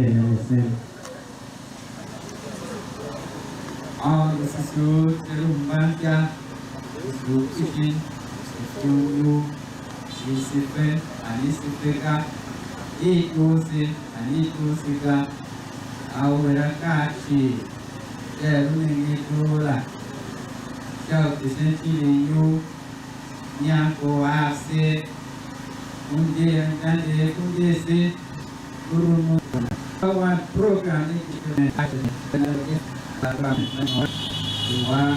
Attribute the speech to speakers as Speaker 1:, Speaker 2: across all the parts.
Speaker 1: listen. All this is good, Rumbantia, this good fishing, you, Isipe, and Isipeka, Ikusi, and Ikusika, Aurakachi, Jeruni Ikula, Shout the sentiment you, Nyako Ase, Unde and Unde se, Urumu, our program is wow,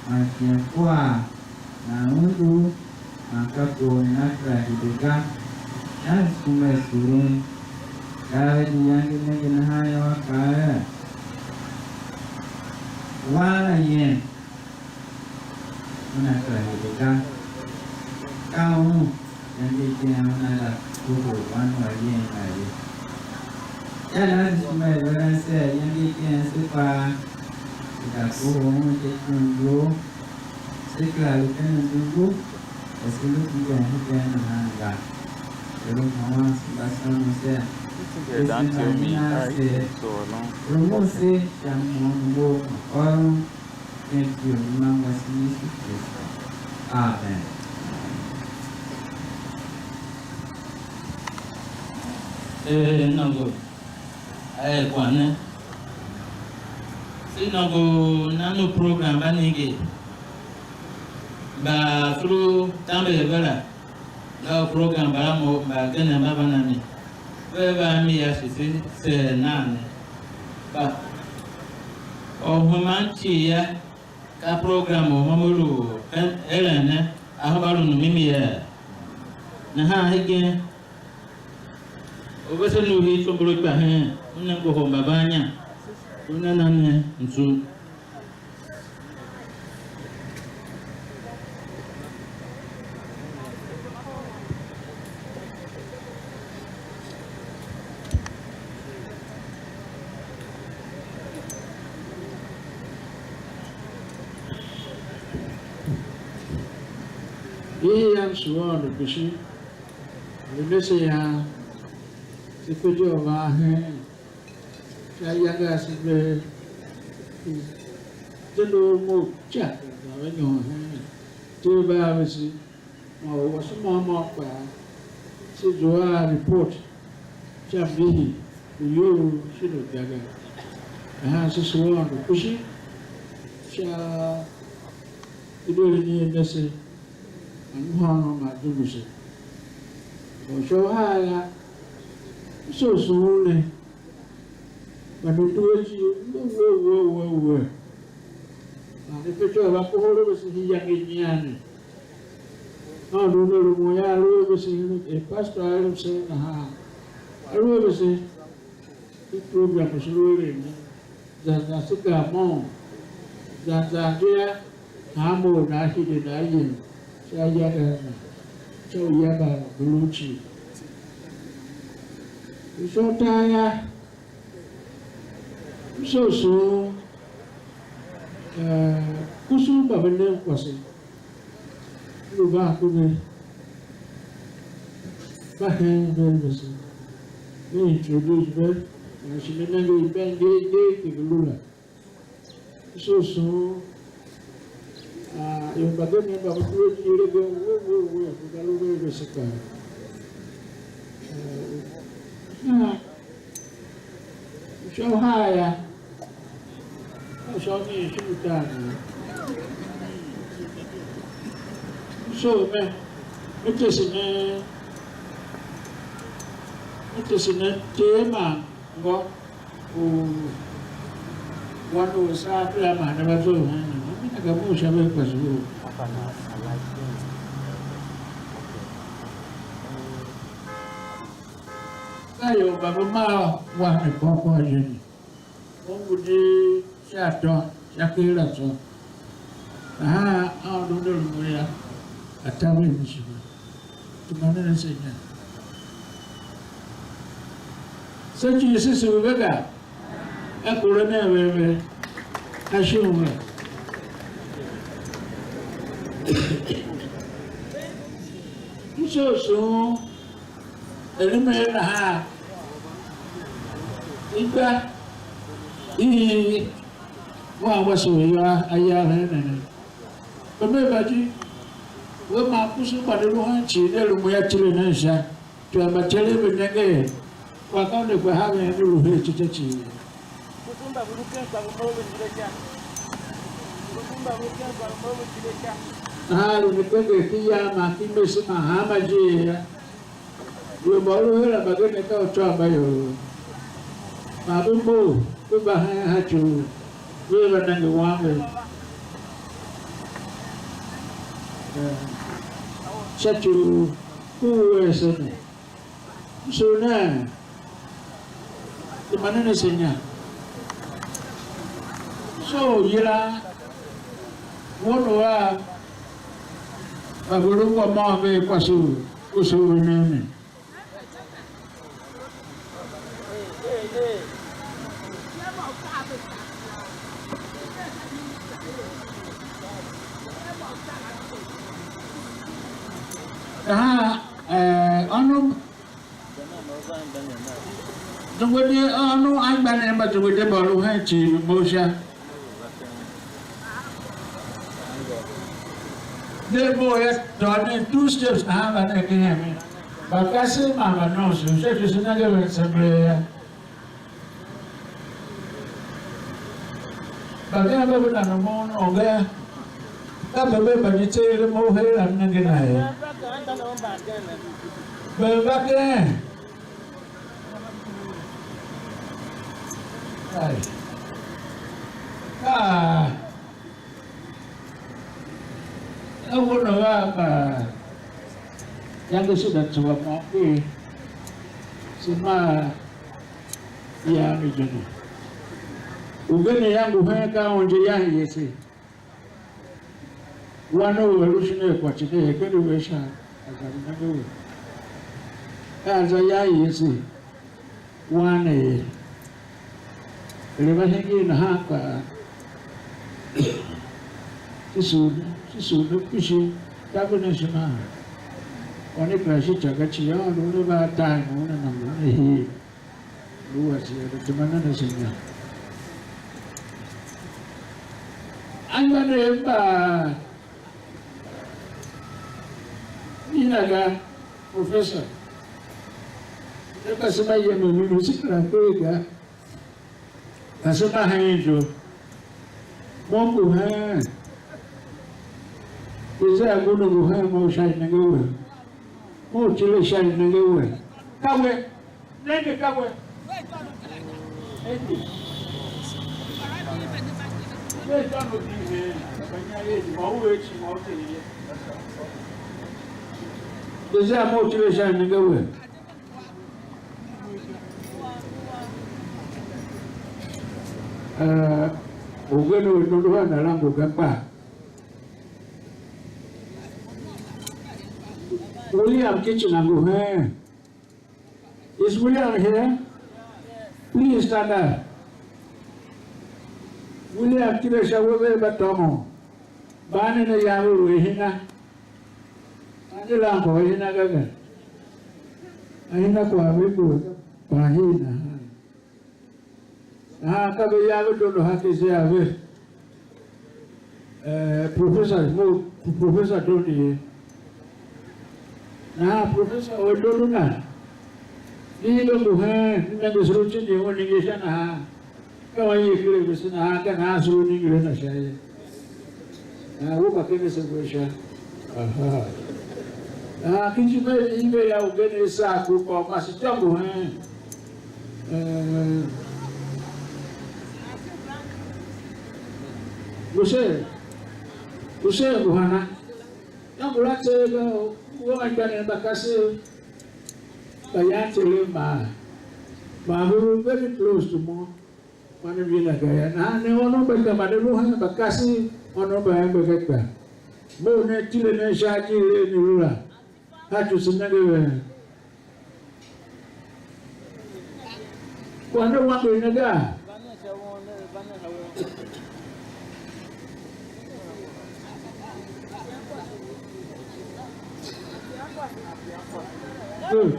Speaker 1: Ikpah na undu makapo nakra hidega na sume surun kaya diyangi na haya wakaya wala yen nakra hidega kau yang dikian nada kubu wanwa yen lagi ya sume berasa yang dikian suka kita kuhung cekunggu sekarang tunggu sebelum kita nangga belum awal bahasa Malaysia promosi yang membuat orang yang memang masih sukses. Amen. Nanggo kuana nanggo nano program banigi ba flu tambe bala la program ba mo ba gana ba banani ba mi ya se nane ba o humanchi ya ka program o mamulu elene ahabalu no mimi ya na ha hege o bese no hi tombolo ba he unango ho babanya unanane nsu
Speaker 2: yang suara bersih, lebih yang seperti orang saya agak seperti cenderung muncak, kalau nyoh, coba bersih, mau semua mau apa, sejual report, siap diri, beliau sudah jaga, sesuatu bersih, siap itu ini bersih. Hono ma dubusi o shohaya so sule manutuji wo na pecho ba ko holo besi yang inyane no do mo ya ro besi e pastor se ha ro besi i program sule da suka mo da dia hamo na hide da yin saya ada beluci. Isotaya, susu, kusu babene kuasi. Lupa aku ni, bahan berbeza. Ni introduce ber, masih menanggi pendek kegelulah. Susu. Yung bagian yang bapak tua jadi kalau dia bersuka, shohaya, shohni sudah, so itu sini tema kok, waktu saat lama ada tu. Kamu siapa pas dulu? Apa nama? Ayo, bapak mau wah pokok aja ni. Mungu di shato shakira so aha au ndo lumoya atawe mishima tumanene senya seji yesisi ubega akulene wewe ashunga so elime na ha Ikpah wa waso ya aya hene bebe baji we ma kusu badelo han chi de lu mo ya tire na sha to abatele be nege kwa ka ne kwa ha ne lu he chi kusumba buruken kwa mo be direcha kusumba buruken kwa mo be direcha lu ne kwege kia ma kimbe sima hama je we bolo hela bagene ka otwa yo Mabumbu, kubahaya hachu, wewe nange wangu. Chachu, kuwe sene. Suna, di mana nesenya? So yila, wonwa, babulu kwa mawe kwa usu nene. Anu tunggu anu angban yang tunggu dia baru haji Mosya dia boleh doni 2 steps angban ini bakasi mama nosu saya di sana ke sebelah bagaimana benar mau enggak apa bagi cewek mau heran nengenai berbagai aku apa yang sudah coba ngopi semua yang itu ugen yang gue kau yang yesi wano werushine kwa chike kwedu wesha azalinago aza yayisi wane lebahengi na hapa sisudu pishi tabune shima wane klashi chagachi ya nune ba tai nune namune hi luwa siya tumana na sinya angane ba Inaga, professor. Lepas semua yang menulis kerangka, kasih itu, mampu ha. Bisa aku nunggu ha mau saya nunggu, mau cile saya nunggu. Kawe, nenge kawe. Bisa mau cile saya nunggu. Ugeno nunduhan dalam Ikpah. William kitchen angu hai. Is William here? Please stand up. William kira shawe batomo. Bani na yamu wehina. Anjela ko wehina gaga. Ahina ko abiku pahina. Kabe yawe dono hake se yawe. Professor Tony. Professor Odono na. Ni lo buhan, ni nagsusunod niyo ningi siya na. Kawai ikire gusto na kan hasunod ningi na siya. Wo bakit sa siya. Kinji ba ibe ya ugene sa ko ko masitang buhan. Ushe buhana. Yang bulan saya uang ikan bakasi bayar cile ma. Baru very close to mo. mana bila gaya na ne ono benda mana lu hang bakasi ono bayang berkata mo ne chile ne shaji le ni lula hatu senang Quando wangu inaga good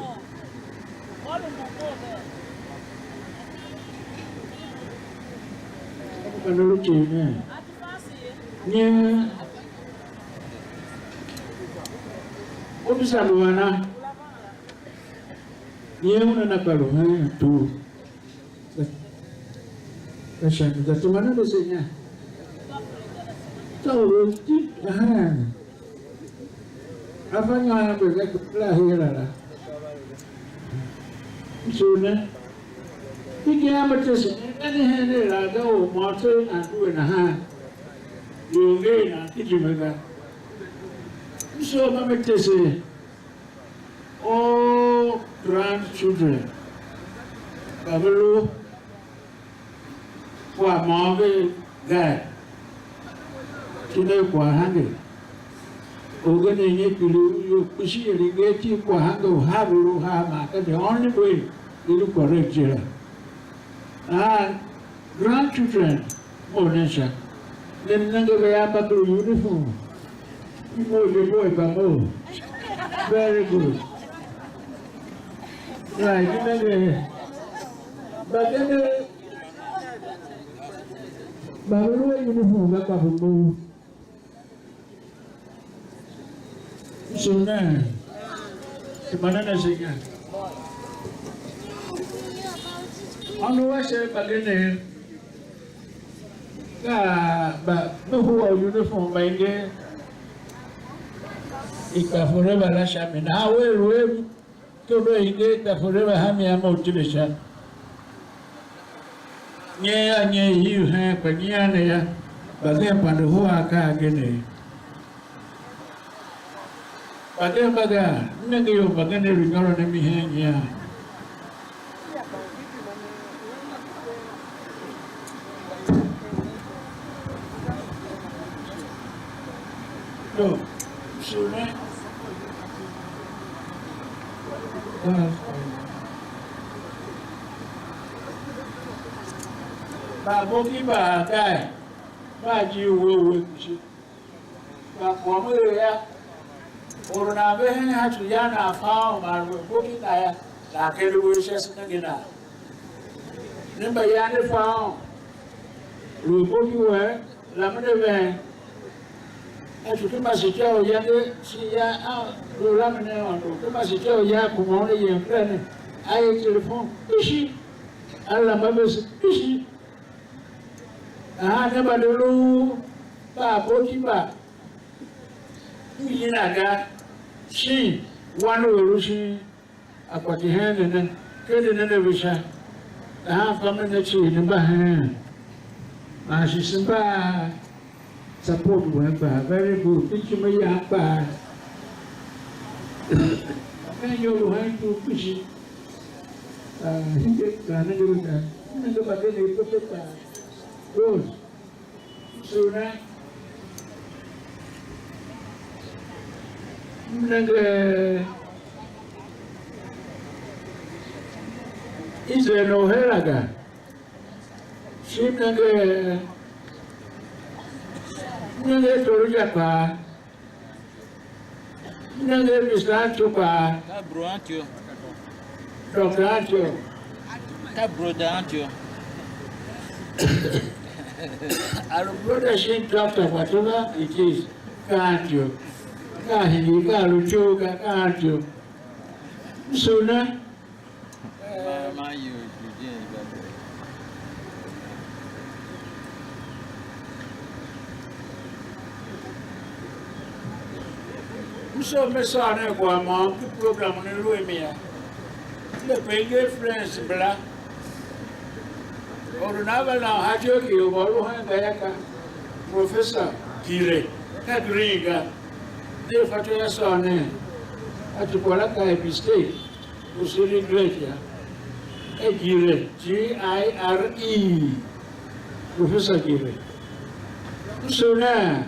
Speaker 2: Quando lucu ni Obisa luana ni una nakalo tu Kasih kita mana biasanya? Tahu tidak? Apa yang berlaku lahir lah? Sudah. Tiga macam ni ni lah. Kau masuk nanti nak juga nanti juga. So macam ni. Oh, grandchildren. Kalau qua mò cái gà thì đây quả hàng cái ở cái này như kiểu cái gì thì cái chi quả hàng cái ha bulu ha mà cái only way thì nó correct chứ là grandchildren một nên sao nên năng cái về apa tu uniform mua cái mua cái mua very good right cái này cái này baru uniform apa pun sunnah kemana nasinya anu saya bagene ka bahu uniform mainge Ikpah forever la shamin awe todo inge ta forever hami amotilisha nye hiu ha panya ne ya bagai pada huwa ka gene bagai nengiyo bagai ne ringaro ne mi henya do sune bà bố cái bà cái bà chịu vừa bà có người á ổn nào với hai chủ gia nào phao mà bố cái này là cái đuôi xe sinh cái nào nên bà gia đi phao rồi bố cái người làm cái về hai chủ cái bà sĩ treo gia đi sĩ gia rồi làm cái này rồi cái bà sĩ treo gia cũng nói cái gì cái này ai telephone cái gì ai làm cái gì Nama dulu Pak Bokiba ini naga si wanu si apa tihan dan kedua bisa kami nak si nambah masih sembah support buat very good cuma yang apa kan joluhan tu kusi hidup kerana juga nak bagai itu kita Good. Sudah. Nengke. Israel ohelaga. Sim nengke. Nengke torujapa. Nengke bisa cuba.
Speaker 1: Kabro antio.
Speaker 2: Dokter antio.
Speaker 1: Kabro da antio.
Speaker 2: Our brother said doctor whatever it is, can't you? Can't you? Sooner. So me sana kwa mom program ni luemia. Le penge friends bla. और novel ना हाजिर की वो बोलो हैं गया का professor कीरे का ग्रीगा दे फटोया सोने अचुपला का एपिस्टे उसी ग्रेट या कीरे GIRE Professor Gire. Sooner,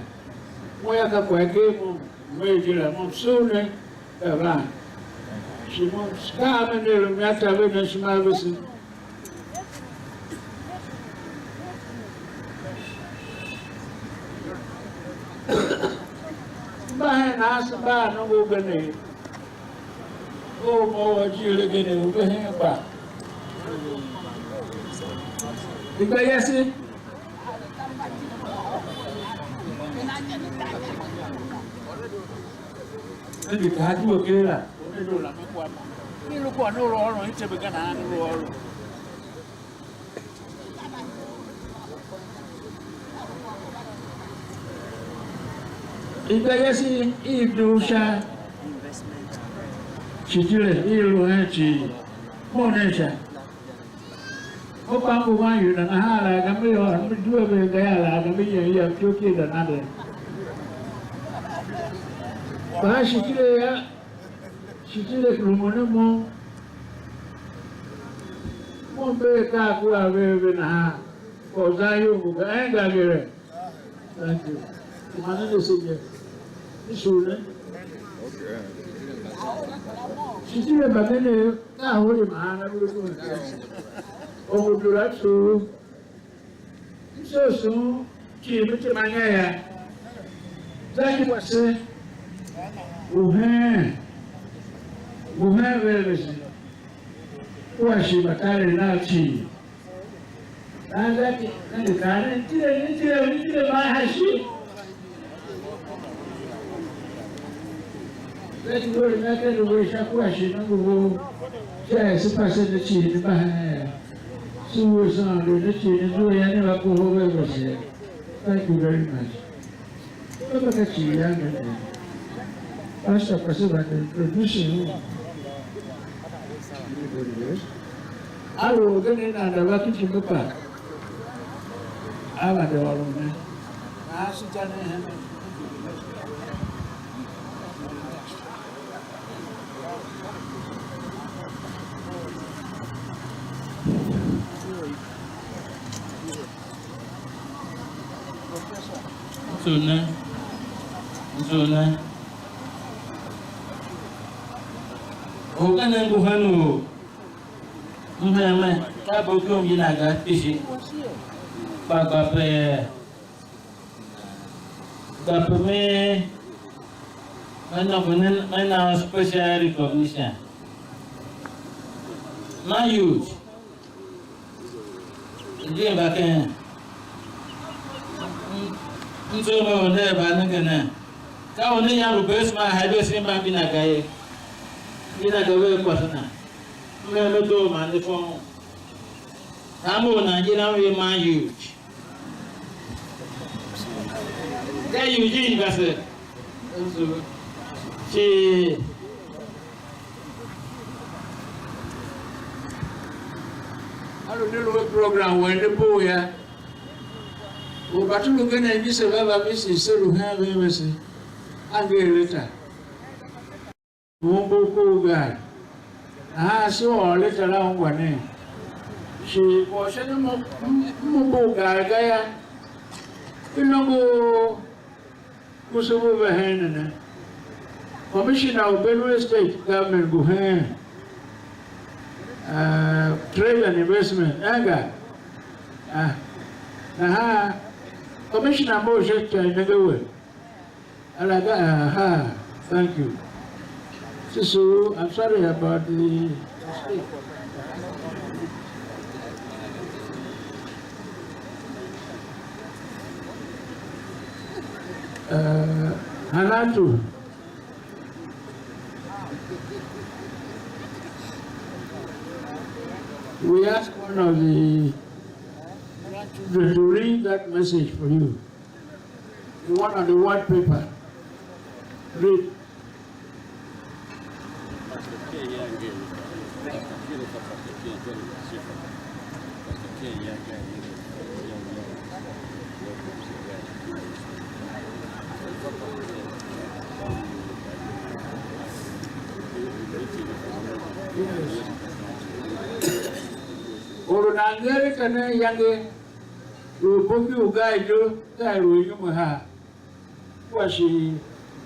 Speaker 2: Moyaka Quake, Major, Sooner, around. She wants come and they'll make a witness marvelous. Behind us, about no opening. Oh, more Julie over here back. Ikpah yes it. Maybe can't do okay lah. Ni lu kuat lu orang itu berkenaan lu orang. Ikpah yes itu sah. Cicile ilu heci, monesha. Opa bukan dan hala kami orang berdua bergaya kami yang cuci dan ada. Bahas cicile kerumunan mau mereka kuah bebenah, kau zayu bukan enggak kira. Thank you. Mana di sini? Di sana. Cicile bagainya tahu di mana begitu. Oh, betul tu. So, ciri macam mana ya? Jadi pasal, bukan berbeza. Puasa bakal nanti. Nanti kan, tidak mahasiswa. Jadi orang nak berusaha puasa, nak saya sepasang ciri bahaya. Suasana di sini tu yang ni aku hobi bersih. Thank you very much. Apa kecil yang ni? Pasal banyak produksi. Alu kan ini ada waktu cipta. Apa ada orang ni? Sejarah ni. Zona. Bukan yang buhanu. Memang tak bukan jinaga isi. Bapa me mana special recognition. My youth. Dia bahkan untuk mengundang banyak kena. Kau ni yang rubes mah habis ni mah bina gaya kuasa na. Mereka tu mana pun. Kamu nak jiran we mah youth. Kau youth ni bahasa. Si Kalau dulu program wende bu ya. Waktu lu kena ini sebab misi seruhnya bebas. Angger leta. Mumbuku gan. So leta lah orang ni. Si bosan mumbu gaya. Ilmu kusubu bahan na. Commissioner of Benue State Government guhen. Trade and investment, enggak? Commissioner Moses Negawai. Alaga, thank you. So, I'm sorry about the mistake. Hanatu. We ask one of the children to read that message for you. The one on the white paper. Read. Orang Angger kena yang Rupoki Ugaido, Tairu Yumaha, Washi,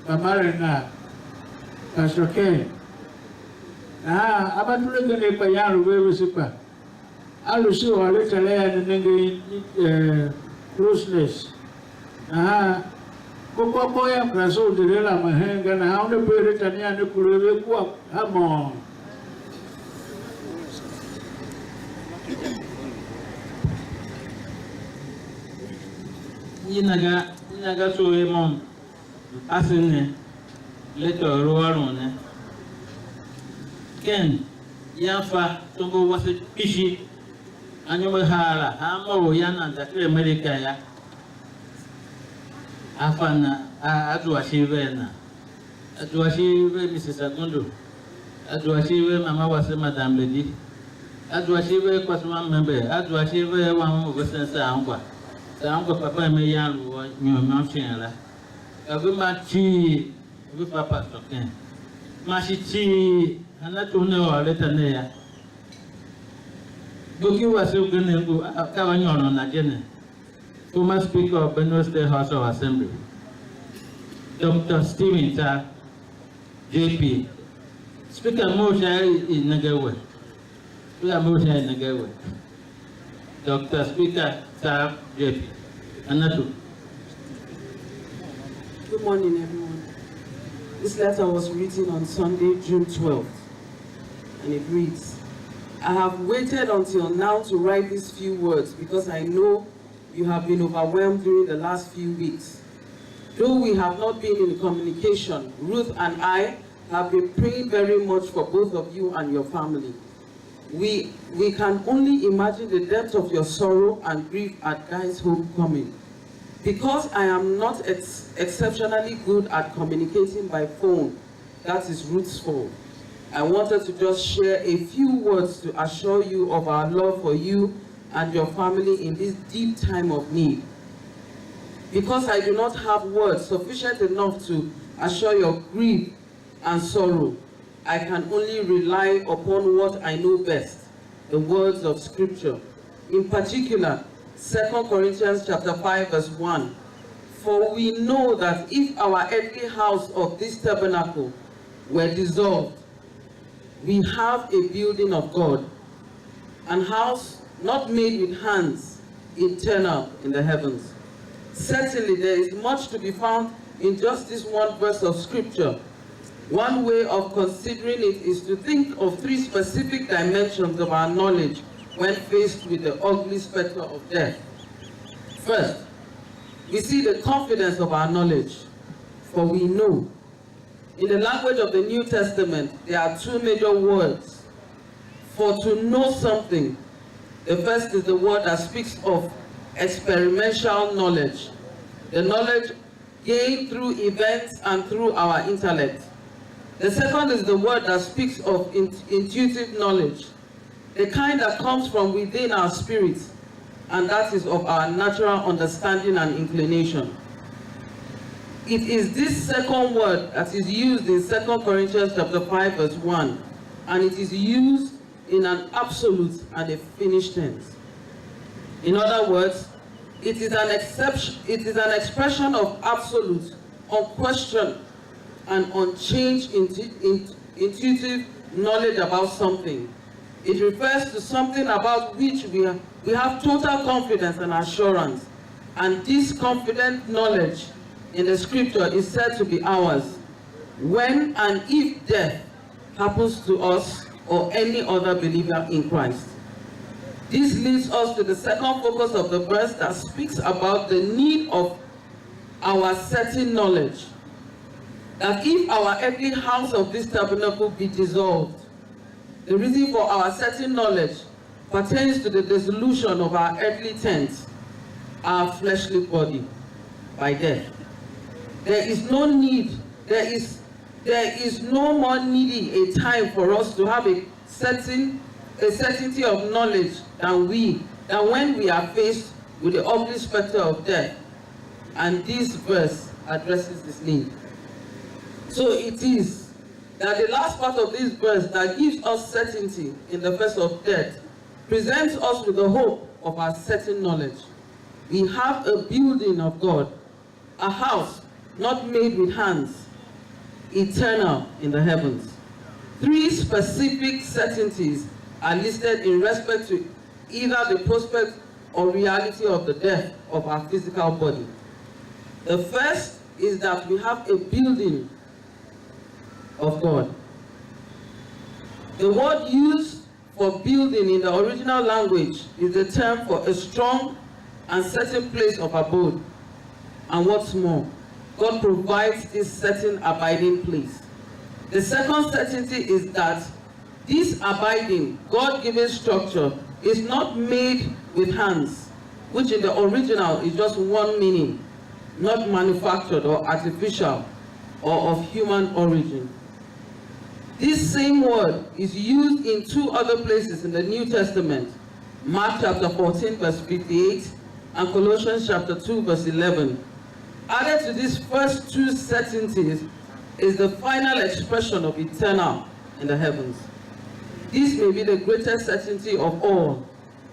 Speaker 2: Amarina, Pastor Ken. Abatuleke ne Payan Rusipa. Alusu, a little land and closeness. Kokoya Praso de la Mahang and how the Puritanian could walk. Come on.
Speaker 1: Inaga so mom asine leto ruarone Ken yafa tongo wase pishi anyoma hala amo yana ndakre America ya afana aduashive Mrs. Agondo aduashive mama wase Madam Lady aduashive kwasuma member aduashive wa mo gosensa angwa Uncle Papa may young new mountain. A good matchy with Papa Stocken. Mashi, and not to know a letter near. Bookie was so good and go covering on a general. Former Speaker of Benue State House of Assembly. Dr. Stephen JP. Speaker Moshe in Nagawa. Speaker Moshe in Nagawa. Dr. Speaker JP. Anatu.
Speaker 3: Good morning, everyone. This letter was written on Sunday, June 12th, and it reads, I have waited until now to write these few words because I know you have been overwhelmed during the last few weeks. Though we have not been in communication, Ruth and I have been praying very much for both of you and your family. We can only imagine the depth of your sorrow and grief at Guy's homecoming. Because I am not exceptionally good at communicating by phone, that is Ruth's fault. I wanted to just share a few words to assure you of our love for you and your family in this deep time of need. Because I do not have words sufficient enough to assure your grief and sorrow, I can only rely upon what I know best, the words of Scripture. In particular, 2 Corinthians chapter 5 verse 1. For we know that if our earthly house of this tabernacle were dissolved, we have a building of God, an house not made with hands, eternal in the heavens. Certainly there is much to be found in just this one verse of Scripture. One way of considering it is to think of three specific dimensions of our knowledge when faced with the ugly specter of death. First, we see the confidence of our knowledge, for we know. In the language of the New Testament, there are two major words for to know something. The first is the word that speaks of experiential knowledge, the knowledge gained through events and through our intellect. The second is the word that speaks of intuitive knowledge, the kind that comes from within our spirits, and that is of our natural understanding and inclination. It is this second word that is used in 2 Corinthians chapter 5 verse 1, and it is used in an absolute and a finished tense. In other words, it is an expression of absolute, unquestioned, and unchanged intuitive knowledge about something. It refers to something about which we have total confidence and assurance. And this confident knowledge in the Scripture is said to be ours when and if death happens to us or any other believer in Christ. This leads us to the second focus of the verse that speaks about the need of our certain knowledge. That if our earthly house of this tabernacle be dissolved, the reason for our certain knowledge pertains to the dissolution of our earthly tent, our fleshly body, by death. There is no more needing a time for us to have a certainty of knowledge than when we are faced with the ugly specter of death. And this verse addresses this need. So it is that the last part of this verse that gives us certainty in the face of death presents us with the hope of our certain knowledge. we have a building of God, a house not made with hands, eternal in the heavens. 3 specific certainties are listed in respect to either the prospect or reality of the death of our physical body. The first is that we have a building of God. The word used for building in the original language is the term for a strong and certain place of abode. And what's more, God provides this certain abiding place. The second certainty is that this abiding, God-given structure is not made with hands, which in the original is just one meaning, not manufactured or artificial or of human origin. This same word is used in 2 other places in the New Testament, Mark chapter 14 verse 58 and Colossians chapter 2 verse 11. Added to these first 2 certainties is the final expression of eternal in the heavens. This may be the greatest certainty of all,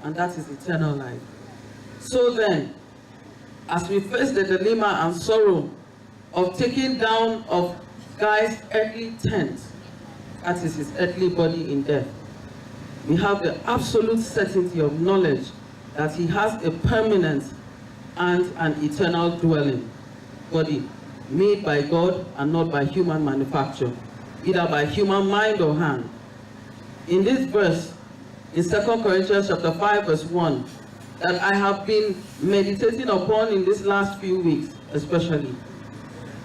Speaker 3: and that is eternal life. So then, as we face the dilemma and sorrow of taking down of Guy's earthly tent, that is his earthly body in death, we have the absolute certainty of knowledge that he has a permanent and an eternal dwelling body made by God and not by human manufacture, either by human mind or hand. In this verse, in 2 Corinthians chapter 5 verse 1, that I have been meditating upon in these last few weeks, especially,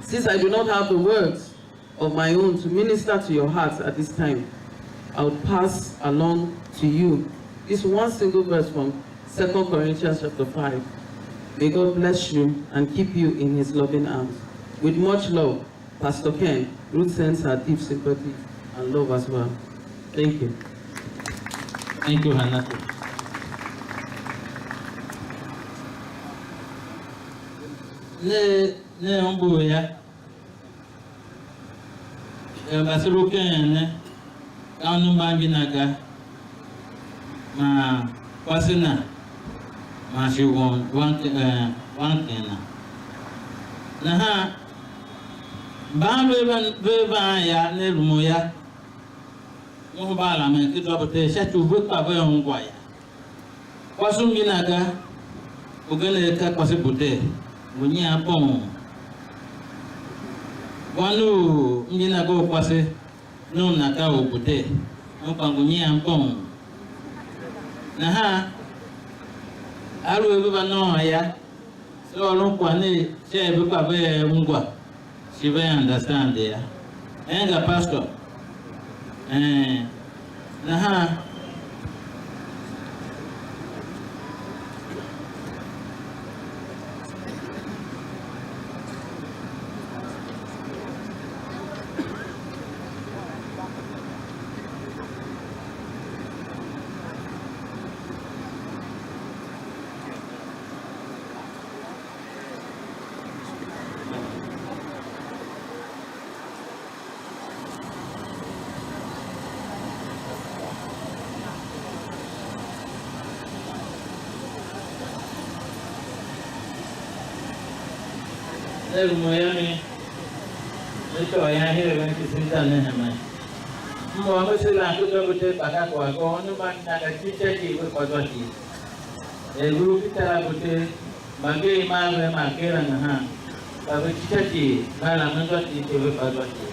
Speaker 3: since I do not have the words of my own to minister to your hearts at this time, I would pass along to you this one single verse from 2 Corinthians chapter 5. May God bless you and keep you in his loving arms. With much love, Pastor Ken. Ruth sends her deep sympathy and love as well. Thank you.
Speaker 1: Thank you, Hannah. Ne ombu ya. Basiru Ken kanu mangi naga ma kwasina ma shiwon wankena. Na ha ba beba ya ne rumoya mo ba la me ki do bote sha tu bu pa ba ngwa ya kwasu nginaga ogele ka kwase bote munya pon wanu nginaga kwase no na ka obote mo pa munya pon na ha alu beba no ya so long kwane she be pa be ngwa she will understand there enga pastor na ha Moyami, ito ayan here when kisinta na naman. Mo mo sila ko to bote paka ko ano man nagkita di ko pagwati. Guru kita bote mage mare makera na ha. Sabi kita di bala mangwati di ko pagwati.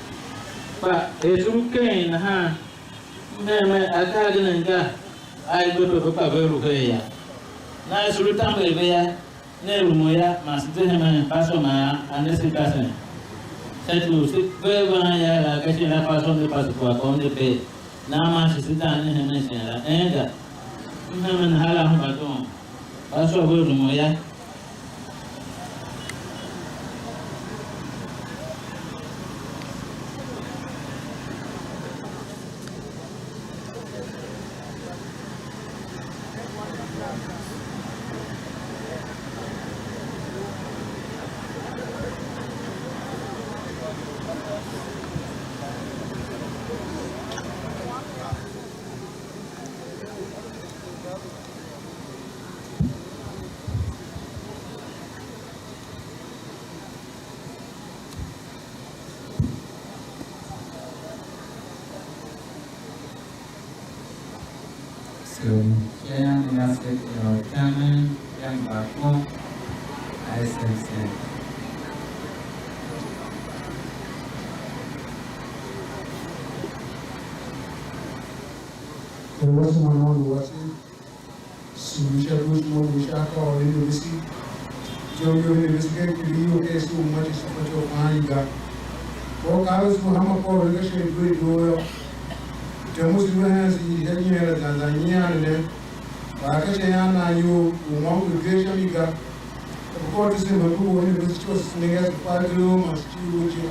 Speaker 1: Pa esuke na ha. Me aka ginanga ai go to pa beru ya. Na esulu tambe ya. Ne rumoya masite hema paso ma anesi pasen setu sit beba ya la kashi na paso de paso kwa konde pe na ma sita ne hema sera enda hema hala hu baton paso go rumoya Yang nasib tangan yang baku ASMC.
Speaker 4: Terus mana luas Sumisha Rush Mo Mushaka or University. Joyo University Rio Kesu much is much of Manga. Or Carlos Muhammad or Regasha Great Royal. Jamus Ruhans in Henya Tanzania and then Bakashayana, you want to get Shamiga. Of course, in the University was Snegas Padroom and Steve.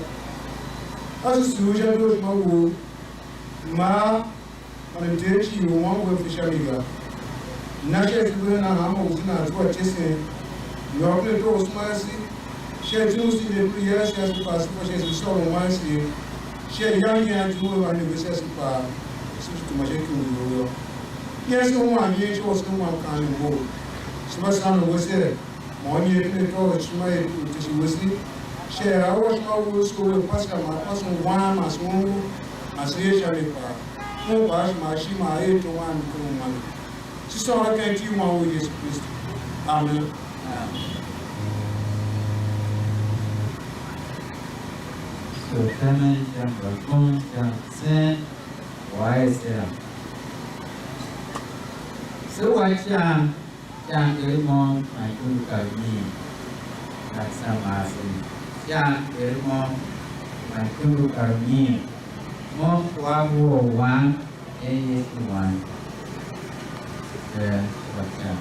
Speaker 4: As a solution to Magu, Ma. Wanamtechi uwangu Shamiga. Nasha tuwe na hama uzina atuwa chese. Nyokle to osmasi. She juzi de priyasi ya supa supa she solo masi. She yangi ya juwe wa nivesi supa. Sutu tumasheki uliyo. Yes, uwa yechi osku mwakani mbo. Supa sana wese. Mwani yekine to chuma yetu tishi wesi. She rawa shuma usko we paska mapasu mwana masungu. Asiye Shamiga. No bash mashima 8 to 1 kumani. Sister I can't you one with Jesus Christ. Amen.
Speaker 1: So temen yang berkong yang sen wise yang. So wajah yang ilmu maupun kami rasa masing yang ilmu maupun kami. Mo wawo wan wan wajah.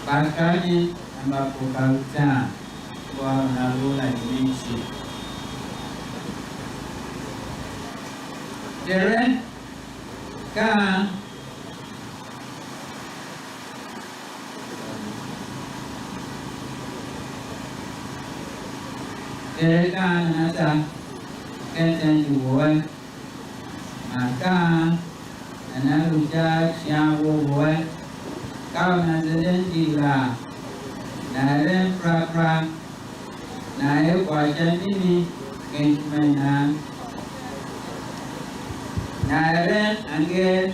Speaker 1: Pakani ambapo kauta kwa nalula nchi Dere ka dere ka nasa kenten juwe maka analuja siawo we kau nazeden dila naren pra nae kwajan ini kensmena naren angge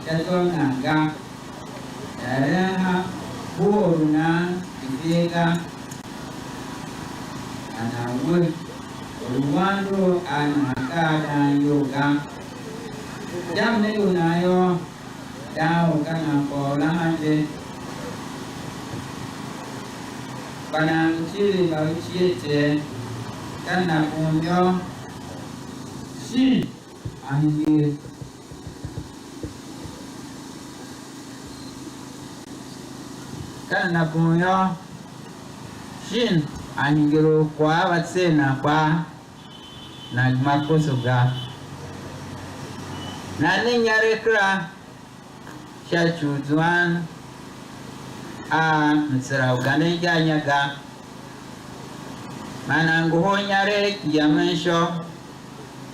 Speaker 1: jatuh naga naren ha buruna idega anawe uruwando anaka dan yoga jam ne unayo dao kana pola ande panang chili mau chiete kana punyo si angi kana punyo shin angiro kwa watsena kwa na makosoga nani nyare kra shachu zuan a mtsara ugane nyaga manangu ho nyare yamensho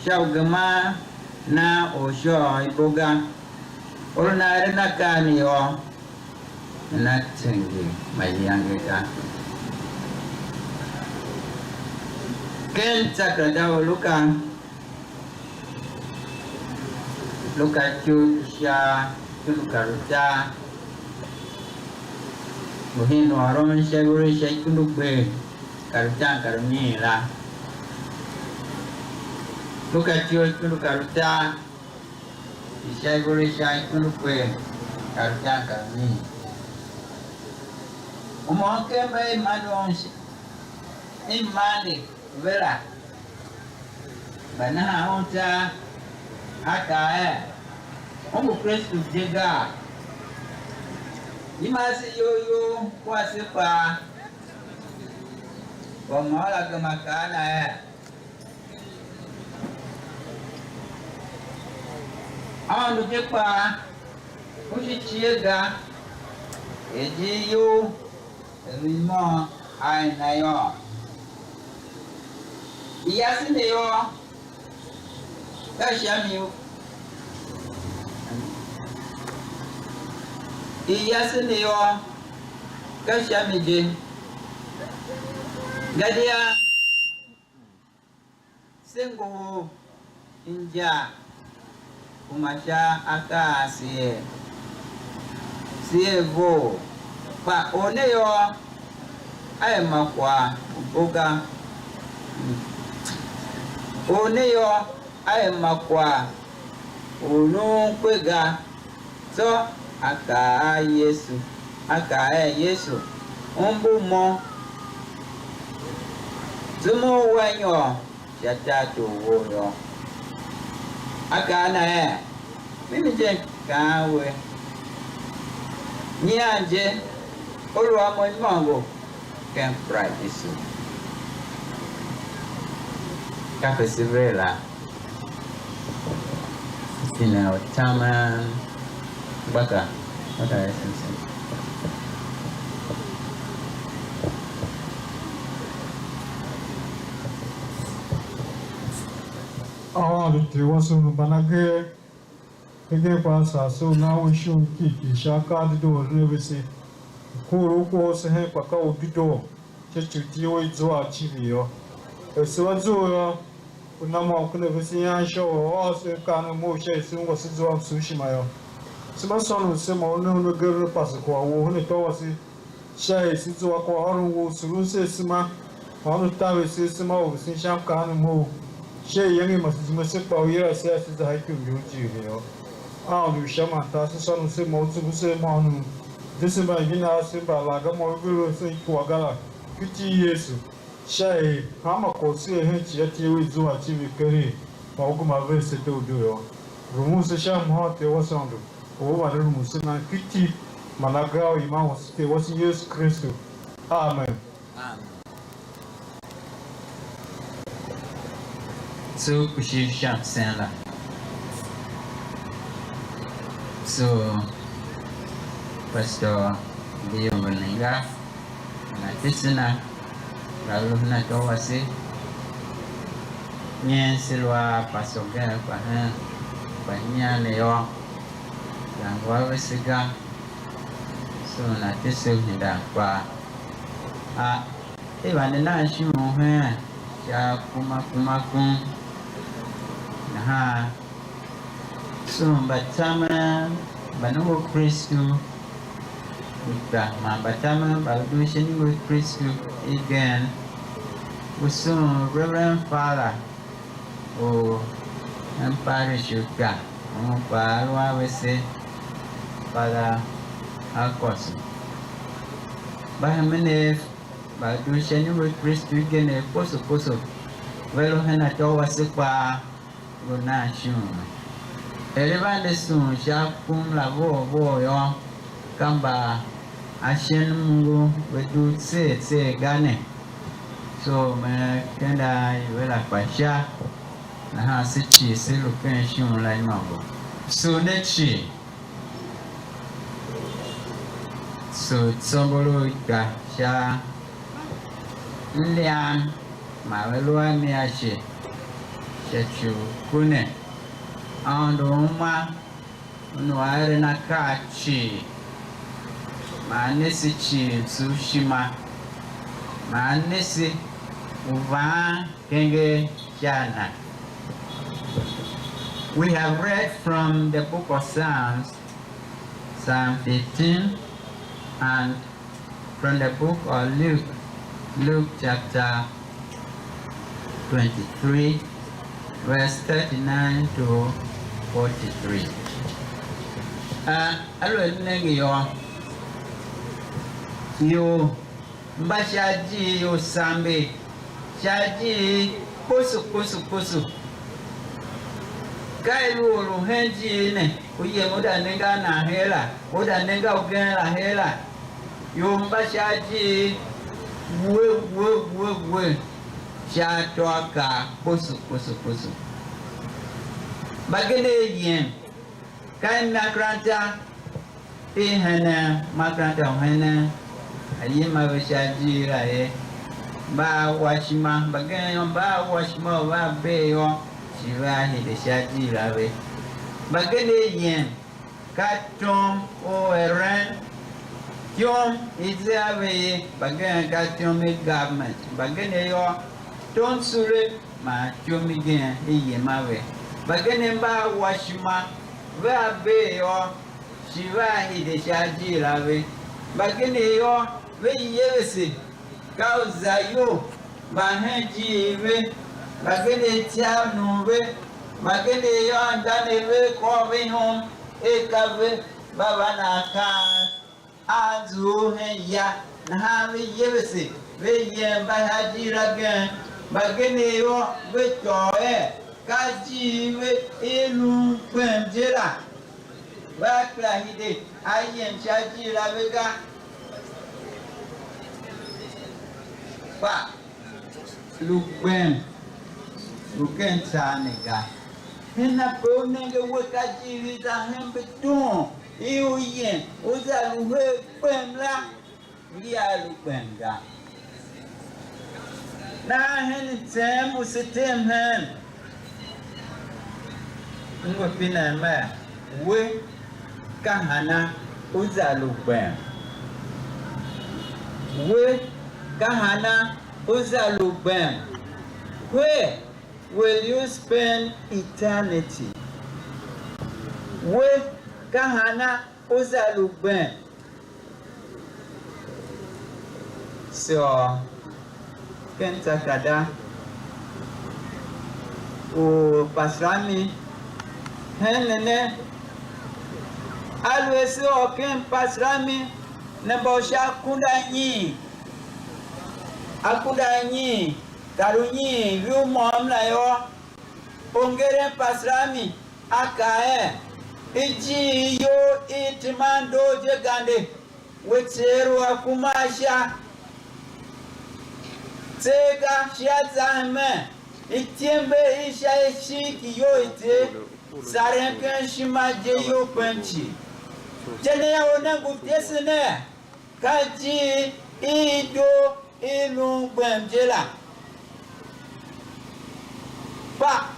Speaker 1: shaugama na osho iboga orna rena kani yo na tsengi mayangeka ken sakradao luka chusha luka ruta muhino aromen shaguri shaikunukbe karuta karuni la luka chusha luka ruta shaguri shaikunukbe karuta karuni umonke mai madon imani vera bana onta aka Omo Kristo jega imasi yoyo kwa sipa kwa mala kama kana awandu jepa uchichiega ejiyo rimo ainayo iyasine yo kashamiyo iyasine yo kashamije gadia sengo inja kumasha aka sievo pa oneyo aye makwa boga oneyo aye makwa onu kwega so aka Yesu umbu mo zumo wanyo chatatu woyo aka na mimi je kawe nyanje olwa mo mango can practice kapesivela ina tama baka essence
Speaker 2: te wasu banage kege pasa so na wishu kiki shaka do revese kuru ko se he paka obido chechuti o izo achirio eso zo una mo kuna vese ya sho o se kana mo she se ngo se zo sushima yo se ma sonu se mo no gere pasa ko wo ne to wasi she se zo ko orun wo suru se sima onu tawe se sima o se sham kana mo she yangi masisi pa uyera se za haiku yuji yo lu shama ta se sonu se mo tsu se mo nu dese ba gina se ba la ga mo vero se ko gala kiti Yesu she hama ko se he chi ati wi zo achi vi kare pa ugu ma ve se to do yo rumu se sham ho te wasandu o wa rumu se na kiti managa o ima o se wasi Yesu Kristo amen.
Speaker 1: So kushi sham senla
Speaker 5: So Pastor dia meninggal na tisna lalu na tawasi nyen silwa pasoga pa nya leo yang wa wesiga so na tisu hinda kwa bana na shi mo ya kuma kun na so batama banu Kristo Ikpah batama balu shini with Kristo again so Reverend Father Empire Shuka Parwa wese Father Akos Bahamene balu shini with Kristo again poso velo hana towa sepa guna shun elevande sun shakum la vo yo kamba ashen mungu wedu tse gane so me kenda wela kwasha na ha sichi silu pension la mambo so nechi so tsombolo ka sha ndian mawelua miache chachu kune andoma nuare na kachi manesi chi Tsushima manesi uva kenge jana. We have read from the book of Psalms, Psalm 15, and from the book of Luke chapter 23, verse 39 to 43. Yo mbashaji yo sambe shaji kusu kailu ruhenji ne uye muda nenga na hela muda nenga ugena hela yo mbashaji we shatwaka kusu bagene yen kan makranta ihana makranta hana ayima beshaji rae ba washima bagene ba washima ba beyo shiva hideshaji rawe bagene yen katom o eren yom izawe bagene katom government bagene yo ton sure ma chomi gen iyemawe bagene ba washima ba beyo shiva hideshaji rawe bagene yo we yese kauza yo bahenji we bagene tianu we bagene yo ndane we ko we hom ekave baba na ka azu he ya na we yese we yemba hajira gen bagene yo we to kaji we elu kwemjera ba klahide ayem chajira we ga pa lukwen sanega hena ponenge wekaji za hembe ton iuyen oza luhe kwemla ndia lukwenga na hen tem usetem hen ngo pina ma we kahana oza lukwen we kahana uzalubem. Where will you spend eternity? Where kahana uzalubem. So kentakada o pasrami henene always o ken pasrami nebosha kundanyi akudanyi karunyi rumom layo ongere pasrami akae iji yo itimando jegande weteru akumasha tega shiazame itembe isha eshiki yo ite Sarenken shima jeyo penchi. Jene onengu tesene. Kaji ido ilung bemjela. Pa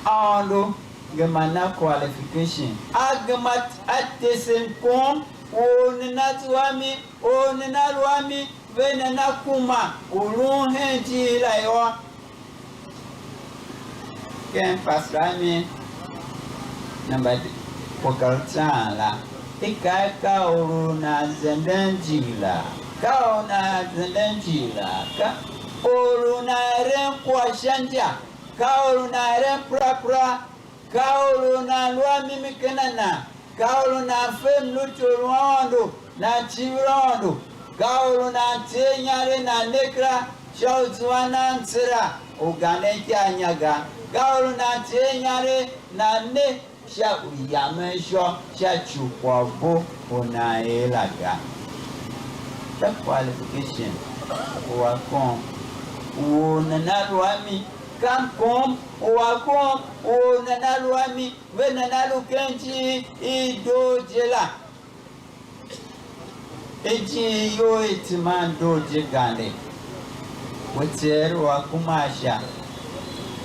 Speaker 5: ando gemana qualification. Agmat atesen kom onenatuami onenaluami venena kuma ulung henji la yo. Ken pasrami namba pokal la. Ika kauruna zendenjila. Kauna zendenjila. Kauruna ren kwa shanja. Kauruna ren pra. Kauruna lua mimikenana. Kauruna fem lucho luando. Na chirondo. Kauruna tenyare na nekra. Shautuana nsira. Ugane kia nyaga. Kauruna tenyare na ne. Sha uyamesho sha chukwabo ona elaga. The qualification wakon unanaluami kamkom wakon unanaluami venanalu kenchi idojela eji yo etimando jegane weteru wakumasha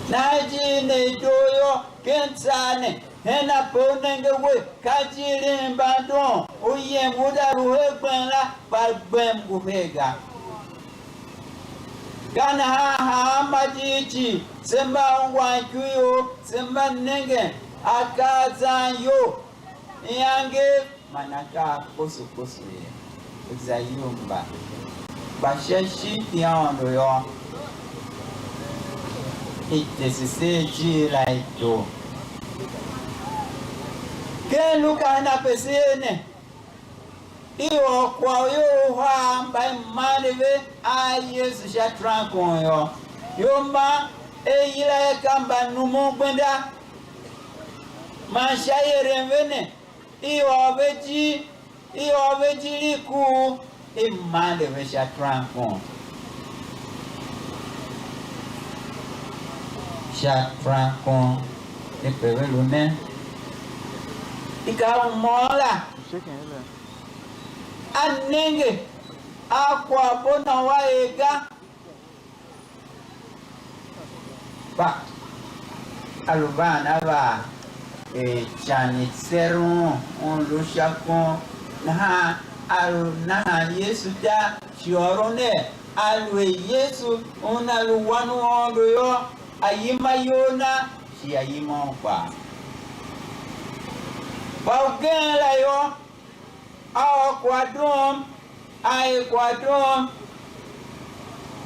Speaker 5: naji ne doyo kensane hena ponenge we kajiri mbandon oye muda ruhe gbenla balgbem guhega kana ha majichi semba ngwankuyo semba nenge akazanyo yange manaka kosu ye zayumba bashashi tiando yo itesise laito Ken luka na pesene iyo kwa yo hamba maneve a Yesu sha trankon yo yoma eyira kamba numu gbenda ma shayere mvene iyo beji liku maneve sha trankon epewe lune ika mola anenge akwa bona waega ba alubana ba chani serum on lo chakon na alu na Yesu da chiorone alwe Yesu on alu wanu ondo yo ayima yona si ayima pa Baugen la yo, awa kwadrom, ae kwadrom,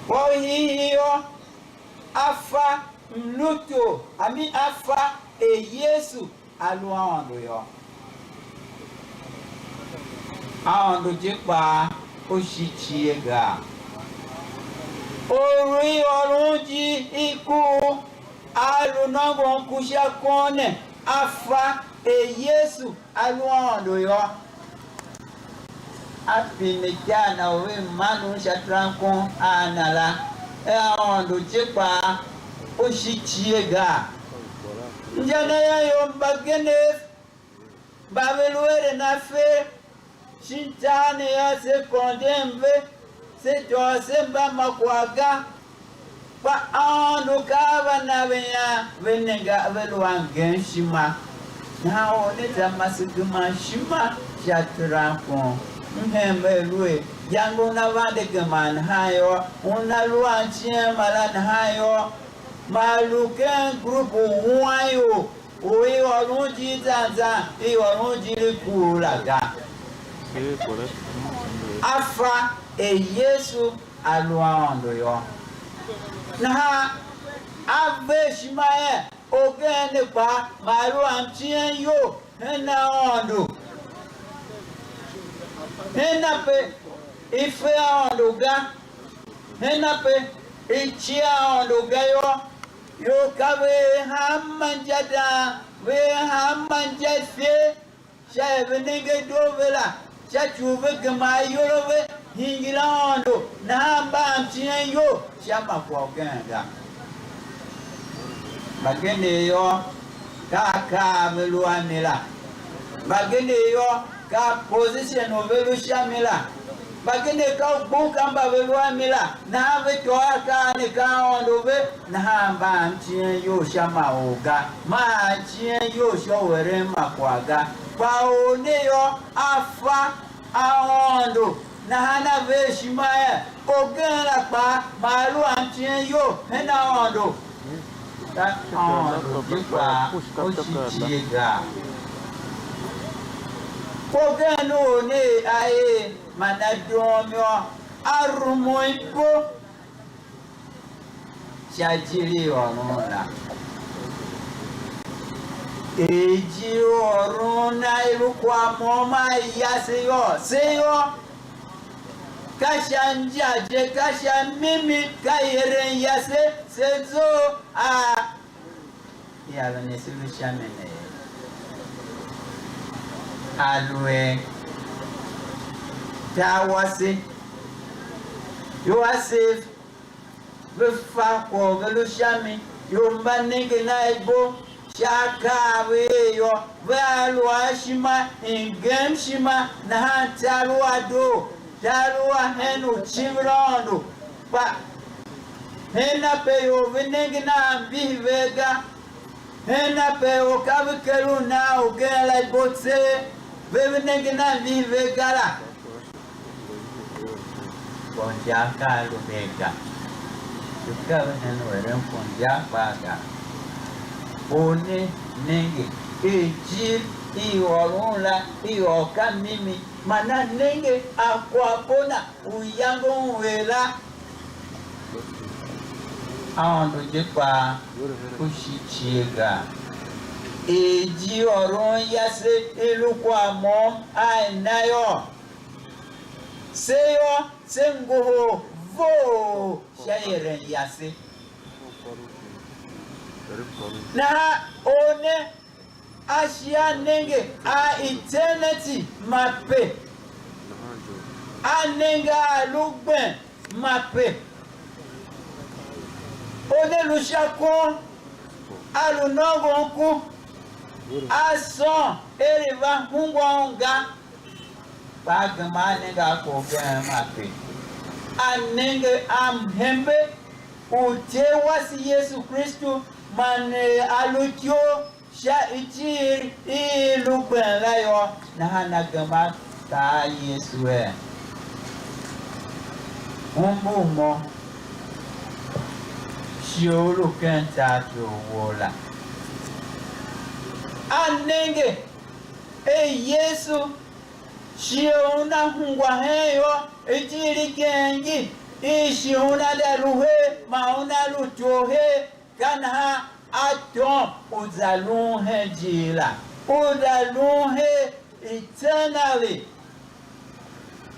Speaker 5: wohi yo, afa mluto, ami afa Yesu aluando yo. Aondo jekpa oshichiega. Ori orunji iku alunongo nkusha kone afa Yesu aluando yo apinekana we manu shatrankon anala aondo chepa oshichiega njana yo mbagene babeluere na fe shintane ya se kondembe se jose mba makwaga pa ando kava na benya venenga veluangen shima na one tamasuguma shima shatrankon mhembelwe yango na vande geman hayo unaluanchie malan hayo maluken grupu huayo uwe warunji zanza i warunji likulaga afa Yesu aluando yo na ave shimaye ogene pa maru amchien yo hena ondo hena pe ife ondo ga hena pe ichia ondo ga yo kawe hamanjada we hamanjafie shabe nenge dovela chachuve kama yorowe hingilando namba amchien yo chama kwa ogenda bagende yo ka melua mila bagende yo ka position ovelu shamila bagende ka buka mba velua mila na ve toa ka ne ka ondove na ba ntien yo shama oga ma ntien yo showere makwaga pa one yo afa aondo na hana ve shimaya ogela pa malu ntien yo hena ondo ta ondo jipa oshichiega Pogano ne ae manadomio arumoipo chajiri orona eji orona ilukwa moma yaseyo seyo kashanja je kasha mimi kayeren yase sezo a yala ne solution ne alwe tawase yo asif befa ko velushami yo mbanenge na ebo shaka weyo valwa shima ingem shima na hantalwa do talwa henu chivrondo pa hena peyo venenge na mbivega hena peyo kabikeru na ugela ibotse Bevenenge na vive gala. Ponja kalu bega. Suka benenu ponja baga. One nenge eji iorula ioka mimi mana nenge akwapona uyango wela. Aondo jepa kushichiega. Eji oron yase ilukwa mom ainayo seyo sengoho vo shayeren yase na one ashia nenge a eternity mape anenga lugben mape one lushakon alunongonku Ason eriva hungwanga pagamane ga koga mape anenge amhembe utewasi Yesu Kristo mane alutyo sha ichir ilugben layo na hanagama ta Yesu umbumo shiolu kenta to wola anenge Yesu shiona hungwa heyo ejiri gengi ishiona daruhe maona lutohe kana atom uzaluhe jila uzaluhe eternally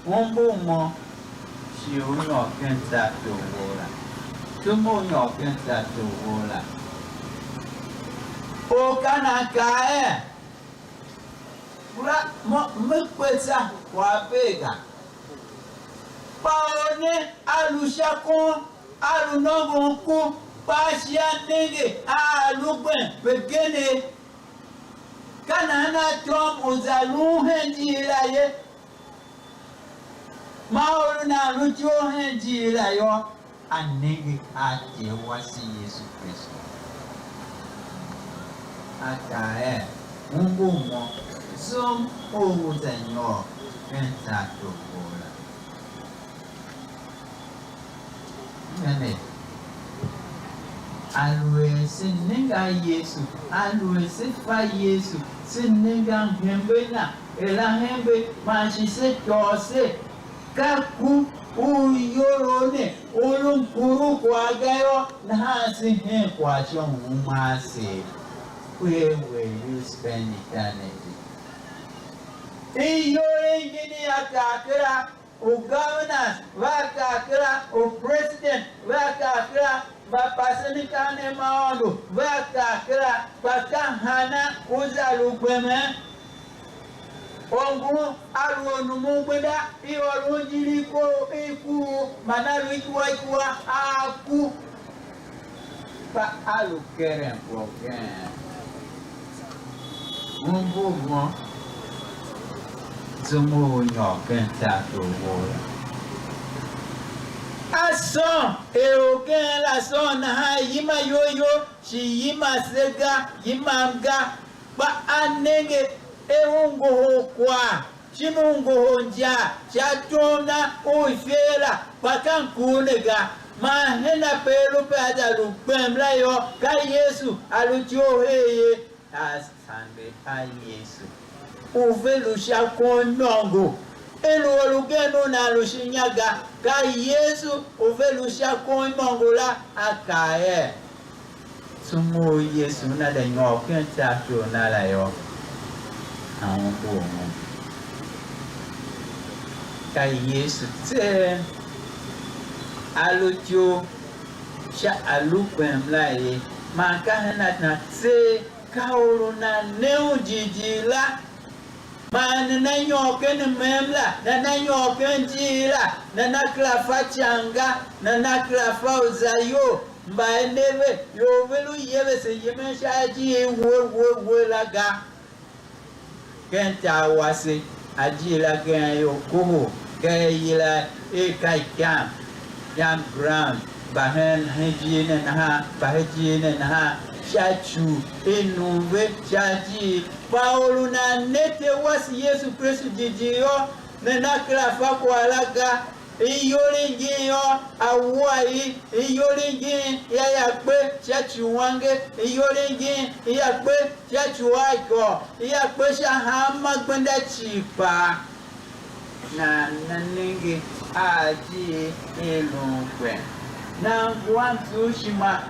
Speaker 5: umbumo shiona kenta to wola tumo kenta to wola o kana kae mura mkweza kwa pega paone alushakon alunongonku pasha nege alugben begene kana na tom uzaluhe ndilaye maolu na lujo hendilayo anege ake wasi Yesu Kristo akae umbumo som ouzanyo kentato bola nene alwe sinenga Yesu alwe sifa Yesu sinenga hembena ela hembe machise tose kaku uyorone ulunkuru kwa gayo na hasi hen kwa chomumase. Where will you spend eternity? Iyo ingini akakira governors, wakakira president, wakakira bapasani kane maondo, wakakira pakahana uzalugweme. Ongu aluonu mungweda iolunjiri ko iku manalu ikuwa aku pa alukeren program. Umbo Zumo Nyoken Ason Eogen la son ha yima yoyo shi yima sega yimanga ba anenge eungo kwa chinungo nja chatona uifela pakankunega mahena pelu pada lupemla yo ka Yesu alutio heye asande a Yesu uvelusha konongo elu olugeno na lushinyaga ka Yesu uvelusha konongo la akaye sumo Yesu na de ngoken chato na la yo ambo ka Yesu te alutio sha alupem lai maka na te kauluna neu jijila man na nyoken memla na nyoken jila na klafa changa na klafa uzayo mbaeneve yovelu yeve se yemesha ji wo laga kenta wase ajila gen yo koho gayila e kai Yam ground, Bahen Hejin ha, Bahejin ha, Shachu, Enuve, Shaji, Pauluna nete was Yesu Christ Jijio, Nenakla Fakwalaga, Iyolingiyo, Awai, Iyolingin, Yayakbe, Shachuange, Iyolingin, Yakbe, Shachuaiko, Yakbe Shahama Gwenda Chipa. Na naningi aji elungwe na ngwantu shima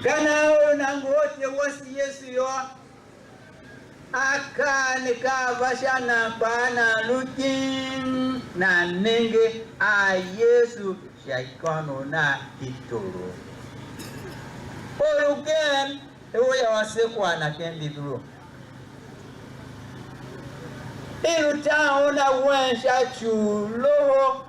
Speaker 5: kana ona ngote wasi Yesu yo akane kavashana bana lukin na nenge a Yesu shaikono na itoro oluken ewe wasekwa na kendi duro Ilutaona wensha chulo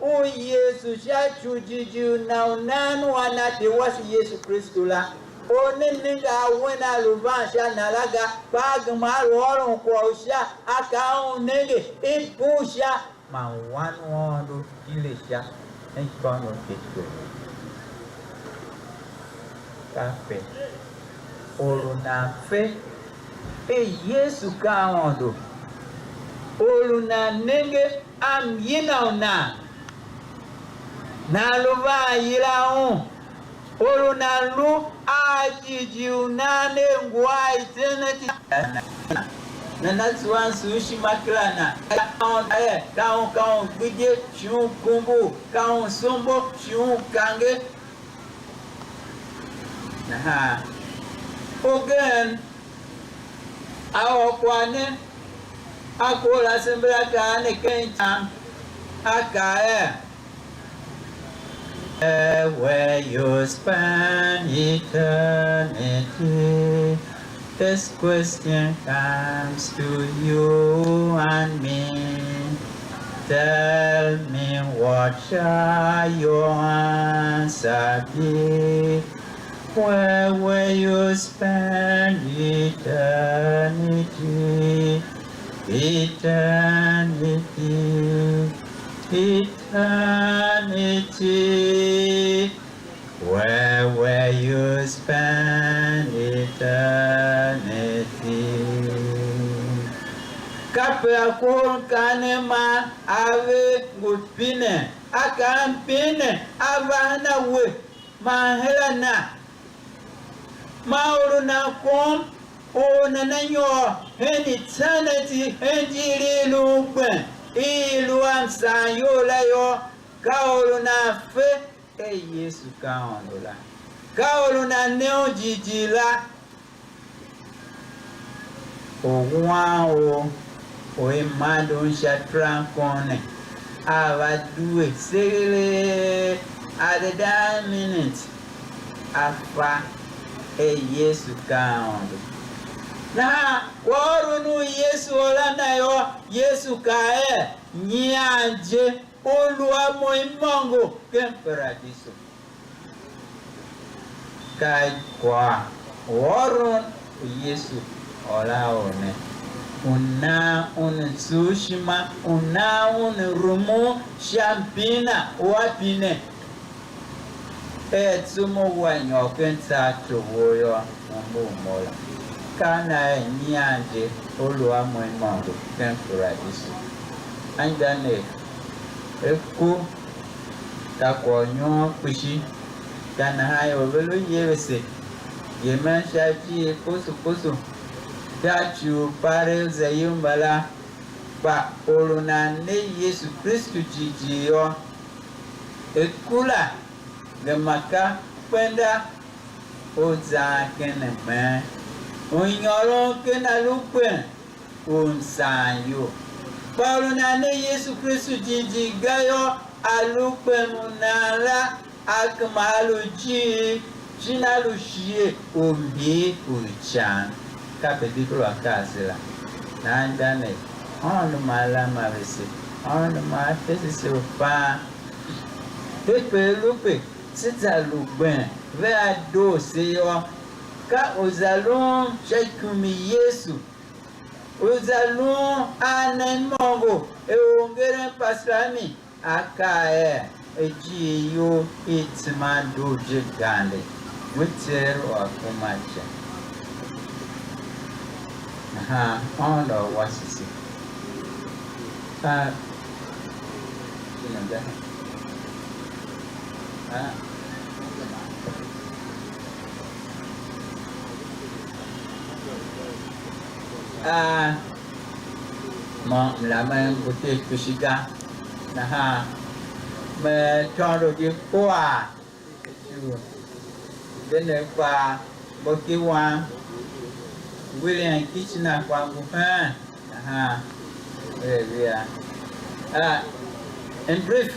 Speaker 5: u Yesu shachu jiju na unanu wanate wasi Yesu Kristo la oneninga wena luvansha nalaga bagmaru orun kwa usha akaunenge ipusha mawanu ondo ilesha enkono keto kafe oruna fe Yesu kaondo Oluna nenge am yinauna na luva yilaun oluna lu ajiji unane ngwai teneti na natsuan sushi maklana kaun gbige shiun kumbu kaun sumbo shiun kange na ogen awokwane Akola sembra kane kencha akae where you spend eternity. This question comes to you and me. Tell me what shall your answer be? Where will you spend eternity? Eternity, eternity, where will you spend eternity? Kapya kun kanema ave gutpine, akampine avana we, mahelana, mauruna kum. O nananyo en eternity enjiri lugbe ilu amsayo layo kaolu na fe Yesu kaondola kaolu na neo jijila o emado nshatrankone avadue sele at the damn minute afa Yesu kaondola na warunu Yesu olana yo Yesu kae nyanje olua moimongo kemperadiso kai kwa warun Yesu ola one una un sushima una un rumu champina wapine etsumo wanyo kensa towoyo mola kana nyande olwa mwemongo kenkura isu anjane eku takonyo kushi kana hayo velo yewese yeman shaji kosu dachu pare zayumbala ba oluna ne Yesu Kristu jijiyo ekula gemaka kwenda oza keneme onyoro kenalupe unsayo ba oluna ne Yesu Kristu jijigayo alupe munala akmaluji jinalushie ombi uchan kapedi kwa kasela nandane on malama vese on ma fesi sofa pepe lupe sita lugben ve ado seyo ka ozalon shekumi Yesu ozalon anemongo e ongere pastrami akae eji yo itmando jigande witero akumacha on what is it? La main côté Kushika, mais tant de quoi? Je ne pas Bokiwan. William Kitchener kwangu in brief,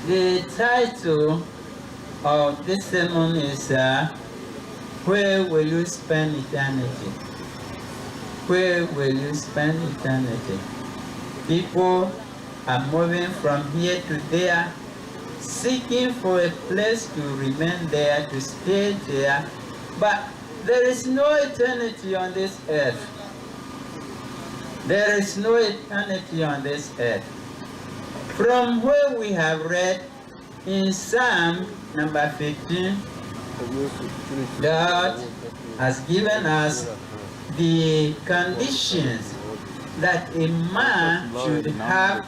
Speaker 5: the title of this sermon is Where Will You Spend Eternity? Where will you spend eternity? People are moving from here to there, seeking for a place to remain there, to stay there, but there is no eternity on this earth. There is no eternity on this earth. From where we have read in Psalm number 15, God has given us the conditions that a man should have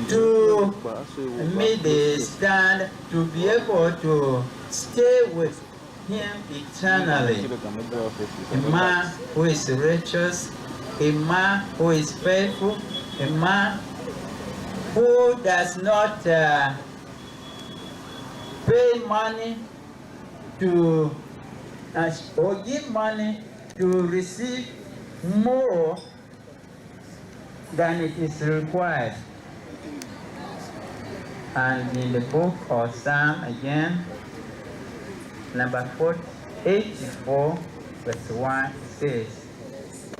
Speaker 5: to meet the stand to be able to stay with him eternally. A man who is righteous, a man who is faithful, a man who does not pay money to or give money to receive more than it is required. And in the book of Psalm again, number 84, verse 1 says,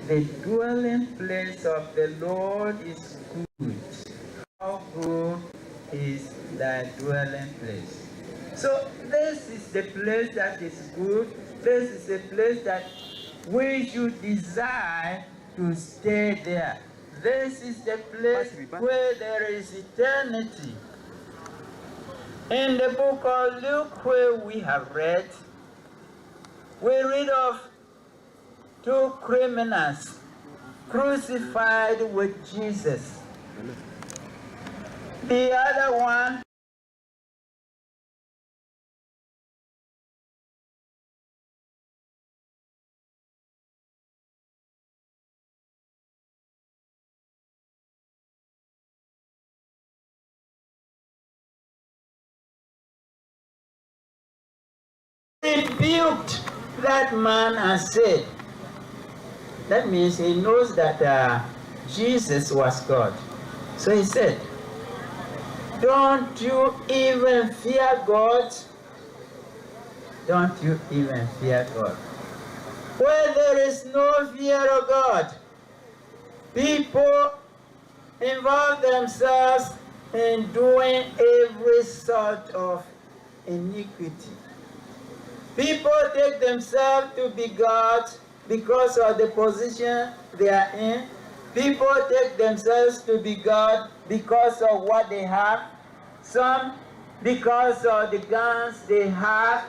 Speaker 5: the dwelling place of the Lord is good. How good is thy dwelling place? So this is the place that is good. This is a place that we should desire to stay there. This is the place where there is eternity. In the book of Luke, where we have read, we read of two criminals crucified with Jesus. The other one rebuked that man and said, that means he knows that Jesus was God. So he said, don't you even fear God? Don't you even fear God? Where there is no fear of God, people involve themselves in doing every sort of iniquity. People take themselves to be God because of the position they are in. People take themselves to be God because of what they have. Some because of the guns they have.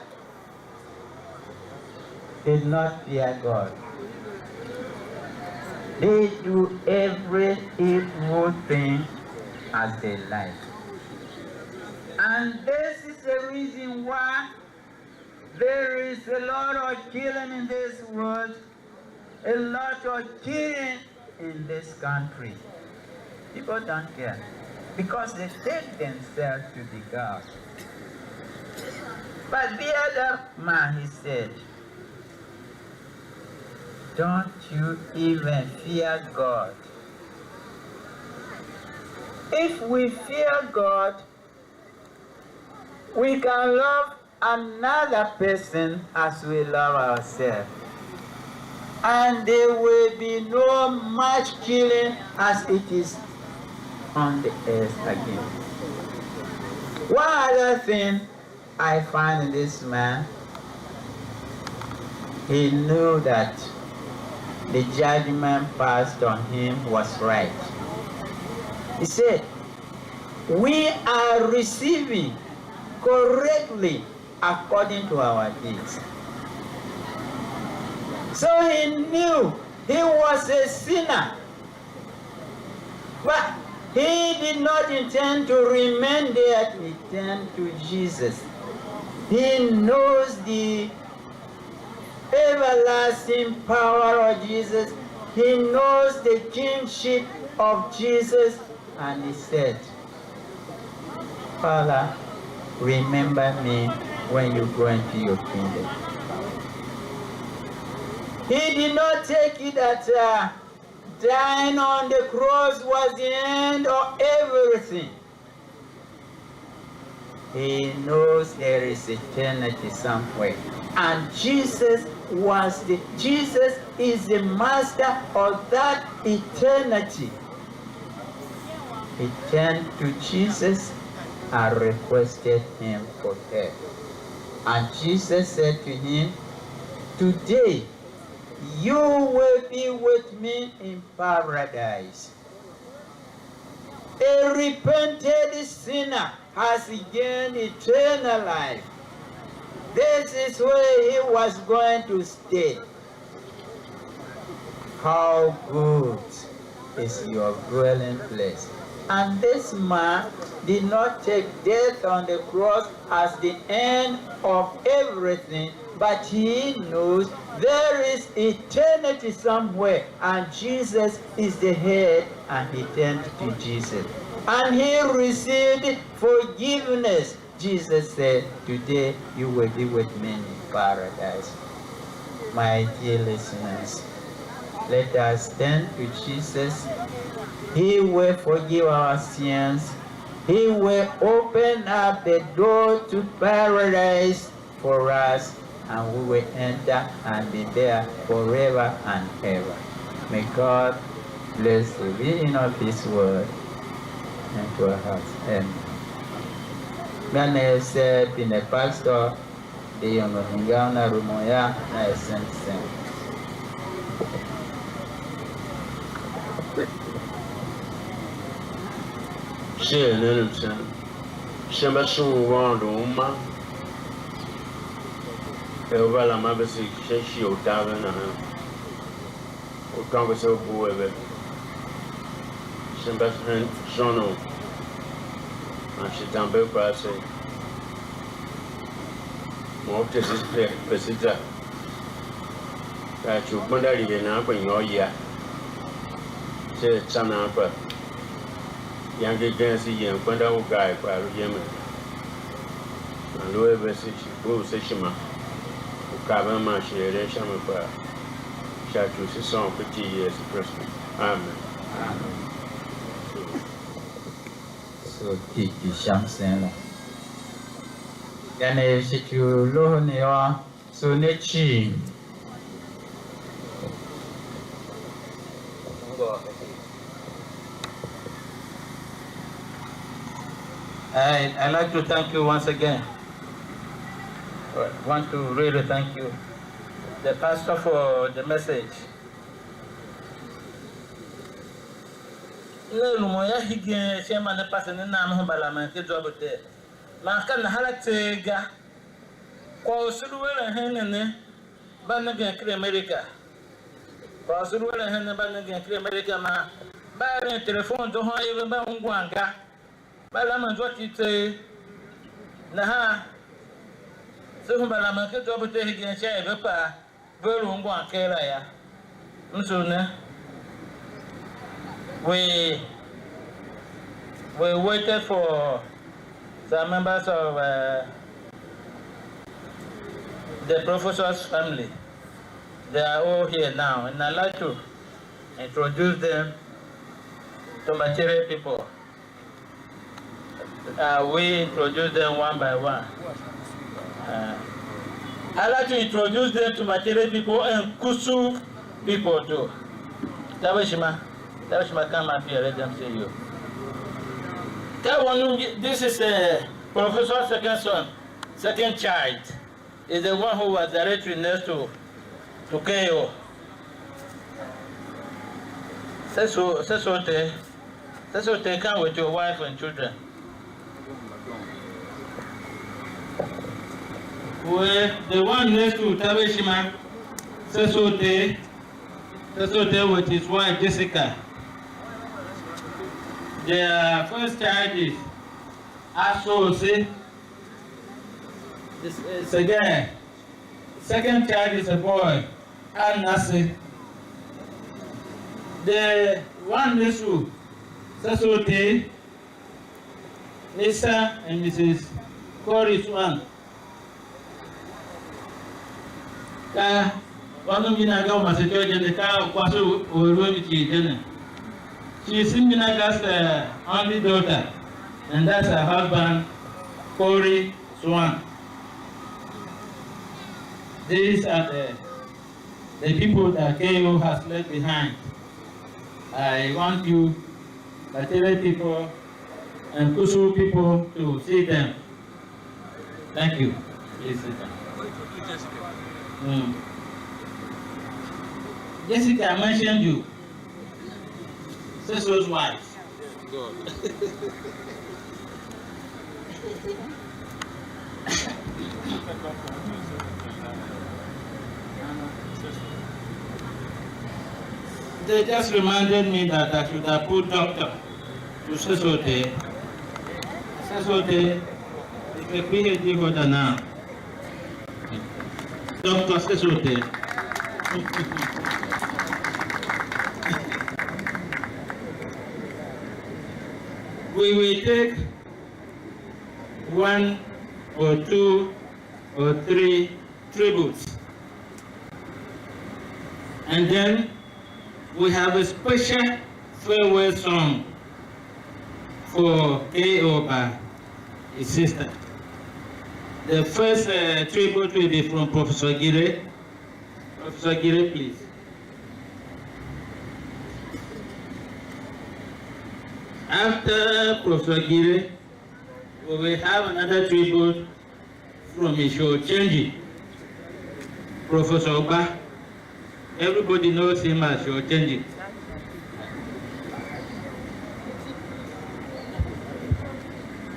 Speaker 5: Did not fear God. They do every evil thing as they like. And this is the reason why there is a lot of killing in this world, a lot of killing in this country. People don't care because they take themselves to be God. But the other man, he said, don't you even fear God. If we fear God, we can love another person as we love ourselves. And there will be no much killing as it is on the earth again. One other thing I find in this man, he knew that the judgment passed on him was right. He said, we are receiving correctly according to our deeds. So he knew he was a sinner, but he did not intend to remain there. He turned to Jesus. He knows the everlasting power of Jesus. He knows the kingship of Jesus. And he said, Father, remember me when you go into your kingdom. He did not take it that dying on the cross was the end of everything. He knows there is eternity somewhere. And Jesus is the master of that eternity. He turned to Jesus and requested him for help. And Jesus said to him, today you will be with me in paradise. A repented sinner has gained eternal life. This is where he was going to stay. How good is your dwelling place. And this man did not take death on the cross as the end of everything, but he knows there is eternity somewhere, and Jesus is the head, and he turned to Jesus. And he received forgiveness. Jesus said, today you will be with me in paradise. My dear listeners, let us turn to Jesus. He will forgive our sins. He will open up the door to paradise for us, and we will enter and be there forever and ever. May God bless the reading of His word into our hearts. Amen. Gane se pine pastor de yono hingana rumoya na esense.
Speaker 2: Share Nelson. Shamba sun wando uma. Eva la mabesi sheshi otave na. O kango se buwe. Shamba sono. Je t'embête pas assez. Mon petit c'est ça. Tu peux aller dans un peu c'est ça n'a pas. Il y a quelqu'un ici un peu dans le gars par le Yémen. L'eau est versée pour ce chemin. Au cas où marcher les chemins pas. Chaque jour c'est son petit expression. Amen.
Speaker 5: So tiki shamsen lo. Gane shitu lo ne wa so ne chi.
Speaker 1: I'd like to thank you once again I want to really thank you, the pastor, for the message. Moya hige shema ne pastor ne na no balama ke job te. Ma kan halate ga. Ko suru wala henene ba na ga kire America. Ko suru wala henene ba na ga kire America ma ba re telephone to ho ye ba ngwanga. Ba la man joti te na ha se ho balama ke job te hige she be pa velu ngwa kera ya. Msune we waited for some members of the professor's family. They are all here now, and I'd like to introduce them to material people. We introduce them one by one. I'd like to introduce them to material people and Kusu people too. Tabashima, come up here, let them see you. That one, this is the professor's second son, second child. Is the one who was directly next to KO. Sesote, come with your wife and children. Well, the one next to Tabeshima, Sesote with his wife Jessica. Their first child is Asose. It's a girl. Second child is a boy, Anase. The one next to Sesote, Mr. and Mrs. Corey Swan. One of she is Simbinaga's only daughter, and that's her husband, Corey Swan. These are the people that KO has left behind. I want you, material people and Kusu people, to see them. Thank you. Please sit down. Jessica, I mentioned you. Sister's wife. Good. They just reminded me that I should have put doctor to Sesote. Sesote is a PhD holder now. Dr. Sesote. We will take 1 or 2 or 3 tributes. And then we have a special farewell song for KO by his sister. The first tribute will be from Professor Gire. Professor Gire, please. After Professor Gire, we will have another tribute from Isho Chenji, Professor Oba. Everybody knows him as Isho Chenji.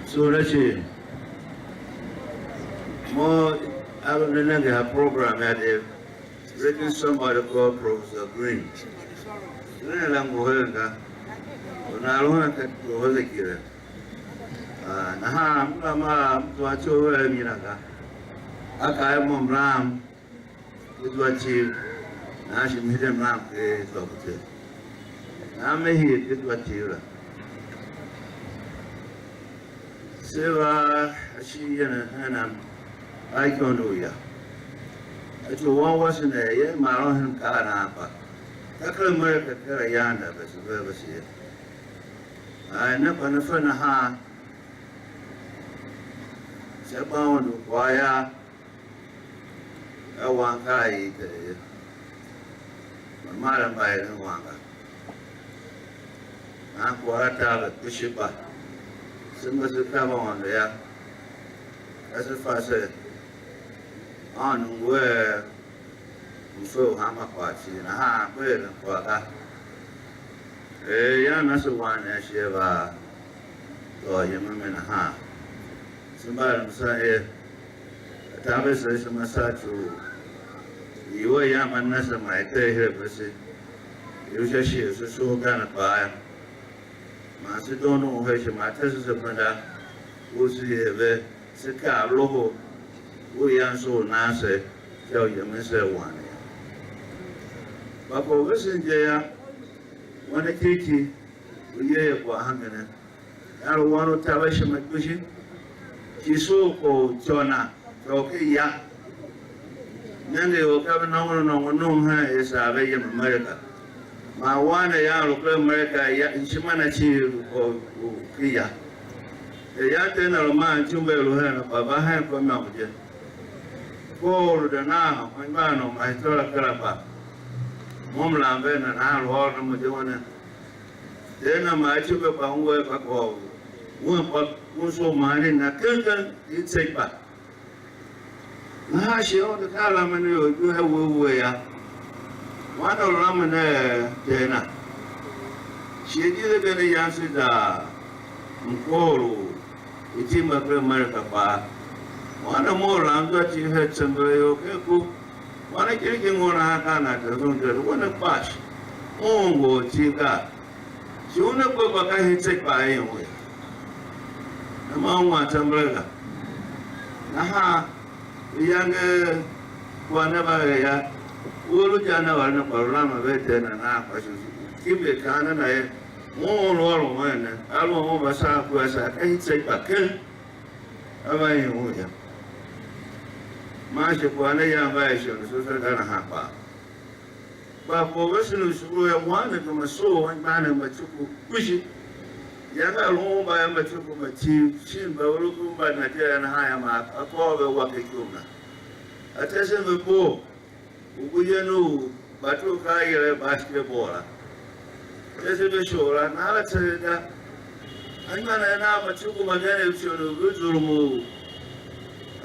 Speaker 6: So let's see. More, I don't know a program at a written somebody called Professor Green. I don't know I never know how. Sabon waya awanga ite. Mara bai wanga. Aku ada kushiba. Semua sudah on ya. As a fase. on where we feel Hamaquachi and a queer and quaka. A young as one as she ever or your women a ha. Somebody say, Tavis is a massage. You are young and Nessa might tell her, you shall she is so gonna buy. Master don't know where she might test us upon that. Who's here, Sika, Loho, we are so nice, tell you, Mr. One. But for listen, Jaya, when a kiki, we hear for hanging. I don't want to tell us my pushing. She so called Jonah, okay, yeah. Then they will come no her is a very America. My one a young of America, in Shimanachi or Kia. The young tenor man, Jumbo Luhan, Baba hand from Mountain. Go the now, my man on my Tora Karapa. Momland Ben and I'll hold them with the one. Then I'm a sugar pound work of one so mining a curtain, it's a back. Now she on the Kalaman, you have way. One of Ramana, Jena. She did a answer the Mkoro, it's in America bar. One or more round that you had some very okay cook. One a drinking one I can't, one a pass. Oh, go, Chica. She won't go back and take by anyway. Among one's umbrella. Aha, the younger one ever. Ulu jana warna parlama vete na na pashu. Kibe kana na ye. Mo lolo mene. Alu mo basa kuasa. Sei pakel. Aba ye moja. Mashe kuane ya maisha. Nususa kana hapa. Ba povesu nusuru ya mwana kama so wana machuku kushi. Yanga lumba ya machuku machi. Shimba ulukumba na tia na haya ma. Akowe wake kuma. Atese mpo. Ugujenu batu kaya basketball. Ese be shora na la tseda. Anya na machuku magane uchono guzurumu.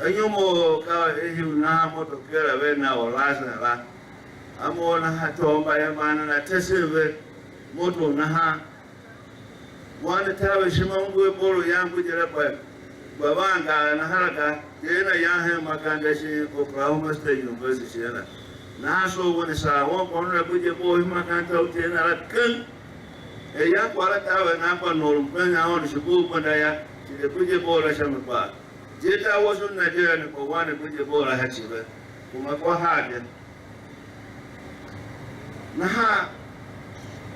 Speaker 6: Anyumo ka ehu na moto kera we na olasa la. Amo na hatomba ya mana na teseve moto na ha. Wana tawe shimangu bolo yangu jera pa. Babanga na haraka yena yahe makanda shi Oklahoma State University yana. Naso when it's a one corner, put your boy, my can't tell you that can. A young quality and upper norm, when I want to go when I put your ball as I'm about. Jetta was on Nigeria for one and put your ball I had to for my poor heart. Naha,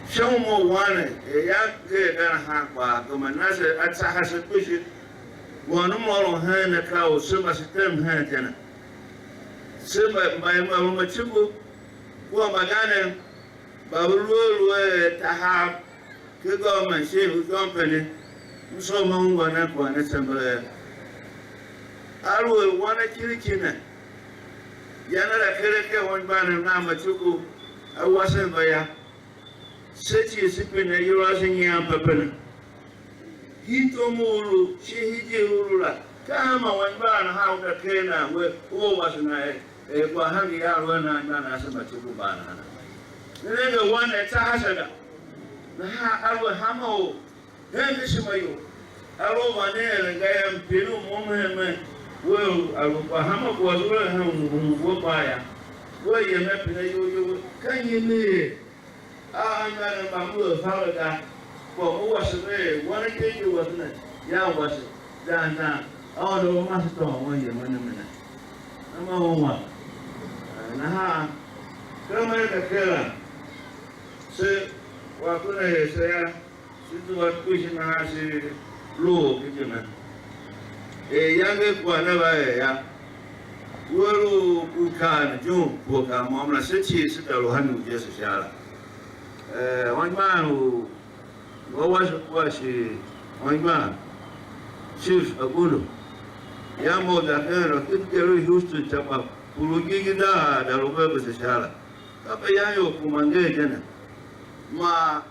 Speaker 6: show more one, a young girl gonna have back, the Manasa at Sahasa push it. One more on hand a cow, so much term hand. Simba by Machuku, Wamagana, Babulu, Tahab, the government, she company, so long on that one, assembly. I will want a kirikina. Yana Kirika, one man and Namachuku, I wasn't by City sipping a Eurasian yam pepper. Hitomuru, she hit Urula. Come on, one barn, how the Kena, where all was an eye. Kwa hangi ya wana na nasema chuku bana. Nene one etahasada. Na ha alwa hamo. Hende shimayo. Alwa manele ngaya mpinu mume wewe alwa hamo kwa zura hamu baya. Wewe yemepina yo kanyene. Anga na mamu faraga. Kwa uwasebe wana keju wasna. Ya wasi. Dana. Ndo masto wewe mwana. Ama huwa. Naha, kama ya kakela, se wakuna yesaya, situ watuishi na hasi luo kijuna. Yange kwa neba ya, uwaru kukana juu kuka mwamna sechi sita luhani ujesa shala. Wanjmanu, wawashu kwashi, wanjmanu, chief agudu. Yamo da kero, kitkeru Houston chapa. Pulugi da Robert Shala. Kapa yayo kumange jana. Ma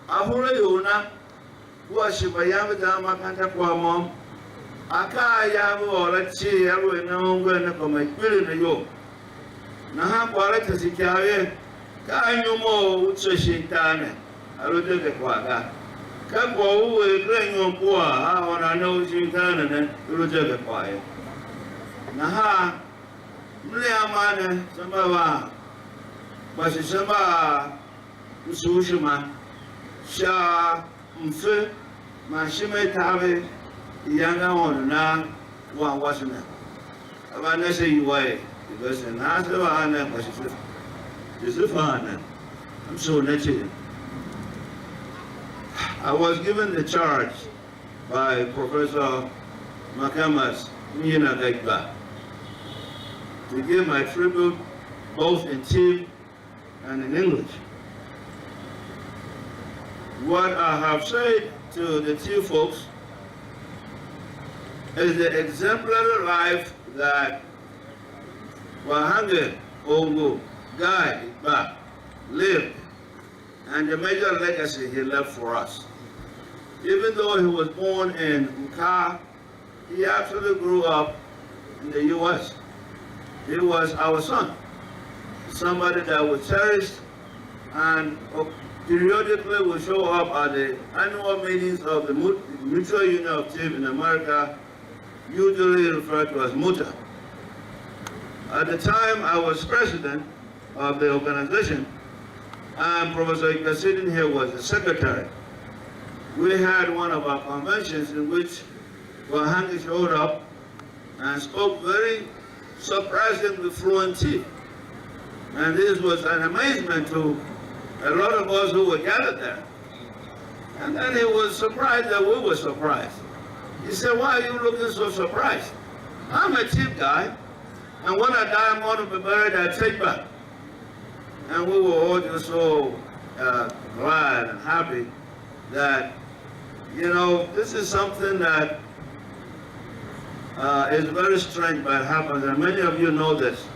Speaker 6: ahura yona, kuwa shibayama da makanta kwa mom, aka ya bo la chi ya bo na ngwe na ko mai kwiri na yo na ha kwara ta sikyaye ka anyumo utso shitane aloje ke kwaga ka ko we renyo kwa ha ona no shitane ne aloje ke kwaye na ha mle amane samba basi samba usushima sha mfe ma shime tabe yanga on na wa wasna aba na say why because na se ba na basi this is fun. I'm so natural. I was given the charge by Professor Makamas Ikpah to give my tribute both in Tiv and in English. What I have said to the Tiv folks is the exemplary life that Wahange Ongo Guy Ikpah lived and the major legacy he left for us. Even though he was born in Ikpah, he actually grew up in the U.S. He was our son, somebody that was cherished and periodically will show up at the annual meetings of the Mutual Union of Tiv in America, usually referred to as MUTA. At the time I was president of the organization, and Professor Ikpah sitting here was the secretary. We had one of our conventions in which Wahange showed up and spoke very surprisingly fluent Tiv. And this was an amazement to a lot of us who were gathered there. And then he was surprised that we were surprised. He said, why are you looking so surprised? I'm a Tiv guy, and when I die, I'm going to be buried at Ikpah. And we were all just so glad and happy that, you know, this is something that is very strange, but it happens, and many of you know this.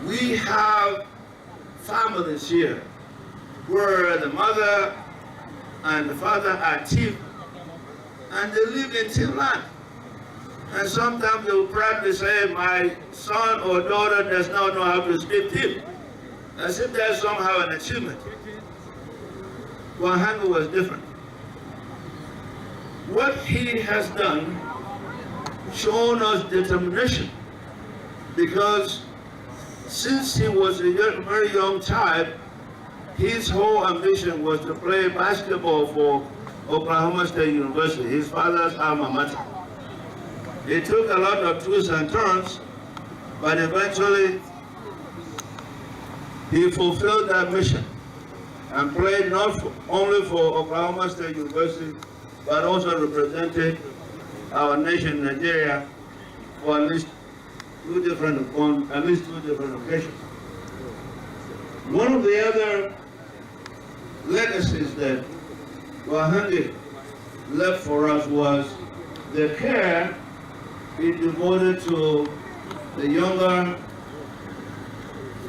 Speaker 6: We have families here where the mother and the father are Tiv, and they live in Tiv land. And sometimes they will proudly say, my son or daughter does not know how to speak Tiv, as if that's somehow an achievement. Wahange was different. What he has done, shown us determination, because since he was a very young child, his whole ambition was to play basketball for Oklahoma State University, his father's alma mater. It took a lot of twists and turns, but eventually he fulfilled that mission and played not only for Oklahoma State University, but also represented our nation, Nigeria, for at least two different occasions. One of the other legacies that Wahange left for us was the care he devoted to the younger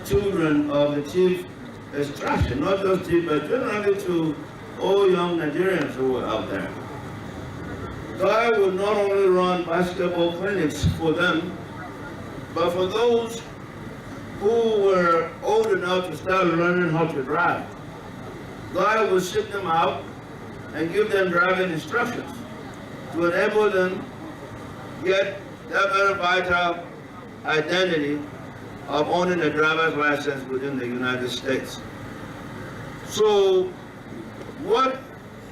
Speaker 6: children of the Tiv extraction, not just Tiv, but generally to all young Nigerians who were out there. Guy would not only run basketball clinics for them, but for those who were old enough to start learning how to drive. Guy would sit them out and give them driving instructions to enable them get that very vital identity of owning a driver's license within the United States. So what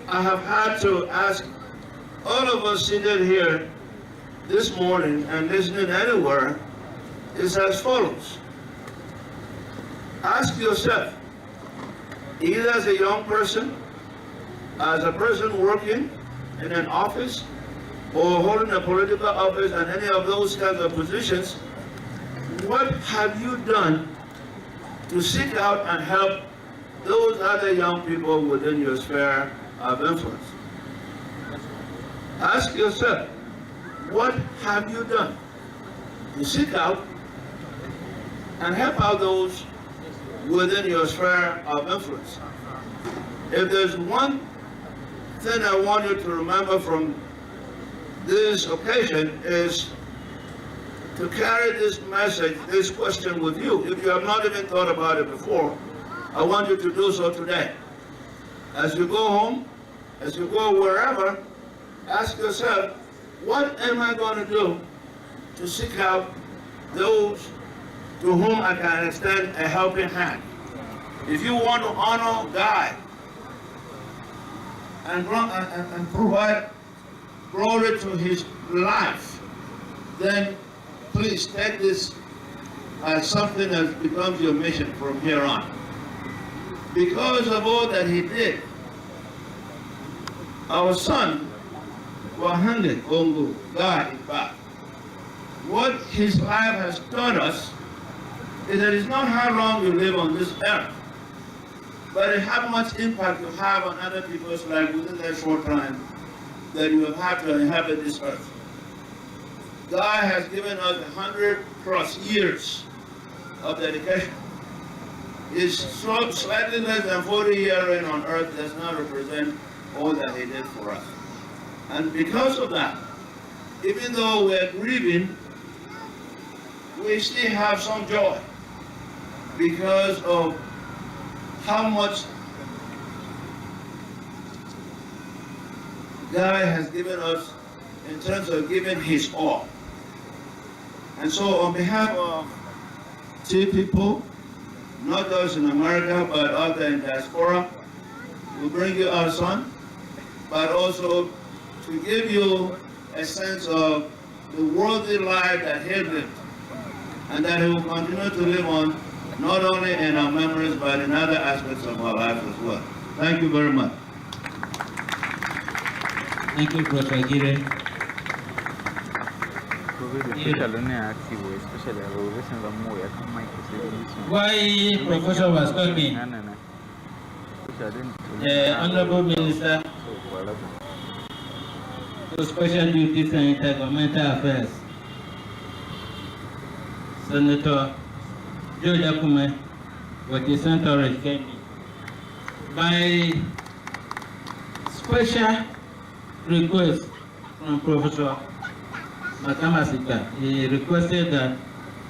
Speaker 6: I have had to ask all of us seated here this morning and listening anywhere is as follows. Ask yourself, either as a young person, as a person working in an office, or holding a political office and any of those kinds of positions, what have you done to seek out and help those other young people within your sphere of influence? Ask yourself, what have you done to seek out and help out those within your sphere of influence? If there's one thing I want you to remember from this occasion is to carry this message, this question with you. If you have not even thought about it before, I want you to do so today. As you go home, as you go wherever, ask yourself, what am I going to do to seek out those to whom I can extend a helping hand? If you want to honor God and provide glory to his life, then please take this as something that becomes your mission from here on. Because of all that he did, our son, Wahande Kongo, God Ikpah, what his life has taught us is that it's not how long you live on this earth, but how much impact you have on other people's life within that short time that you have to inhabit this earth. God has given us 100+ years of dedication. His slightly less than 40 year reign on earth does not represent all that he did for us. And because of that, even though we're grieving, we still have some joy because of how much God has given us in terms of giving his all. And so on behalf of two people, not those in America, but other in diaspora, we bring you our son, but also to give you a sense of the worldly life that he lived, and that he will continue to live on, not only in our memories, but in other aspects of our lives as well. Thank you very much.
Speaker 1: Thank you, Professor Gire. Why Professor was talking, the Honorable Minister for Special Duties and Intergovernmental Affairs, Senator Joe Jakume, with the Senator Kemi. By special request from Professor Ikpah, he requested that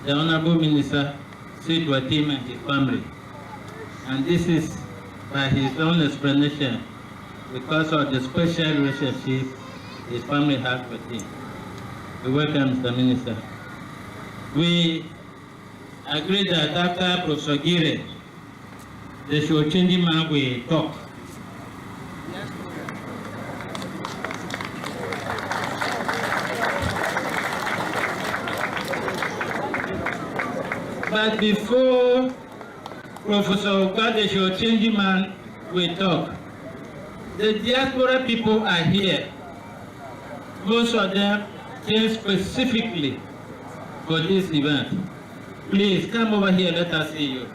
Speaker 1: the Honorable Minister sit with him and his family. And this is by his own explanation because of the special relationship his family has with him. We welcome Mr. Minister. We agree that after Professor Gire, the short-changing man will talk. But before Professor the short-changing man will talk, the diaspora people are here. Most of them came specifically for this event. Please come over here, let us see you.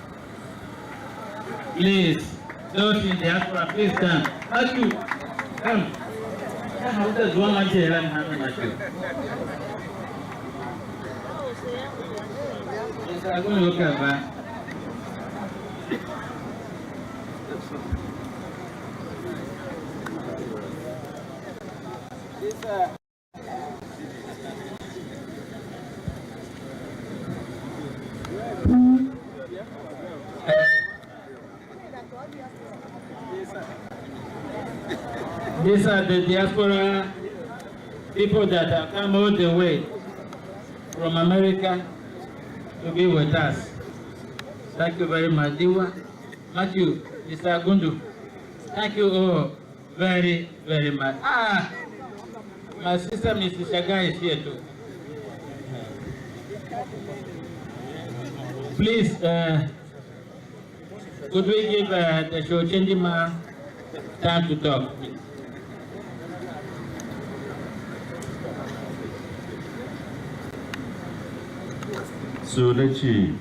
Speaker 1: Please, those in diaspora, please come. Matthew, come. There's one man here, Matthew. Yes, I'm going to look at that. These are the diaspora people that have come all the way from America to be with us. Thank you very much. Diwa, Matthew, Mr. Gundu, thank you all very, very much. My sister, Mrs. Shaga, is here too. Please, could we give the short-changing man time to talk?
Speaker 7: So let's see.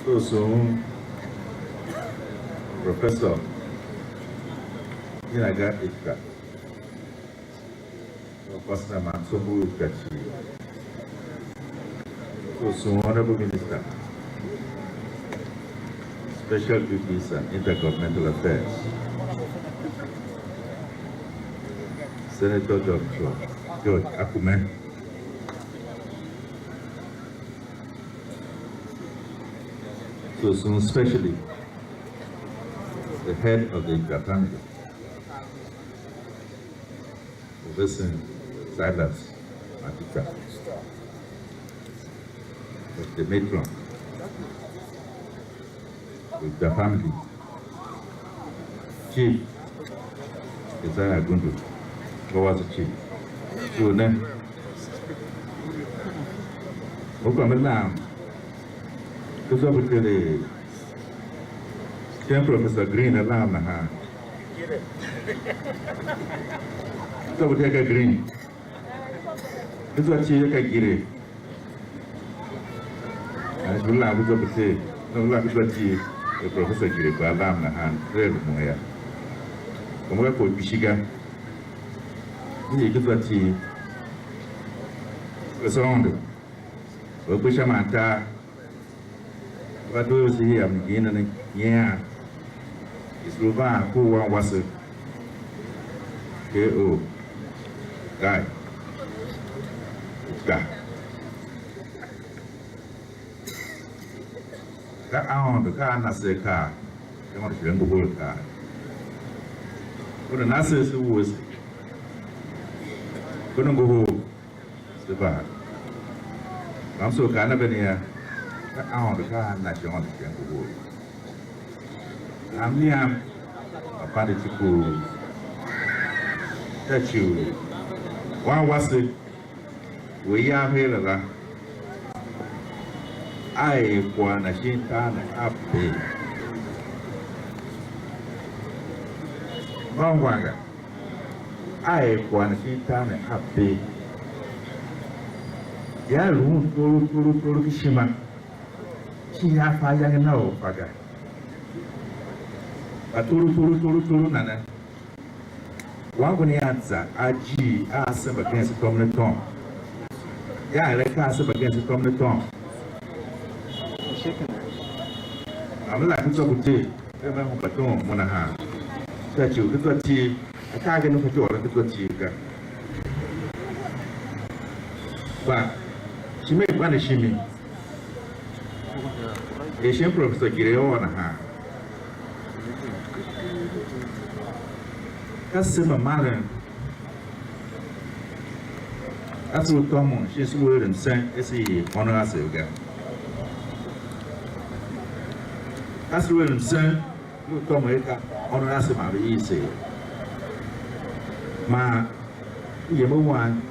Speaker 7: So, Professor, I got Ikpah. Pastor Mansobu Ikpah. So, Honorable Minister, Special Duties and Intergovernmental Affairs, Senator Dr. George Akume. So soon, especially the head of the Ikpah family, Professor Silas Matika, the matron with the family, Chief Isaiah Gundu, who was the chief. So then, welcome now. This opportunity, Professor Green alarm na this opportunity Green. This what she gire. As we learn, this opportunity, no learn this what she Professor gire ko alarm na real moya. Como ko bishiga. This what she resonde. O puxa mata. What do you see here? I'm beginning, yeah. It's Ruvan who was a KO guy. Guy. That on the car, not the car. They want to the whole car. But the Nazis who was going to go home. The bar. I'm so kind of in here. On the car, not the only thing to hold. I'm here, a political that you one was it. We are here. I want a shit and up there. One wagon. I want a shit and up there. Yeah, room to Kishima. She have fire now, Faga. A turu nana. One when he answer, G, ask him against the common tongue. Yeah, let's ask him against the common tongue. I'm like to talk to you. Remember, but don't want to have. That you, look at you. I can't get no for you, look at you. But she may punish me. Asian Professor Gireo on her. That's my mother. That's what Tom, she's word and sent as he honor us again. That's what I'm saying. Look, Tom, honor us about easy. Ma, you know one.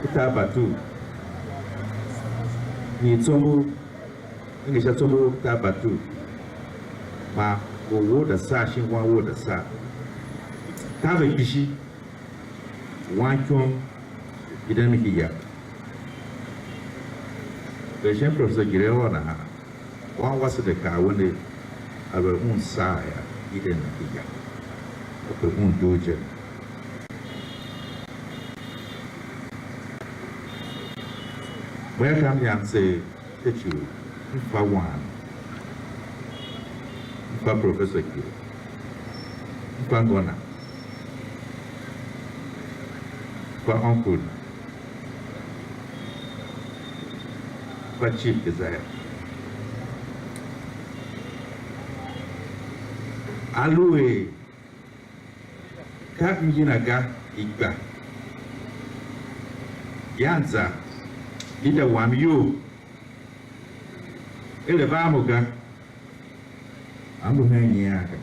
Speaker 7: Tabatu. Ni Tombo. English Tombo Tabatu. Ma, go the sash in one word the sash. Have a fishy. One chum. You didn't make it yet. The Asian Professor Gireo na one was the car when they have a own sire. You didn't make it yet. Of the own dojo. Welcome and say that you for one for Professor Q for Gona for Uncle for Chief Desire Alue Kak Mijinaga Ikpah Yanza Ida wamyo ele vamoga ambu hanyaka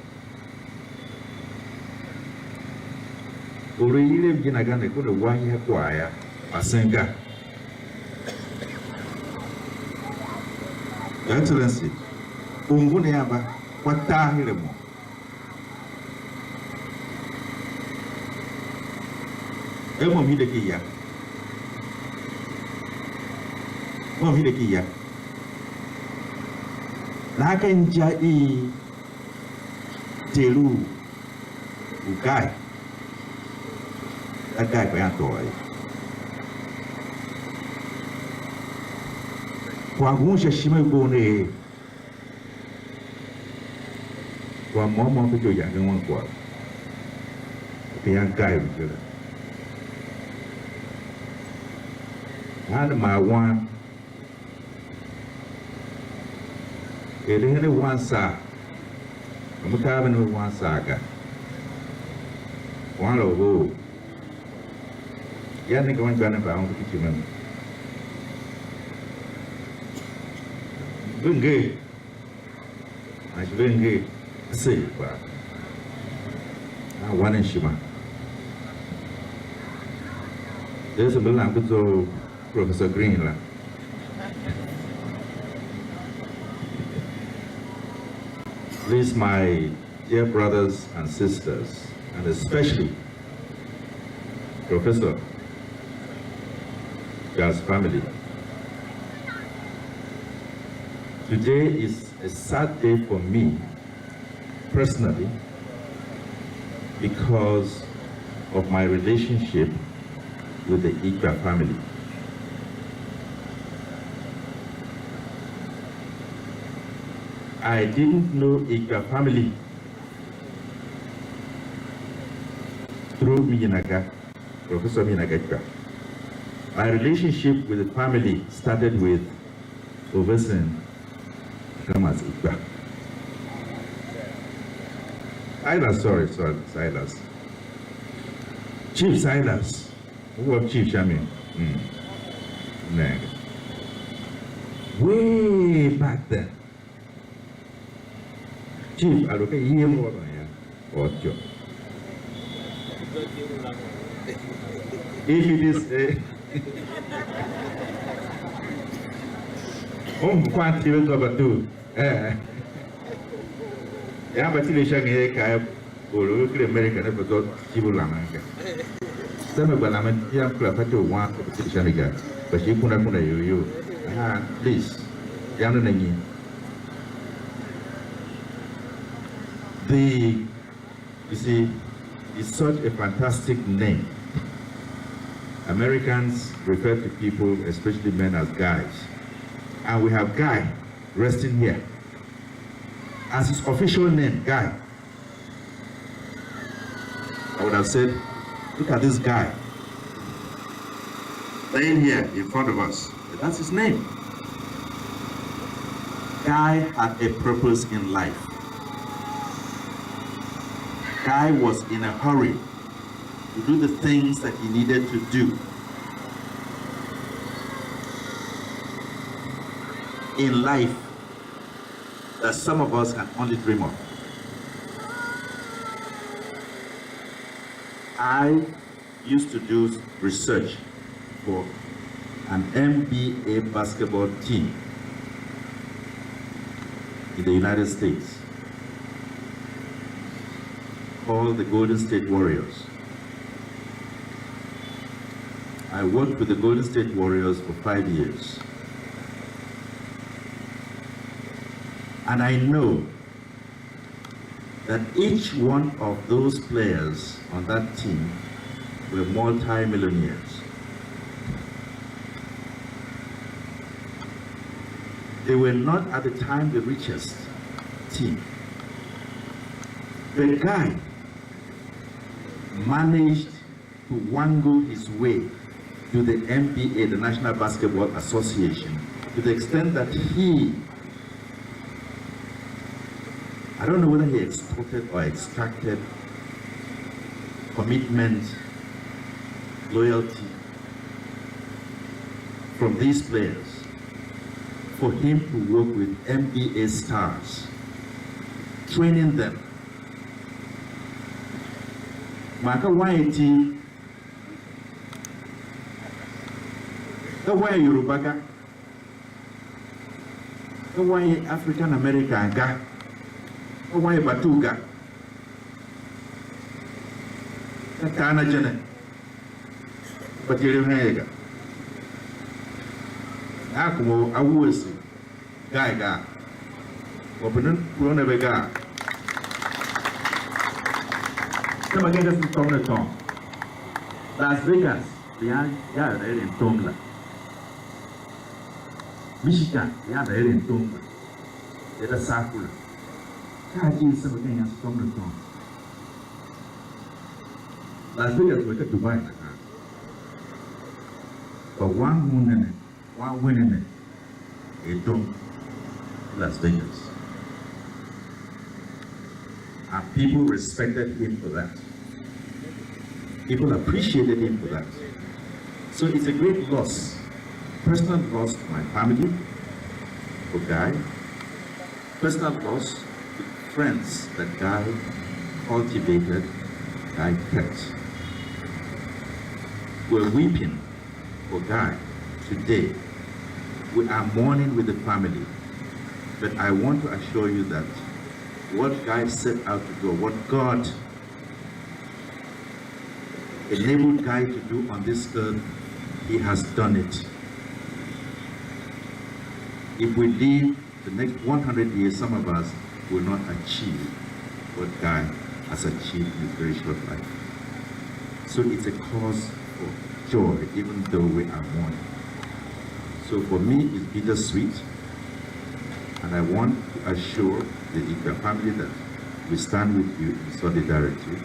Speaker 7: uri ile mjina gane kuna wanya kwaya asenga Your Excellency ungune yaba kwa tahile mo emo mide kiya Mom hide kia. Nakan jadi telu ukai. Akai ko yan toy. Kwa ngusha shime bone. Kwa mama ko ya ngwan kwa. young guy with you. And my one, it ain't one sack. I'm having one saga. One of those. Yannick going to be on the kitchen. Good. I should be safe, but I want in Shima. There's a little to Professor Greenland. Please, my dear brothers and sisters, and especially Professor Charles' family. Today is a sad day for me, personally, because of my relationship with the Ikpah family. I didn't know Ikpah family through Minaga, Professor Minaga Ikpah. My relationship with the family started with overseeing Thomas Ikpah. Silas. Chief Silas. Who was Chief Shamin? Way back then. Chief, I look at you more than you. Or Joe. If it is a quantity of two. Yeah, but you shall get a look American episode, Chibulamanga. Some of them, young Clapato want to see Shaniga, but she couldn't put you. Please, young Nagi. You see, it's such a fantastic name. Americans refer to people, especially men, as guys. And we have Guy resting here as his official name, Guy. I would have said, look at this guy laying here in front of us. That's his name. Guy had a purpose in life. Guy was in a hurry to do the things that he needed to do in life that some of us can only dream of. I used to do research for an NBA basketball team in the United States called the Golden State Warriors. I worked with the Golden State Warriors for 5 years. And I know that each one of those players on that team were multi-millionaires. They were not at the time the richest team. The guy managed to wangle his way to the NBA, the National Basketball Association, to the extent that I don't know whether he extorted or extracted commitment, loyalty from these players for him to work with NBA stars, training them. Maka Waiti, the way Yoruba ga, the way African American ga, the way Batuga, the Kana Jene, but you don't Akumo, Awusi, Gaiga, Open Pronavega. Come again, this is from the top. Las Vegas, they are there in Tonga. Michigan, they are there in Tonga. They are Sakura. Kaji is some again from the top. Las Vegas were Dubai. But one winning it don't Las Vegas. And people respected him for that. People appreciated him for that. So it's a great loss. Personal loss to my family, for Guy. Personal loss to friends that Guy cultivated, Guy kept. We're weeping for Guy today. We are mourning with the family. But I want to assure you that what Guy set out to do, what God enabled Guy to do on this earth, he has done it. If we live the next 100 years, some of us will not achieve what Guy has achieved in his very short life. So it's a cause for joy, even though we are mourning. So for me, it's bittersweet. And I want to assure the Ikpah family that we stand with you in solidarity.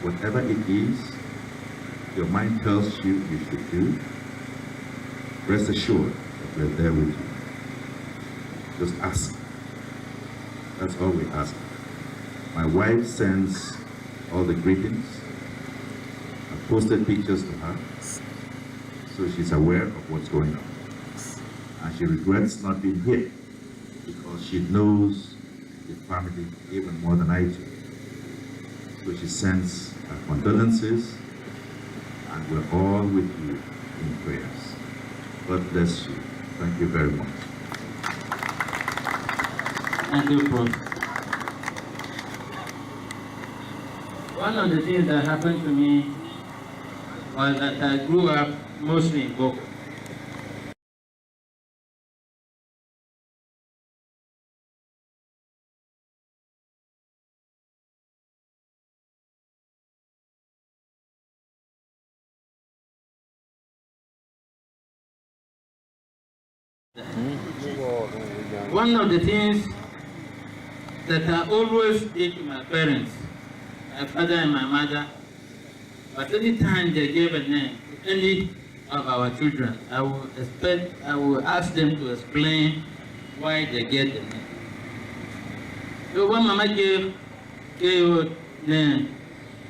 Speaker 7: Whatever it is your mind tells you you should do, rest assured that we're there with you. Just ask. That's all we ask. My wife sends all the greetings. I posted pictures to her, so she's aware of what's going on. And she regrets not being here, because she knows the family even more than I do. So she sends her condolences, and we're all with you in prayers. God bless you. Thank you very much.
Speaker 1: Thank you, Prof. One of the things that happened to me was that I grew up mostly in Boko. One of the things that I always did to my parents, my father and my mother, but any time they gave a name to any of our children, I will ask them to explain why they get the name. So when Mama gave a name,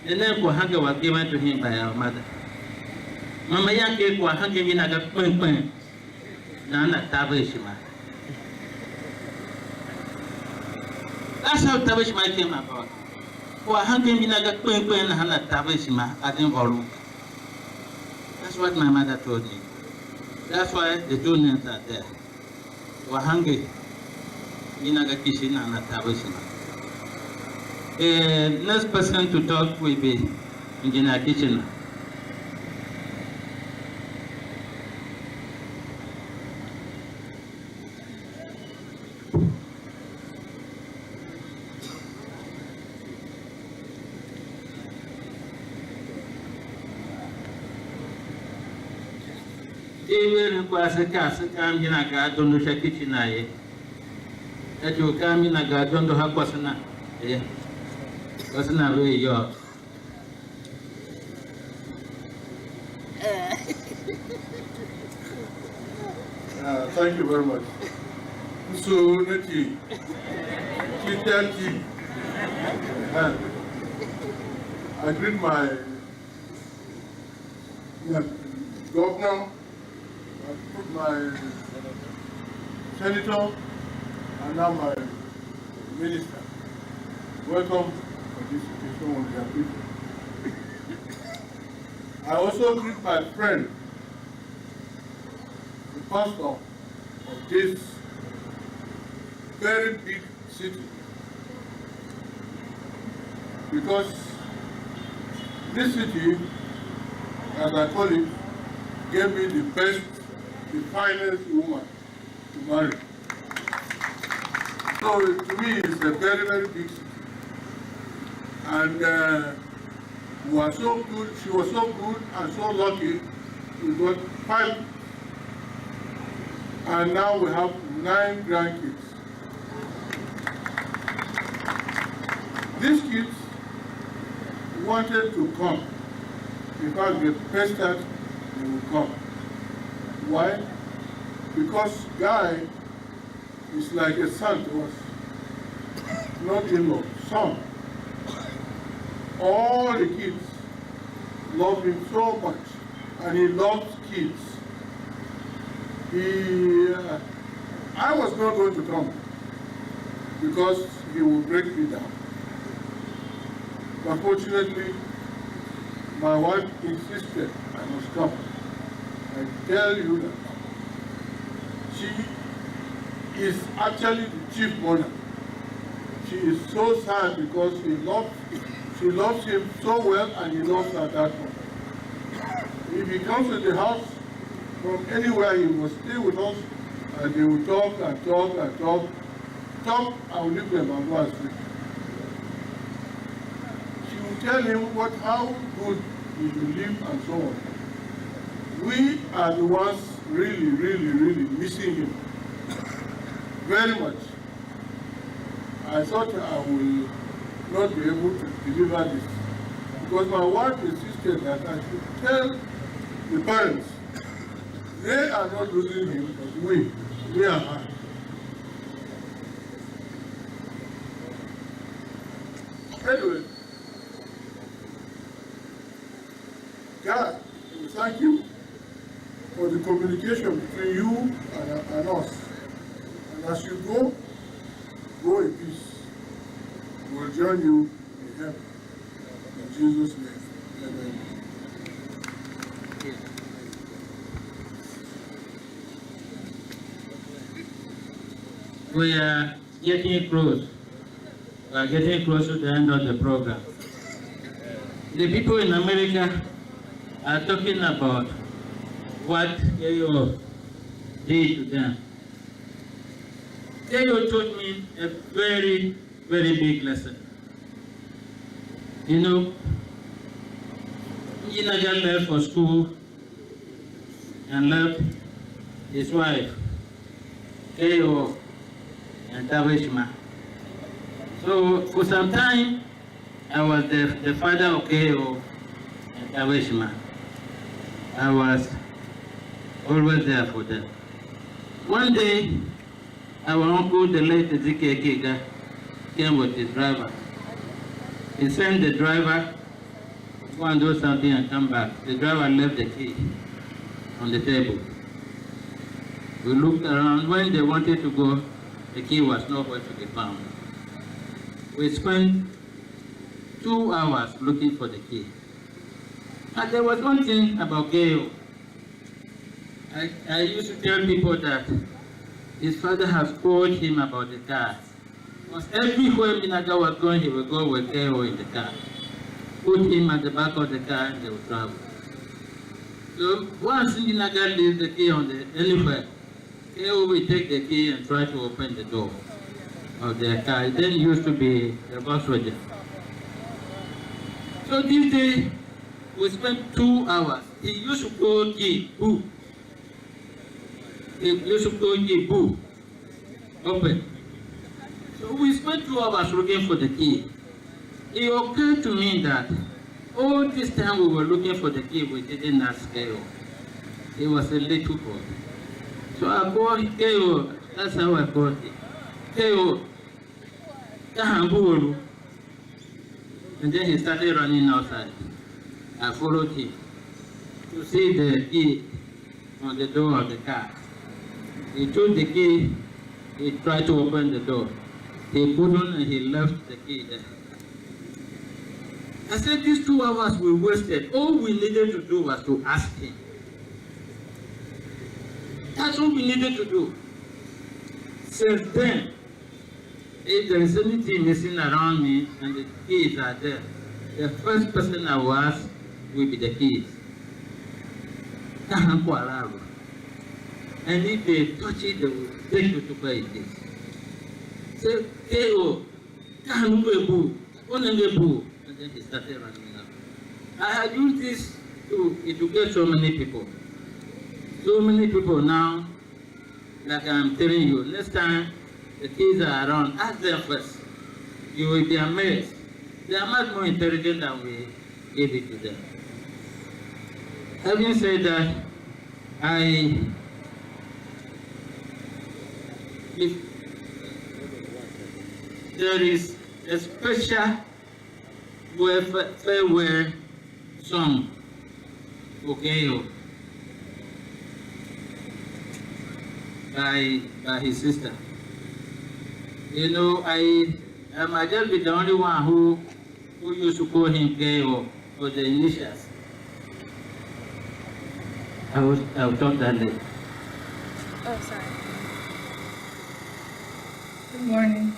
Speaker 1: the name Kohanga was given to him by our mother. Mama Yang gave Kohanga Minaga Pen Nana Tabishima. That's how Tabishima came about. Kohanga Minaga Pen Nana Tabishima at Involume. That's what my mother told me. That's why the two names are there. Kohanga Minaga Kishina Nana Tabishima. The next person to talk will be Engineer Kitchener. Even Kwasa Kamina Garden, Shakitinaye, that you come in a garden to have Kwasana. Wasn't very young.
Speaker 8: Thank you very much. So, Neti, Kitati, I greet my governor, I put my senator, and now my minister. Welcome to this occasion on their people. I also greet my friend, the pastor of this very big city, because this city, as I call it, gave me the best, the finest woman to marry. So to me, it's a very, very big city. And we were so good, she was so good and so lucky, we got 5. And now we have 9 grandkids. These kids wanted to come. In fact, they pestered, they would come. Why? Because Guy is like a son to us. Not in-law, son. All the kids love him so much, and he loves kids. I was not going to come because he would break me down. But fortunately, my wife insisted I must come. I tell you that she is actually the chief mourner. She is so sad because she loves him so well, and he loves her that much. If he comes to the house from anywhere, he must stay with us, and they will talk and talk and talk. Talk, I will leave them and go and sleep. She will tell him how good he will live and so on. We are the ones really, really, really missing him very much. I thought I will not be able to deliver this because my wife insisted that I should tell the parents they are not losing him, but we are her. Anyway, God, we thank you for the communication between you and us. And as you go in peace. We'll join you in heaven. In Jesus' name, amen.
Speaker 1: We are getting close. We are getting close to the end of the program. The people in America are talking about what AO did to them. AO taught me a very, very big lesson. You know, Inaga left for school and left his wife, AO, and Tawishma. So for some time, I was the father of KO and Tawishma. I was always there for them. One day, our uncle, the late Ezekiel Kega, came with his driver. He sent the driver to go and do something and come back. The driver left the key on the table. We looked around. When they wanted to go, the key was nowhere to be found. We spent 2 hours looking for the key. And there was one thing about Gail. I used to tell people that his father has told him about the car. Because everywhere Minaga was going, he would go with Gail in the car. Put him at the back of the car and they would travel. So once Minaga leaves the key on anywhere, Gail will take the key and try to open the door of their car. It then used to be the Volkswagen. So this day, we spent 2 hours. He used to go key, boo. He used to go key, boo. Open. So we spent 2 hours looking for the key. It occurred to me that all this time we were looking for the key, we didn't ask Gail. He was a little boy. So I called Gail. That's how I called him. Gail. And then he started running outside. I followed him to see the key on the door of the car. He took the key, he tried to open the door. He couldn't and he left the key there. I said these 2 hours we wasted. All we needed to do was to ask him. That's all we needed to do. Since then, if there is anything missing around me and the keys are there, the first person I will ask will be the keys. And if they touch it, they will take you to where it is. Say, K.O., and then he started running up. I had used this to educate so many people. So many people now, like I'm telling you, next time the kids are around, ask them first. You will be amazed. They are much more intelligent than we give it to them. Having said that, there is a special farewell song for Gail by his sister. You know, I might just be the only one who used to call him Gail for the initials. I'll talk that later.
Speaker 9: Oh, sorry. Good morning.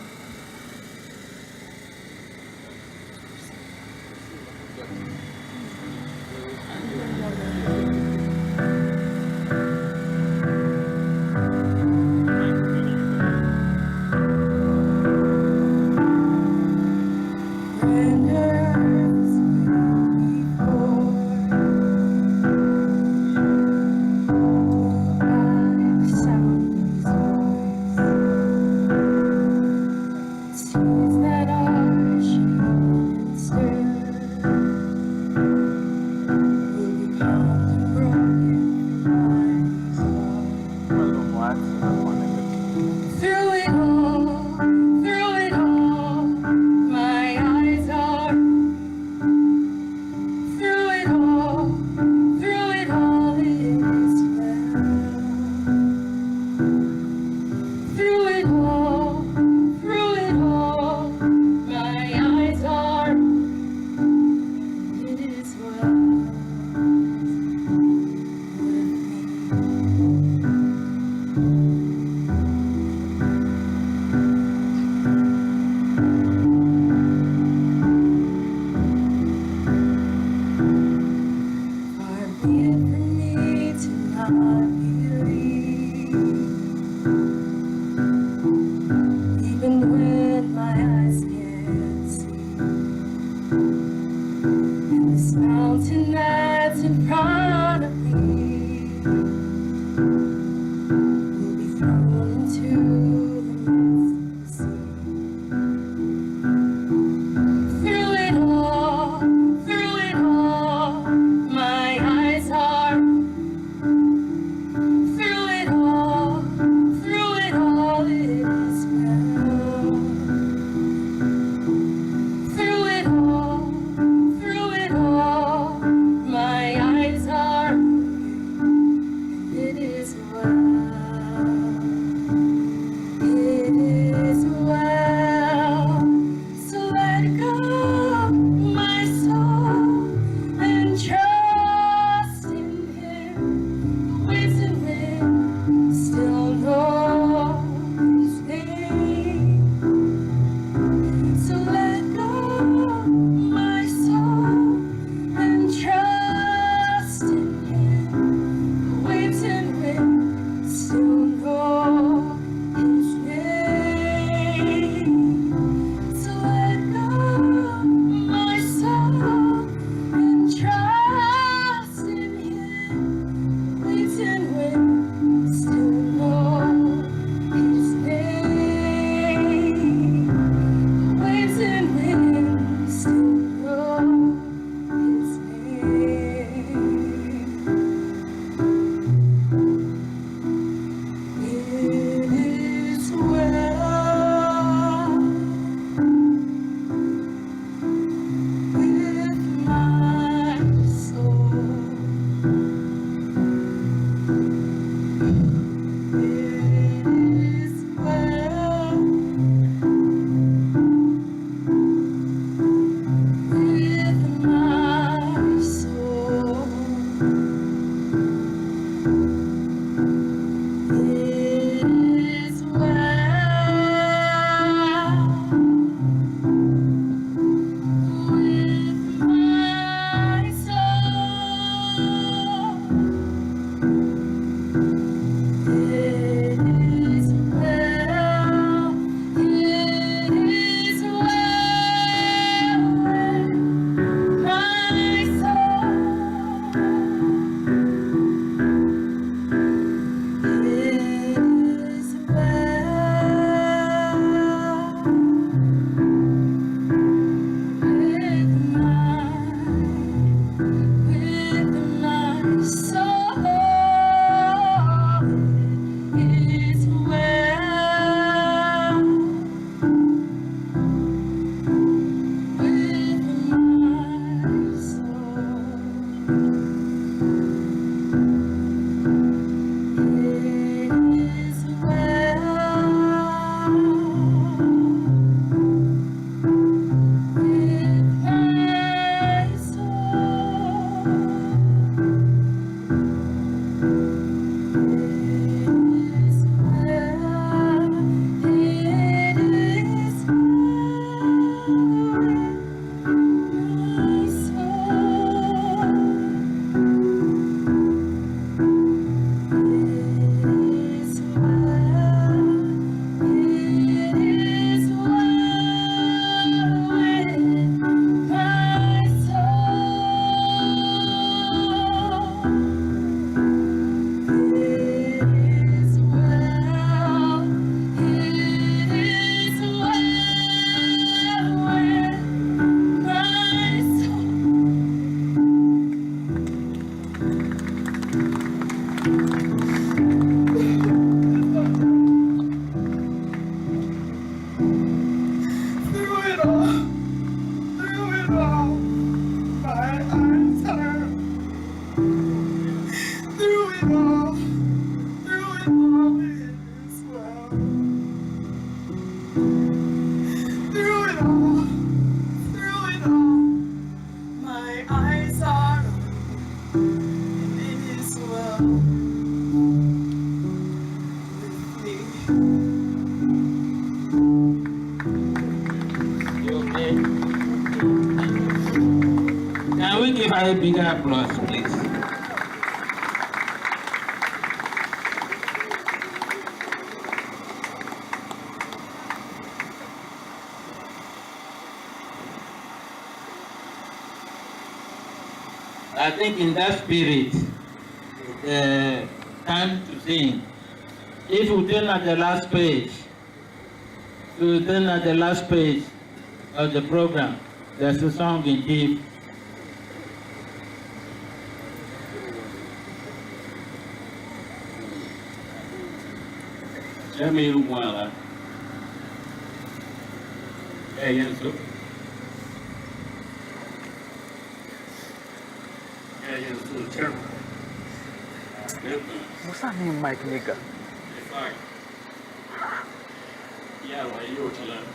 Speaker 1: Can we give her a bigger applause, please? I think in that spirit, time to sing. If we turn at the last page, of the program, there's a song in Chief. Jamil Mwala. Hey, Yansu. Hey, Yansu, chairman.
Speaker 10: Musa ni Mike Nigga.
Speaker 1: Yeah, well, you're chilling.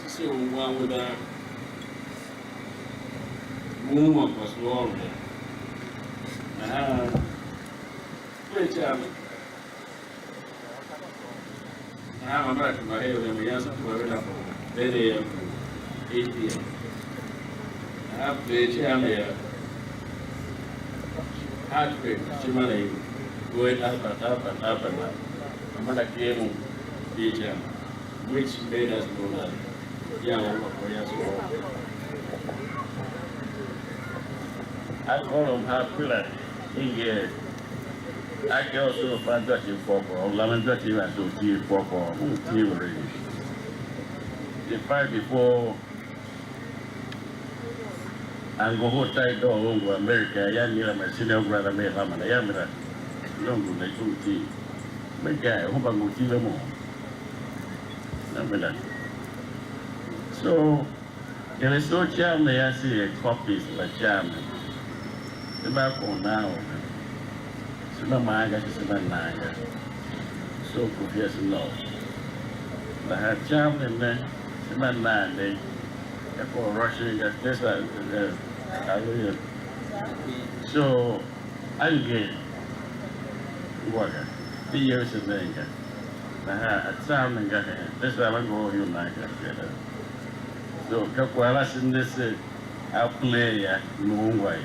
Speaker 1: So, one with a woman was long. Great job. I'm back to my head and we answer to my 10 a.m. to 8 p.m. I have to tell me hard way, Shimane, going up and up and up and up. I'm going to give him which made us know that. Yeah, I call him half pillar in here. I can also find that you for lemon that you have to tea for tea already. The fight before and go hold tight door to America, I am my senior brother, I am a young tea. Make guy, I hope I go tea more. So, there is no charm, I see a copies like charm. The back on now. Sima maga, sima naga. So, yes, no. The hard charm in there, sima naga. For rushing at this, so, I'll get water. 3 years in there. At some and got this I will go you like that. So Kakualas in this I'll play no way.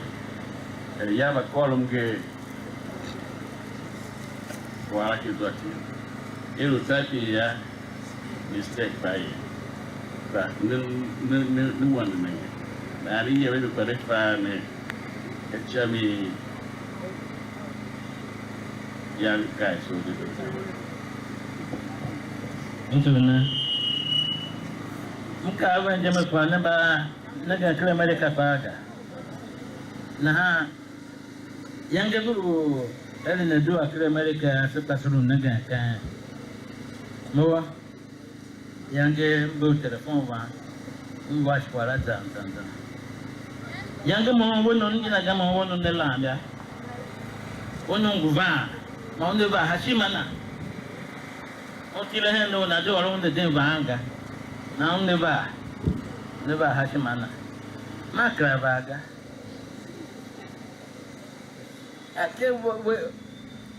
Speaker 1: You have a column gay. While I can do it. It will type here mistake by you. But no one. Now, you will correct me. A chummy young guy so different. Interment. Muka awan jamak kuana ba naga kira mereka paga. Nah, yang dulu dari dua kira mereka sepas rumah naga kan. Mau yang ke bertelefon wah, was kuala jam. Yang ke mau wonon kita ke mau wonon nelam ya. Wonon guva, mau ni bah hasimana. O kila hendo na do along the day banga. Now never hashimana. Makra baga. Ake we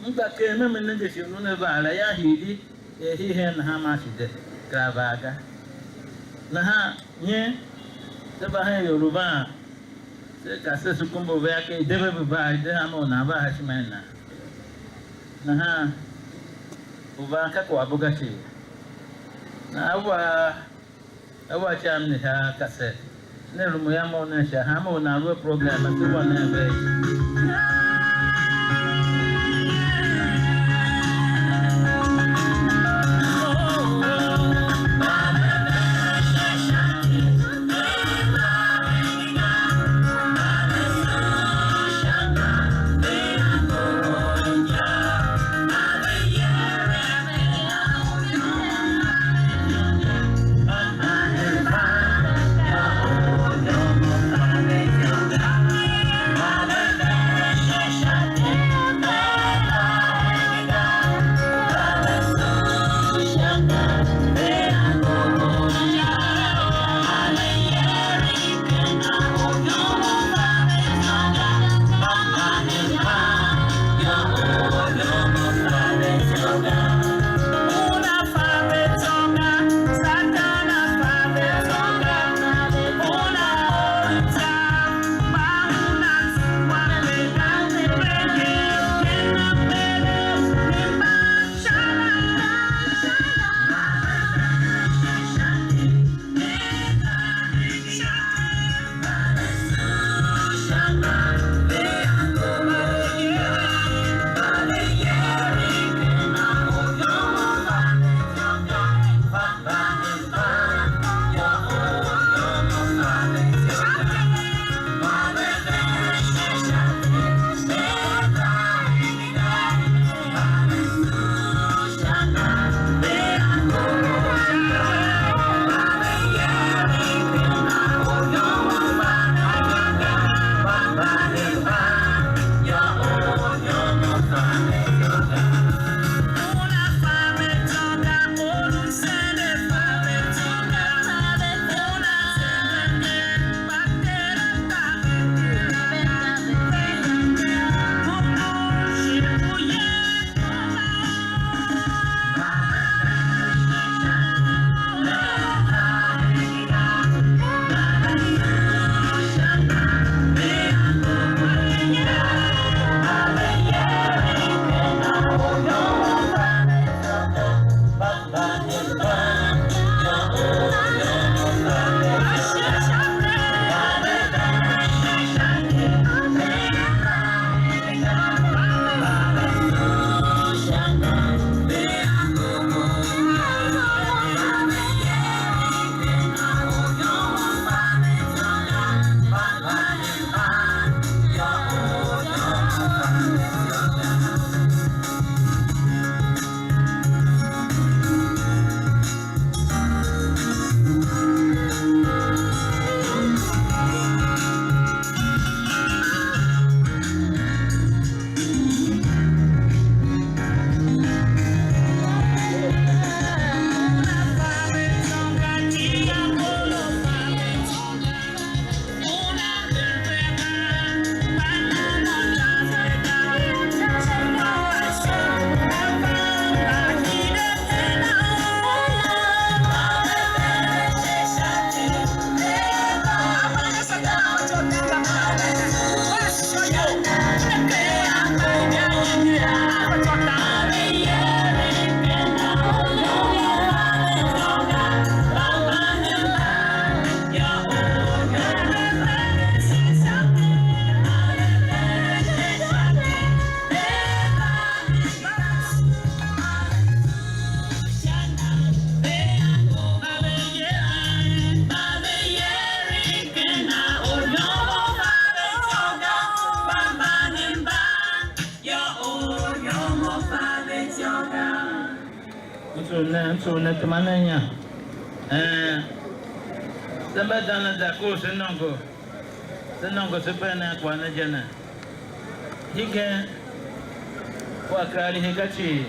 Speaker 1: mbake meme nende shi nune bala ya hidi he hen ha maside kravaga. Na ha nye se ba he Yoruba se ka se sukumbo ve ake debe ba de ha mo na ba hashimana. Na ha Ubaka kwa bugati. Na awa cham ni ha kase. Ne rumu ya mo na sha ha mo na ro program ati wa na be. sune tumananya. Sembadana da ko senongo sepena kwa na jana. Hige kwa kali hikachi.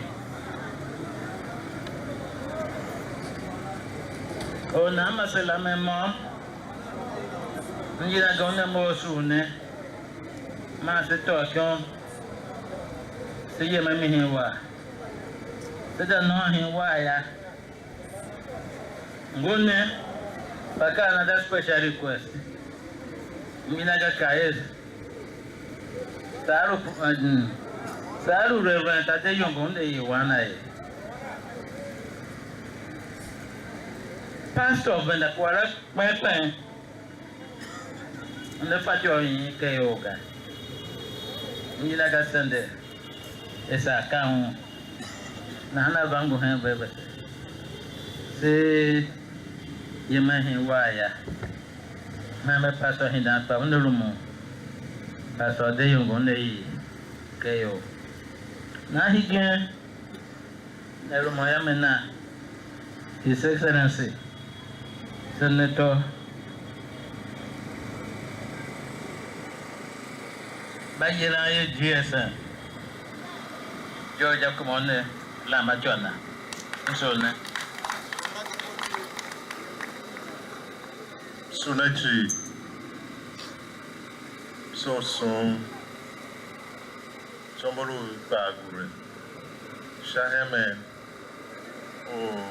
Speaker 1: Ona masela memo. Ngira gona mo sune. Ma se tokion. Se yema mi hinwa. Se da no hinwa ya. Ngone baka another special request. Mina ga kaes. Saru reverend tate yongonde yiwana ye. Pastor benda kwara pepe. Nde fatyo yin ke yoga. Mina ga sende. Esa kan na hana bangu hen bebe. Se yema hin waya. Mama pastor hin dan pa ndulumu. Pastor de yongonde yi ke yo. Na higen na lumoya mena. His Excellency Senator Bajira ye GSN Georgia Kumone Lama Jona Nsone
Speaker 8: Sunachi so Somboru Bagure Shaheme or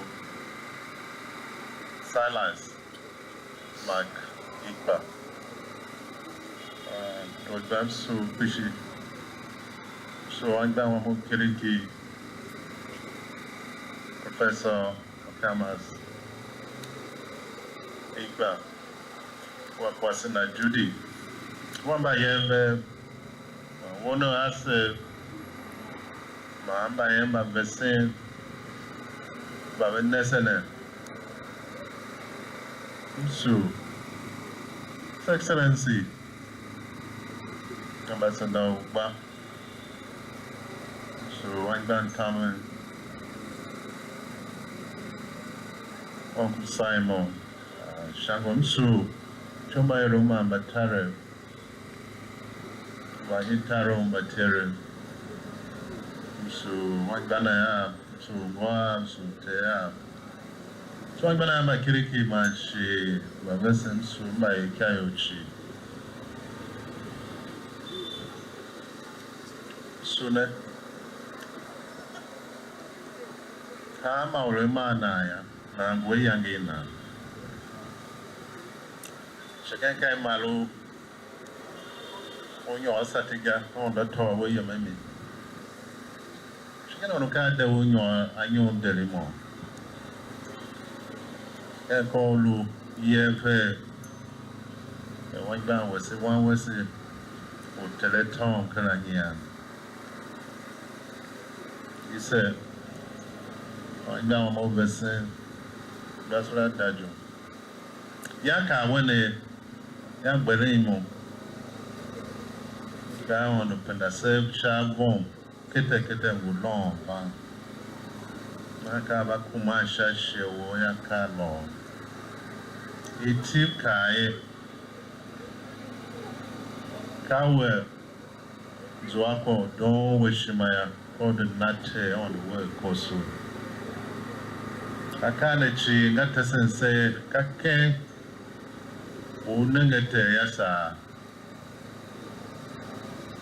Speaker 8: silence like Ikpah. Dodam so fishy. So I'm down with Kiriki, Professor Kamas, Ikpah, what was in a Judy. One by him, one of us, my by him, by the same, by the Nesene. So, His Excellency, Ambassador Ikpah, so I'm going to come Uncle Simon, Shangom Su, Chomba Roma Batare, Wahitaro Batare, so I'm going to so Moab, so Tea. So I'm gonna have my kiriki machi, my vessel, so my kayochi. Sune. Kama ulema naya, na ngwe yangina. Shakan kai malu, onyo asatiga, on the tower where you may meet. Shakan on the onyo, anyo delimo. Ekolu yefe one band was a teleton Kalanian. He said, I'm down over saying, that's what I did. Yaka when a young Belimo down on the Pendasave sharp bomb, Kete would long. Nakaba kumasha shewo ya kalo. Itip kae kawe zwako don wishimaya called the nate on the word kosu. Akane chi ngata sense kake unengete yasa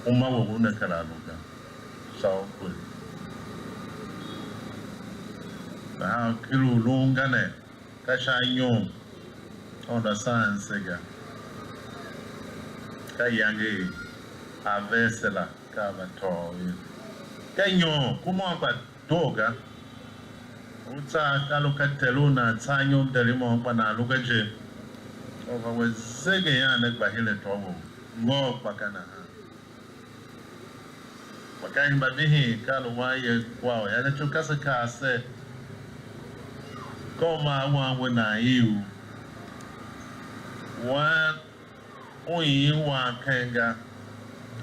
Speaker 8: umawo unekalanuga. So good. Now, Kilu Lungane, Kashanyon, on the science, Kayangi, Avesela, Cavator. Kanyon, come on, but Doga, Uta, Kalukateluna, Sanyon, Delimon, Pana, Lukaje, over with Zegayan, Bahile Togo, more Bakana. Bakain Babihi, Kaluway, wow, and the Chukasaka said. Koma one when I you one only one kanga.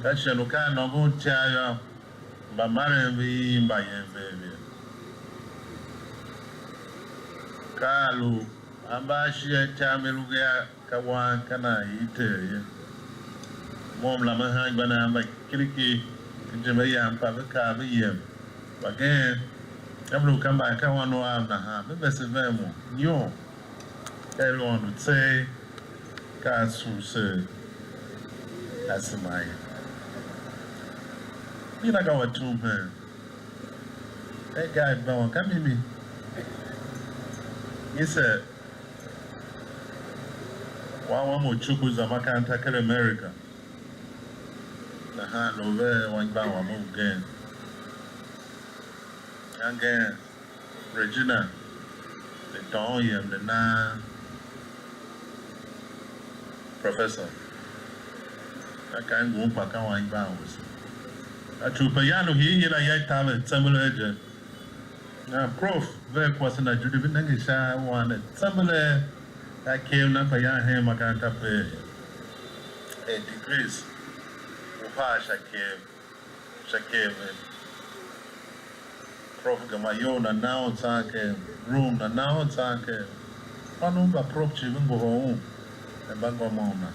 Speaker 8: That's your look at no good child, but marrying me by your baby.
Speaker 10: Kalu, Ambashia Chamiluga Kawan Kana Ite. Mom Lamahan Banama Kiriki, Jamaian Pavaka, Yem. Again, I'm looking come back. I want to have the hand. Maybe it's a very new. Everyone would say, God's who say, that's my. You know, our tomb here. That guy, Bowen, come in me. He said, one more chukuz, I'm going to tackle America. The hand over one bow, I'm again. Again, Regina, the Donium, the Na Professor. I can't go back on one bounds. A Trupayano here, I have a similar. Now, Prof, very person that you didn't one similar. I came up a young him, I can't have a degrees. Upash, I came. Prof Gamayon announced room announced one number Prof Chivin go home and Bangomona.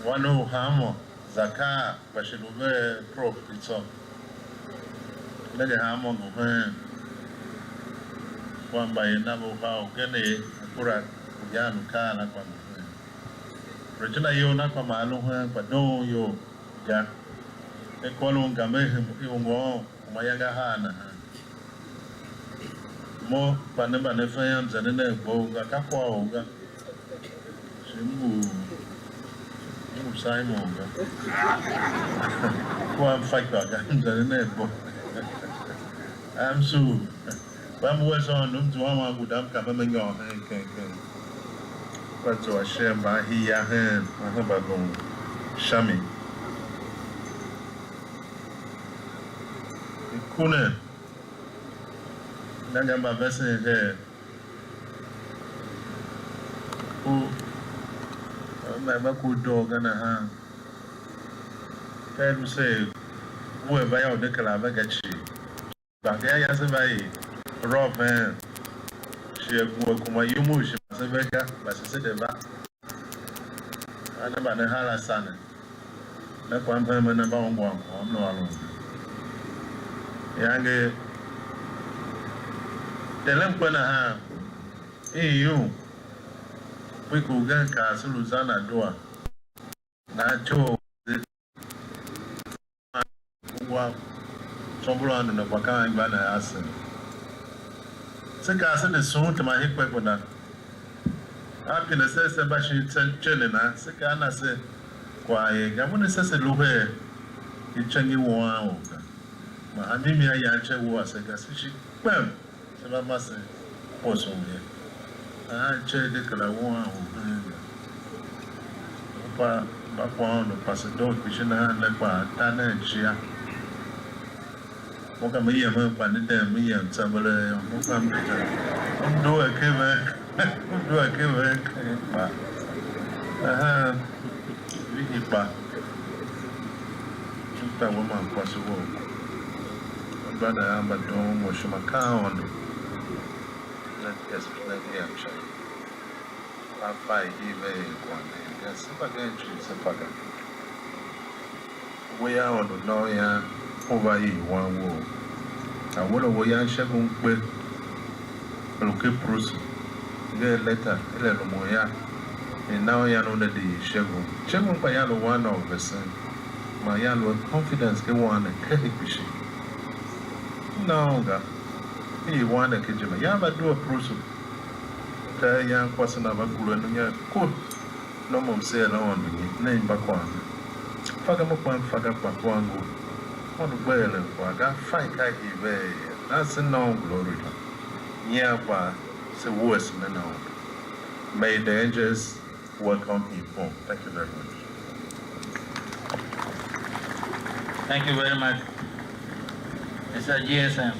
Speaker 10: One who Hamo, Zaka, Bashiluve, Prof Pitso. Let a Hamo go home. One by another how Gene, Pura, Yanu Kana, Regina Yona Pamalo, but no, you, Jack. Equalum Game, Yungo, Mayagahana. More Panaba Nefans and then Boga Capoga. Simon. One fight back and then I'm so. One was on them to one would have come and go. But to a shame by here, I have a bone. Shami. Kuna Nagamba Bessie here. Who my good dog and a hand. Tell to say, whoever I would declare Vagachi. But there is a very rough man. She woke my Yumush, Masaveka, but she said about the Hala Sana. Not one permanent about one, I'm no alone. Yange Telempana you we could get Castle Luzana door. Nacho Chombulan and the Wakan Bana Asin. Second is soon to my hip with that. Happiness says the Bashi Chelina, second I said, quiet, I want to say, Luhe, you change you one. I mean, I actually was a gas. Well, I must say, also here. I checked the color one. Back one, the passador, Pishana, Lepa, Tana, and Shia. What can me and Pandita, me and Sabale, do a cave, do a cave, Ikpah. That woman possible. Brother, I'm a dome or Shumaka. Yes, let me actually. I buy eBay one day. Yes, if I get trees, if I get. We are on the lawyer over here, one wall. I would have we are shaking with Luke Bruce. Get a letter, Moya. And now you know that the Shagun. Shagun Payano one of the same. My young with confidence, they want a Catholic bishop. No, he wanted to do a process. The young person of a good and good. No more say alone, name back one. Fagamupan, Fagapaquan, one well and Faga, fight like he that's a no glory. Yeah, it's a worse than now. May the angels welcome him home. Thank you very much.
Speaker 1: Thank you very much. It's a GSM.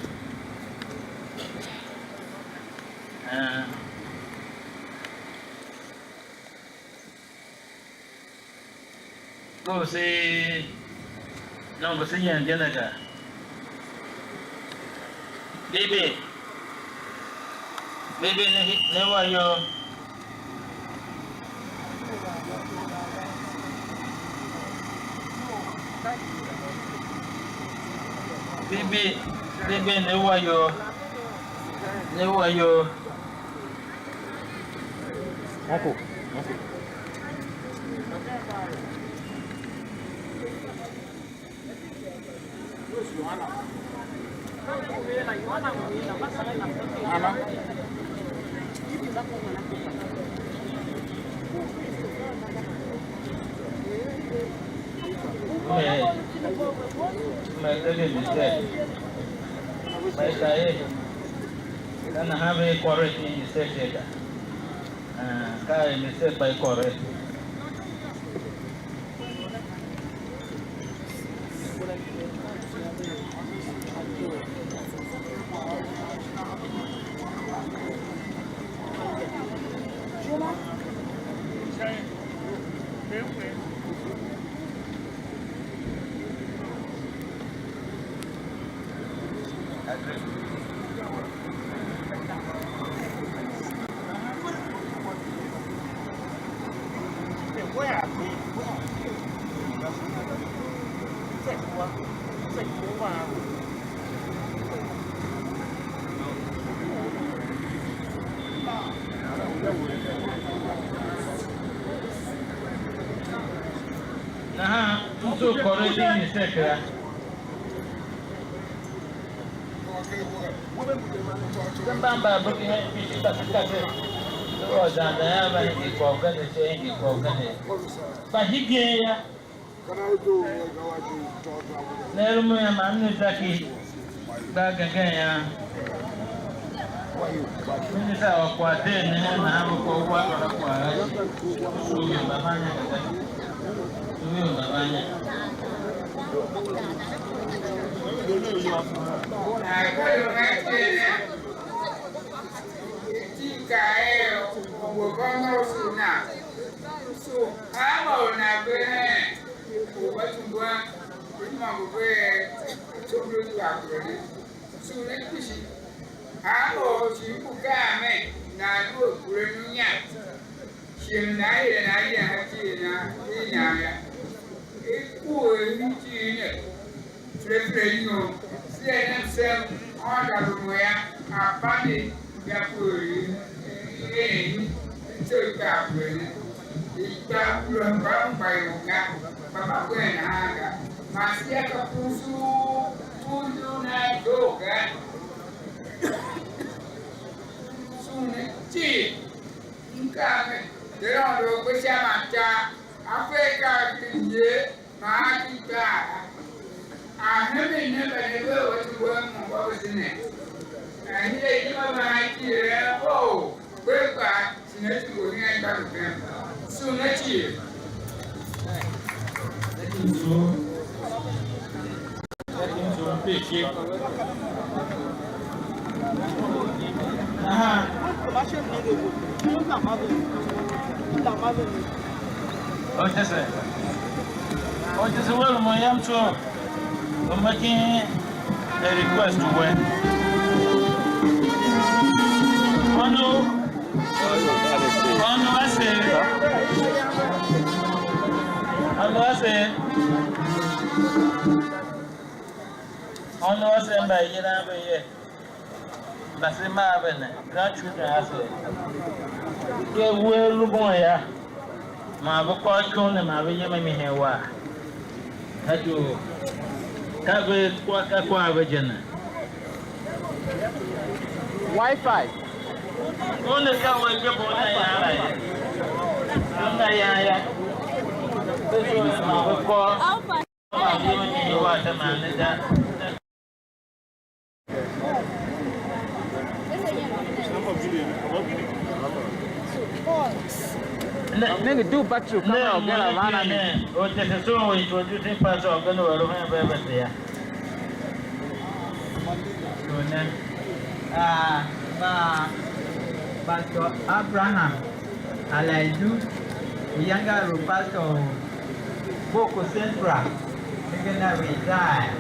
Speaker 1: Go see. No, go see you in Canada. Baby, never your. Baby, never your.
Speaker 11: Aku. Ana.
Speaker 1: Then have a correct mistake. Mistake by correct. So correcting mistake. Somebody looking at me, but he gave never mind, Zaki back again. Minister of Quatin and have for what what is the world of my am to making a request to win. By year, but the Marvin, grandchildren, I say, get well, boy. My boy, call them, I will me here. Why? Had you cover what a virgin?
Speaker 11: Wi-Fi.
Speaker 1: Only come when you born.
Speaker 11: Nigga do battery come out get a van and
Speaker 1: oh just so introducing parts of the world there.
Speaker 5: Pastor Abraham Alaidu younger Pastor Boko Central, they're gonna resign.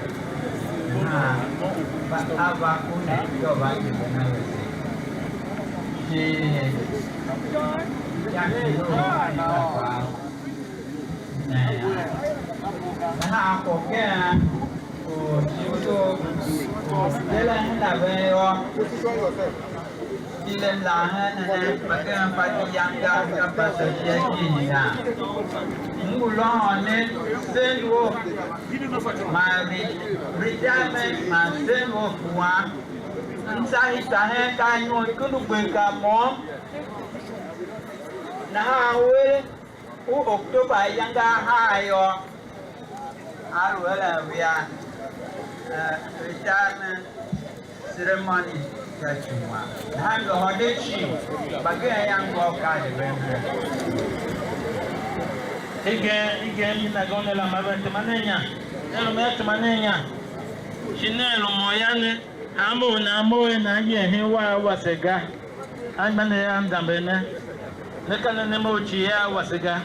Speaker 5: retirement ceremony kachuma hando hodechi bagaya yangu akali wembe
Speaker 1: ige na gone la mabete manenya nelo metu manenya chinelo moyane amo na ye hewa wasega anbane ya ndambene nekana nemo chiya wasega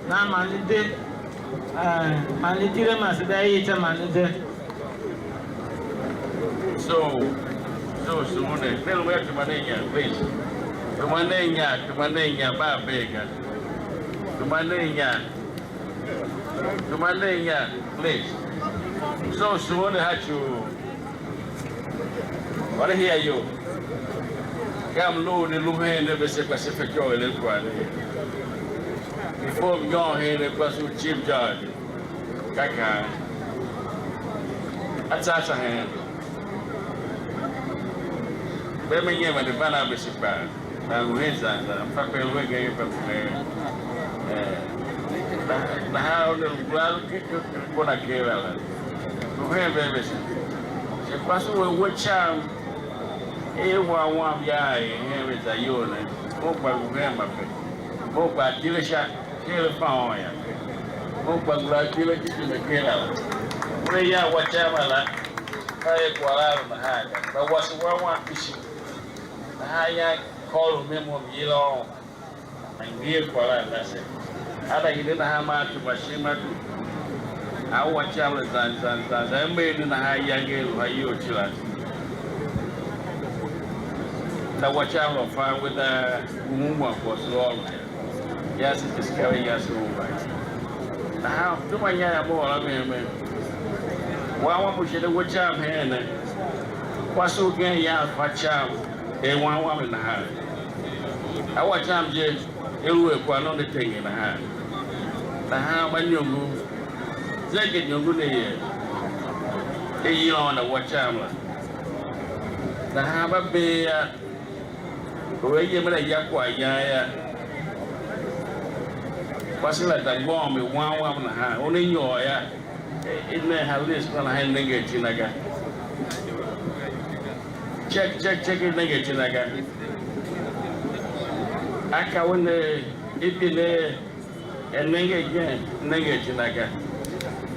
Speaker 1: na malide malidire masida yita malide.
Speaker 12: So Simone, nelo metu manenya, please. Tumanenya ba bega. Tumanenya, please. So Simone had to. What hear you? Come low the Lumen never say Pacific Joy before we go here, the person Chief Judge. Kaka. That's a hand. Birmingham and the Banner Bishop. I'm Papa Wiggy from the how the blood put a girl. Whoever she passed away with charm. One guy here is a unit. Hope I remember. Hope I kill a shot, kill a pound. Hope I kill a kitchen the killer. Pray out whatever I equal the hand. But what's the one fishing? I call him of yellow and give for that's it. Other he didn't have much to machine. I watch out and I made in a high young girl by you children. Now watch out of fire with a woman was long. Yes, it is carrying us over. Now, do my young boy, I mean, one we should watch out here. What's so gay, yeah, watch out. A 1 woman in the hand. I watch out, James, you will go on the thing in the hand. The hand when you move, take it, you're good here. You on the watch out. The hand of beer. Where you made a yakwa, yeah. What's like that bomb with 1 woman in the hand? Only your, yeah. It may have this when I had negative in again. Check it negative in again. I can win the it in there and negative in again.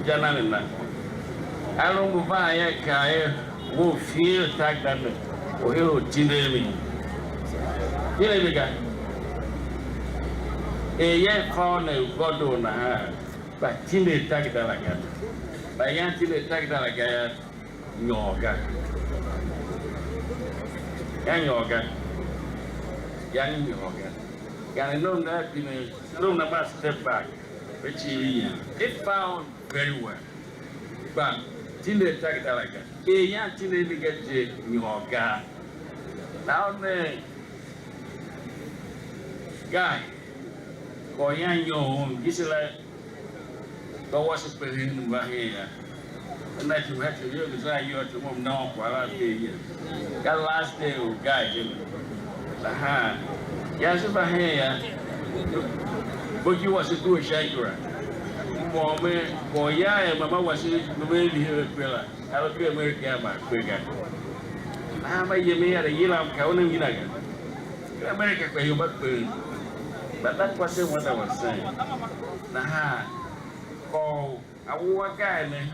Speaker 12: Janana. I don't move by a car, who feel attack that or he'll tingle me. Here we go. A young found a god on her, but tingle attack that again. By young tingle attack that again, no god. Young organ. Can know that in a room about step back, which it found very well. But till they take that like that, a young till they get New York. Now the guy, or young your own, Gisela, go watch it for him by here. And that you have to do is like you have to move now while I pay you. That last day, guy, yes, if I hear, but you was a good shaker. For yeah, Mamma was the way here, Bella. I will be American, my quicker. How may you mean a year of counting in again? America, where you but that wasn't what I was saying. Oh, I want a guy, man.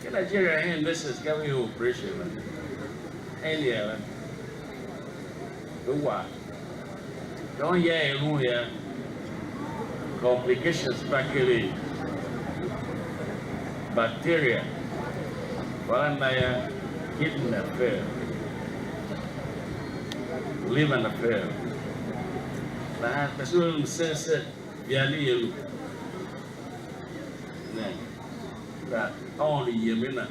Speaker 12: In Nigeria, this is giving you operation. Anyhow, what? Don't hear here. Complications back in bacteria, Waranaya, hidden affair, live an affair. Nah, kasul sense biali yelu. Nah, that only yemina.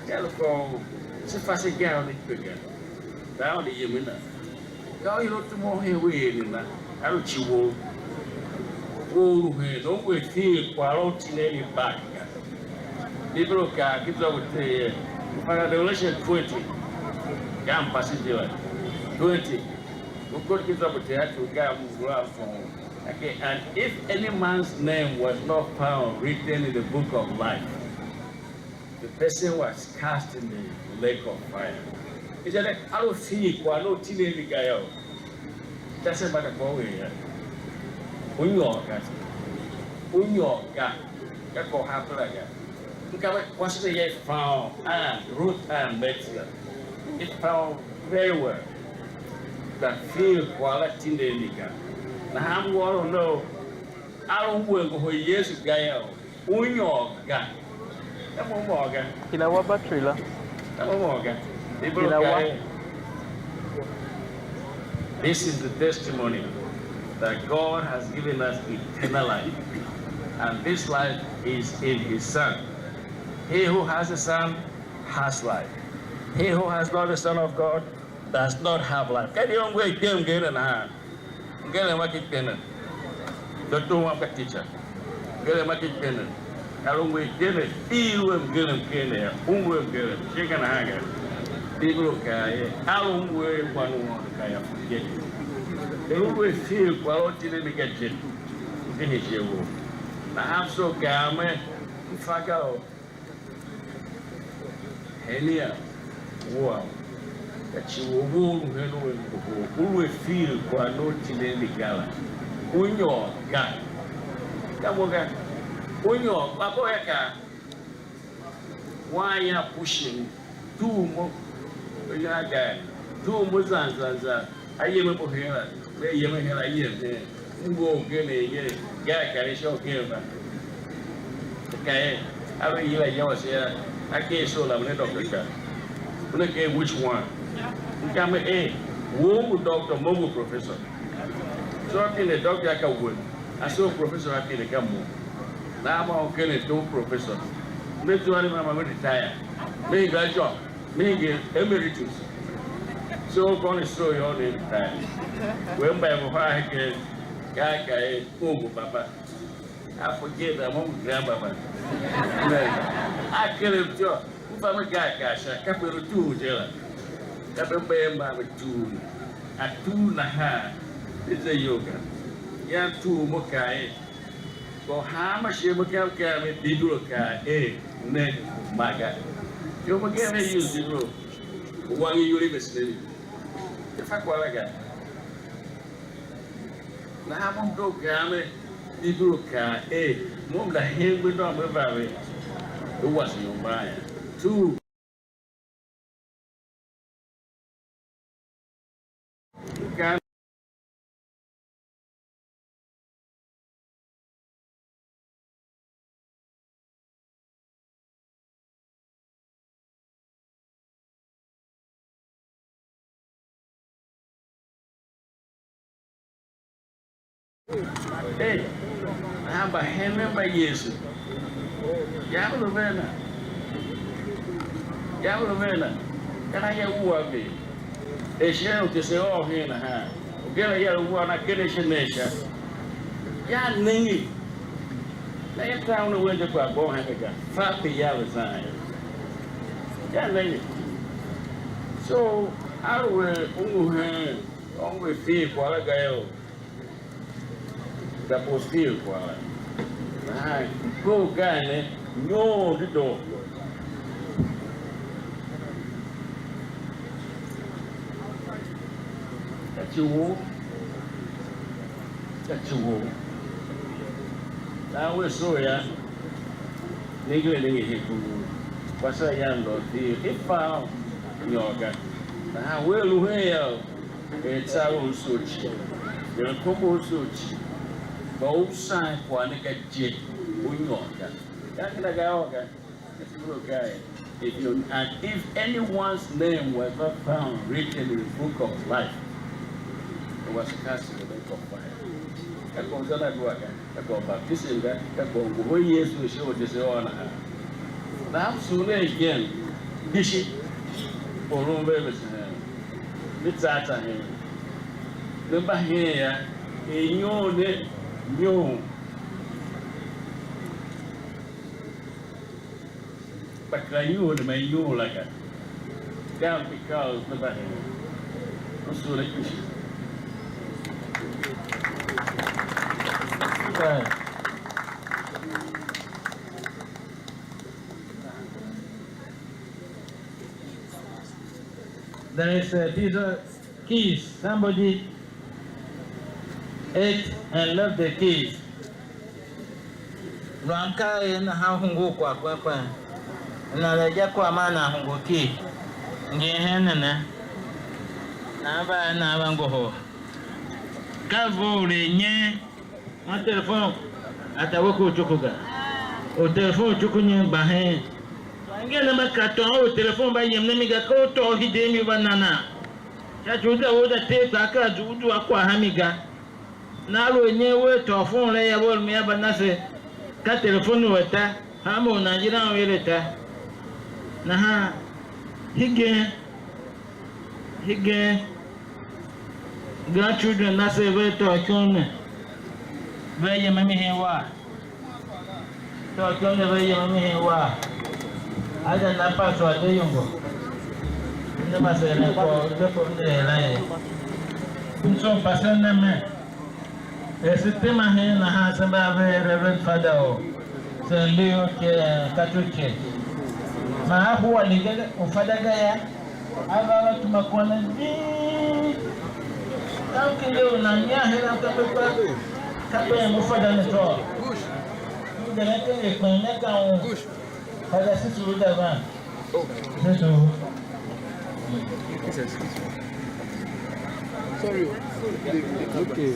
Speaker 12: Telephone, se faz igual de pegar. Dá onde yemina. Kau ilo tu mo he we ni na. Alu chiwo. Wo he no we fi kwaro tineli back. Libro ka kitu wote. Para Revelation 20. Gam passage 20. Ukot kitu wote atu gam from. Okay, and if any man's name was not found written in the book of life, the person was cast in the lake of fire. He said, I don't see I don't see any guy. That's about the boy. Unyoka, that's what happened again. What's the year found? Ruth and Betsy. It found very well that feel quality in the liga. Now I'm going to know. I don't work for years ago. Unyoka.
Speaker 11: Kila battery la.
Speaker 12: This is the testimony that God has given us eternal life, and this life is in His Son. He who has a Son has life. He who has not the Son of God does not have life. Can you wait? Get in hand. Get a market tenant. Don't do one teacher. Get a market tenant. Along with dinner, Elam Gillam Kenya, Umwim Gillam, Chicken Hanger, People Kaya, Alum Way, one Kaya, forget it. They always feel quality to get it. Finish your work. Now I'm so calm, fuck out. Henia, wow, that you will always feel quality to the gala. When you're God, come on. Unyo, baboyaka, why you pushing two more? Two more zanza. I am a here. They am here. I am there. Go get a guy carry show here. Okay, I will hear yours here. I can't show them the doctor. Look at which one. Come a womb doctor, mobile professor. So I think the doctor I can win. I saw Professor I can come. Now I'm okay to professor. Me too, I'm going to retire. Me graduate. Me get emeritus. So I'm going to show you all the time. When by my guy, Papa. I forget that I'm grandpapa. I kill him, Joe. If I'm a guy, I can't do two, Jella. That's a baby with two. A 2.5 is a yoga. Yeah, 2 mokai. Go how much you can carry people carry net maga. You will get me use the road. One you live sleep. If I call again. Now I'm going to carry people carry mom the hill with them very. Who was your buyer? 2. Can hey, I'm a hand by years. Yavulavena. Can I get one? A shell to say all here in a hand. Get a yellow one, I get a nation. Ya ningy. Lay down the window for a boy and a gun. Fappy yellow sign. Ya ningy. So, I will always feel for a guy. That was still quiet. Go guy, no the door. That's your wall. That's your wall. Now we're sorry, nigga, what's a young dog? Ikpah, yoga. Now we're aware it's our own switch. You're a couple switch. Both sides want to get jet. We know that. That's like our This little guy. If anyone's name was not found written in the book of life, it was cast in the lake of fire. That goes on that work. That goes baptism. That goes go years to show this on. Now soon again, Bishop or room baby. Let's start him. Remember here, a new. But I knew the man you like it. Down because the back. I'm so like you.
Speaker 1: There is a piece of keys. Somebody ate and left the keys. Ranka in how hungu kwa. Naleja kwa mana hungu ki. Ngehenene. Na ngoho. Kavule nye. Ma telefon atawoko chukuga. O telefon chukunye bahe. Ngene makaton o telefon ba yemne miga ko to hidemi banana. Chachuda oda te taka judu akwa hamiga. Nalo nyewe to phone le ya bol me banase. Ka telefon weta hamo Nigeria weleta. Na ha hige grandchildren na se we to chone. We ye mami hewa. To chone we ye mami hewa. Ada na paso ade yongo. Ne masere ko depo de lai. Nso pasana me. Sistema he na ha samba Reverend Father o. Se Leo ke Catholic. Ma hapo walige ufada gaya. Aba watu makwana ni. Tanki leo na nya hela kapepa. Kape mufada ne to. Ndelete ekwenye ka on. Father si suru da ba. C'est tout.
Speaker 11: Sorry. Okay.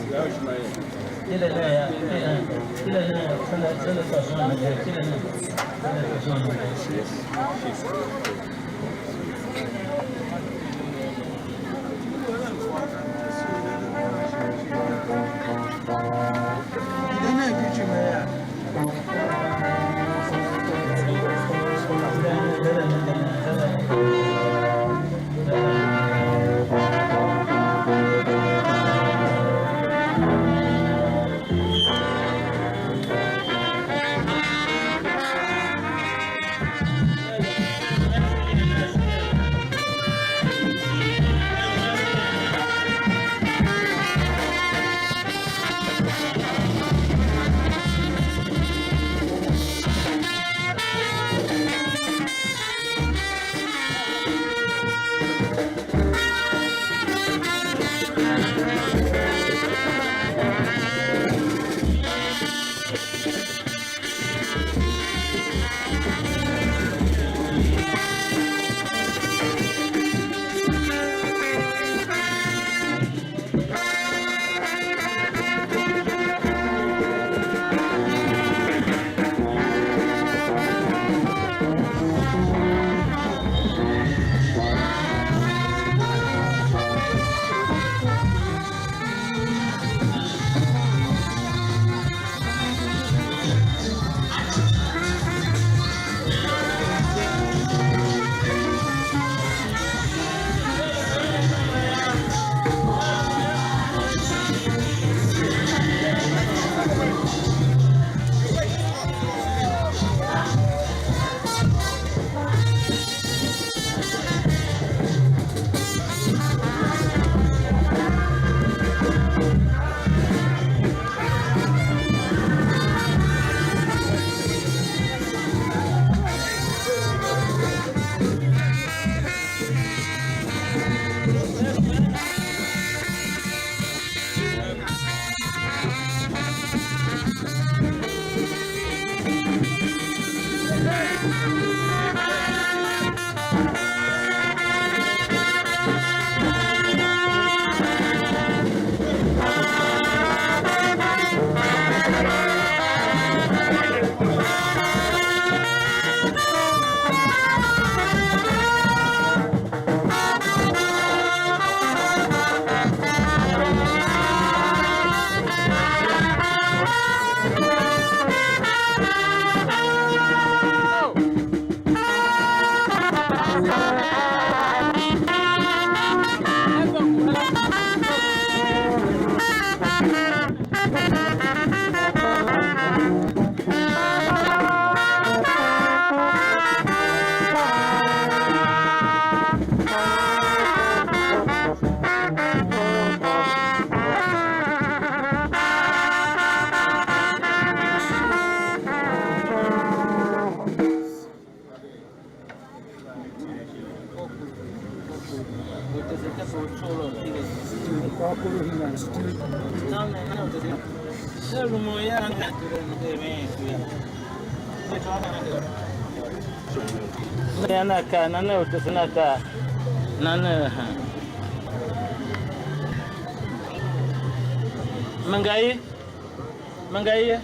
Speaker 1: Mangai.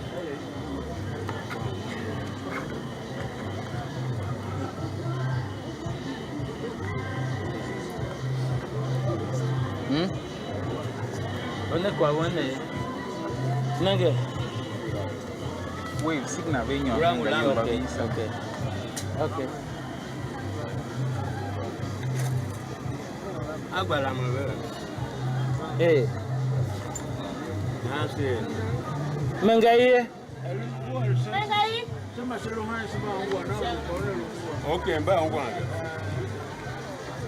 Speaker 1: One kwa one. Nanga.
Speaker 11: Wave signal venyo.
Speaker 1: Okay. Okay.
Speaker 12: Agbala mo be.
Speaker 1: Eh.
Speaker 12: Na se.
Speaker 1: Mangai.
Speaker 9: Mangai.
Speaker 12: Okay, ba ngwa.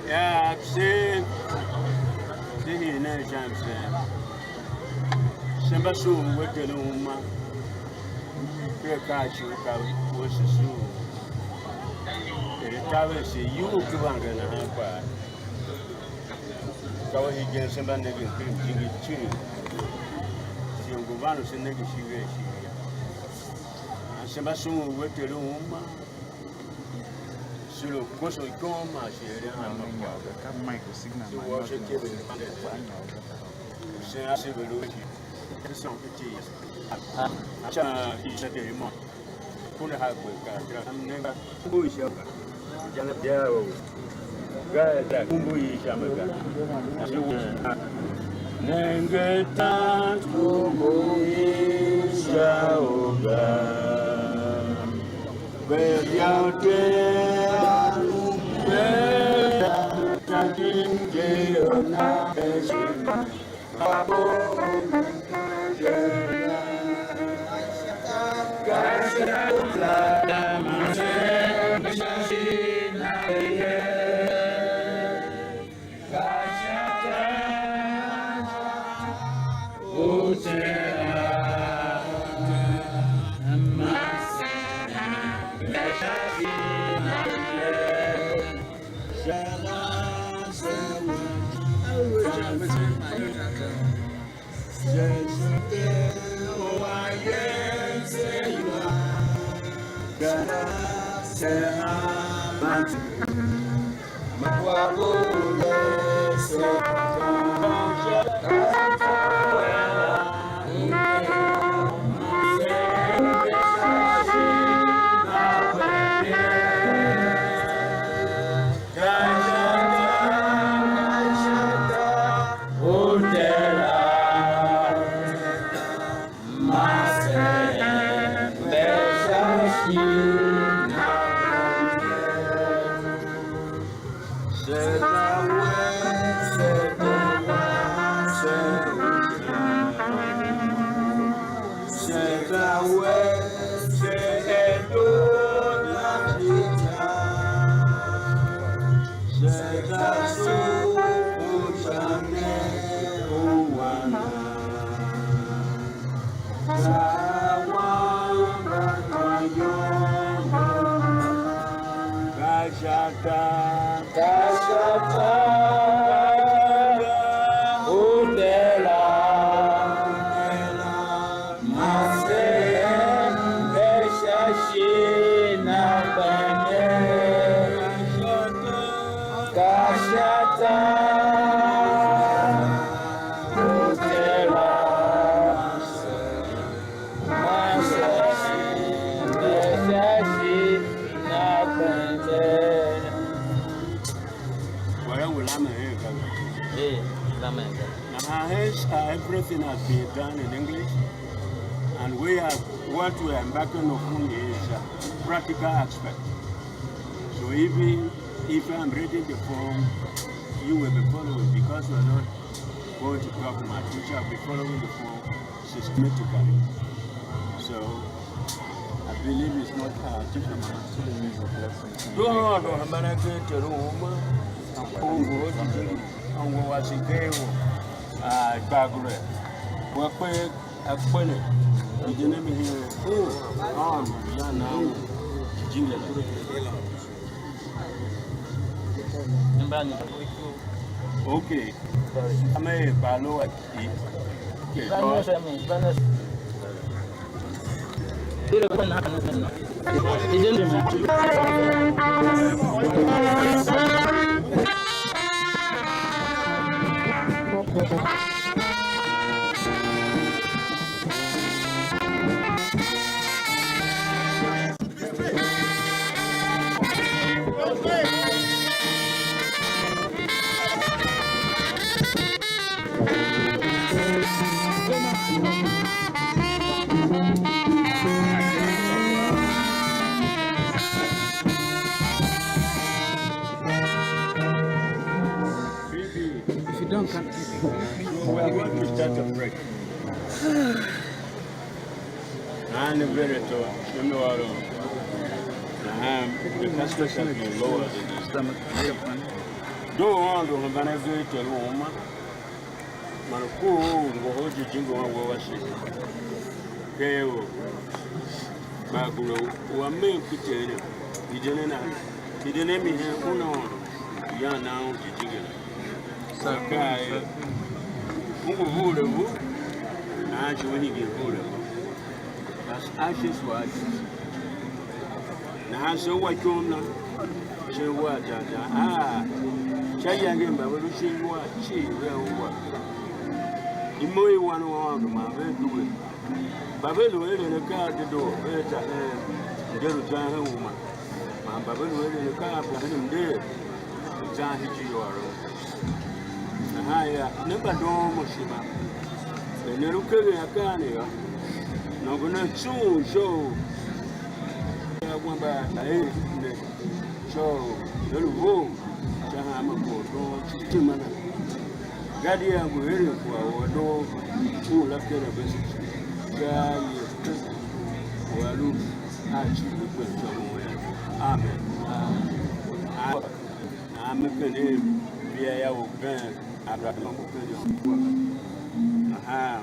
Speaker 12: Ya, se ni na chance. Semba su wetele uma. Pe ka chu ka wo su. Tawe se yu kubanga na hapa. Kawa higen semba ndege kingi chini. Ngubano se ndege shiwe shiwe. Semba su wetele uma. Sur le coso y comme chérie
Speaker 11: Comme Michael signal.
Speaker 12: c'est assez velours. Ils sont petits. Ils sont tellement. Pour le hack, everything has been done in English, and what we are embarking upon is practical aspect. So even if I'm reading the form, you will be following, because we are not going to talk much. We shall be following the form systematically. So I believe it's not Bagre. We're quite a funny. We didn't hear Okay. I may follow it.
Speaker 2: If you don't come,
Speaker 12: We are going to start a break. And the very top, you know, the customers have been lower than the stomach. Don't want to have an agreed to Roma. Manaku, go hold your jingle and go wash it. Keo, Maguro, who are made to tell you. He didn't have uno. You are now the jigger. Sakai, who would have moved? Actually, he would have. That's ashes were ashes. Now, so what you know? She was Chayang, but she was she will work. The more one of my very good. Babel in the car at the door, the woman. My Babel in the car for him there. Zahi, you are. Never do Moshima. The Neruka Akania. No gonna soon show. I went back. I show the room. Jahama for Timana. Gadia will for our dog who left in a business. Gary, well, look, actually, somewhere. Amen. I'm a name. Via our band. I've got no opinion. Aha.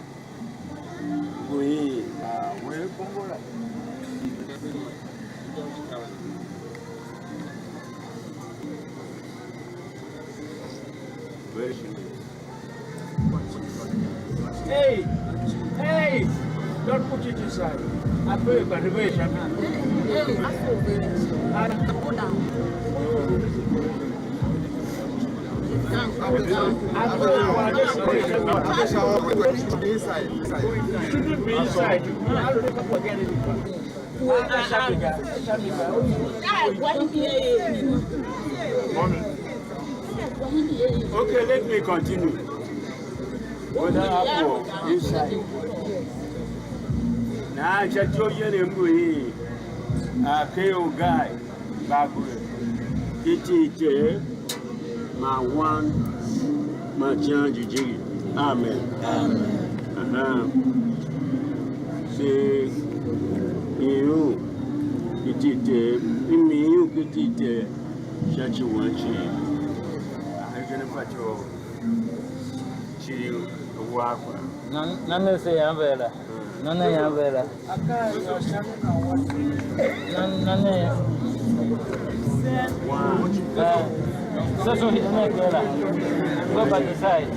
Speaker 12: We are from
Speaker 2: hey, hey, don't put it inside. I pay for the way.
Speaker 12: Okay, let me continue. What happened inside? Now, I just told you a KO guy, Babu. It is my one, my John. Amen. Say, you, it is me, you get it, such a one. I can patrol. She walk.
Speaker 1: None say umbrella. None umbrella. None. So he's not there. Go back inside.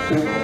Speaker 8: Thank you.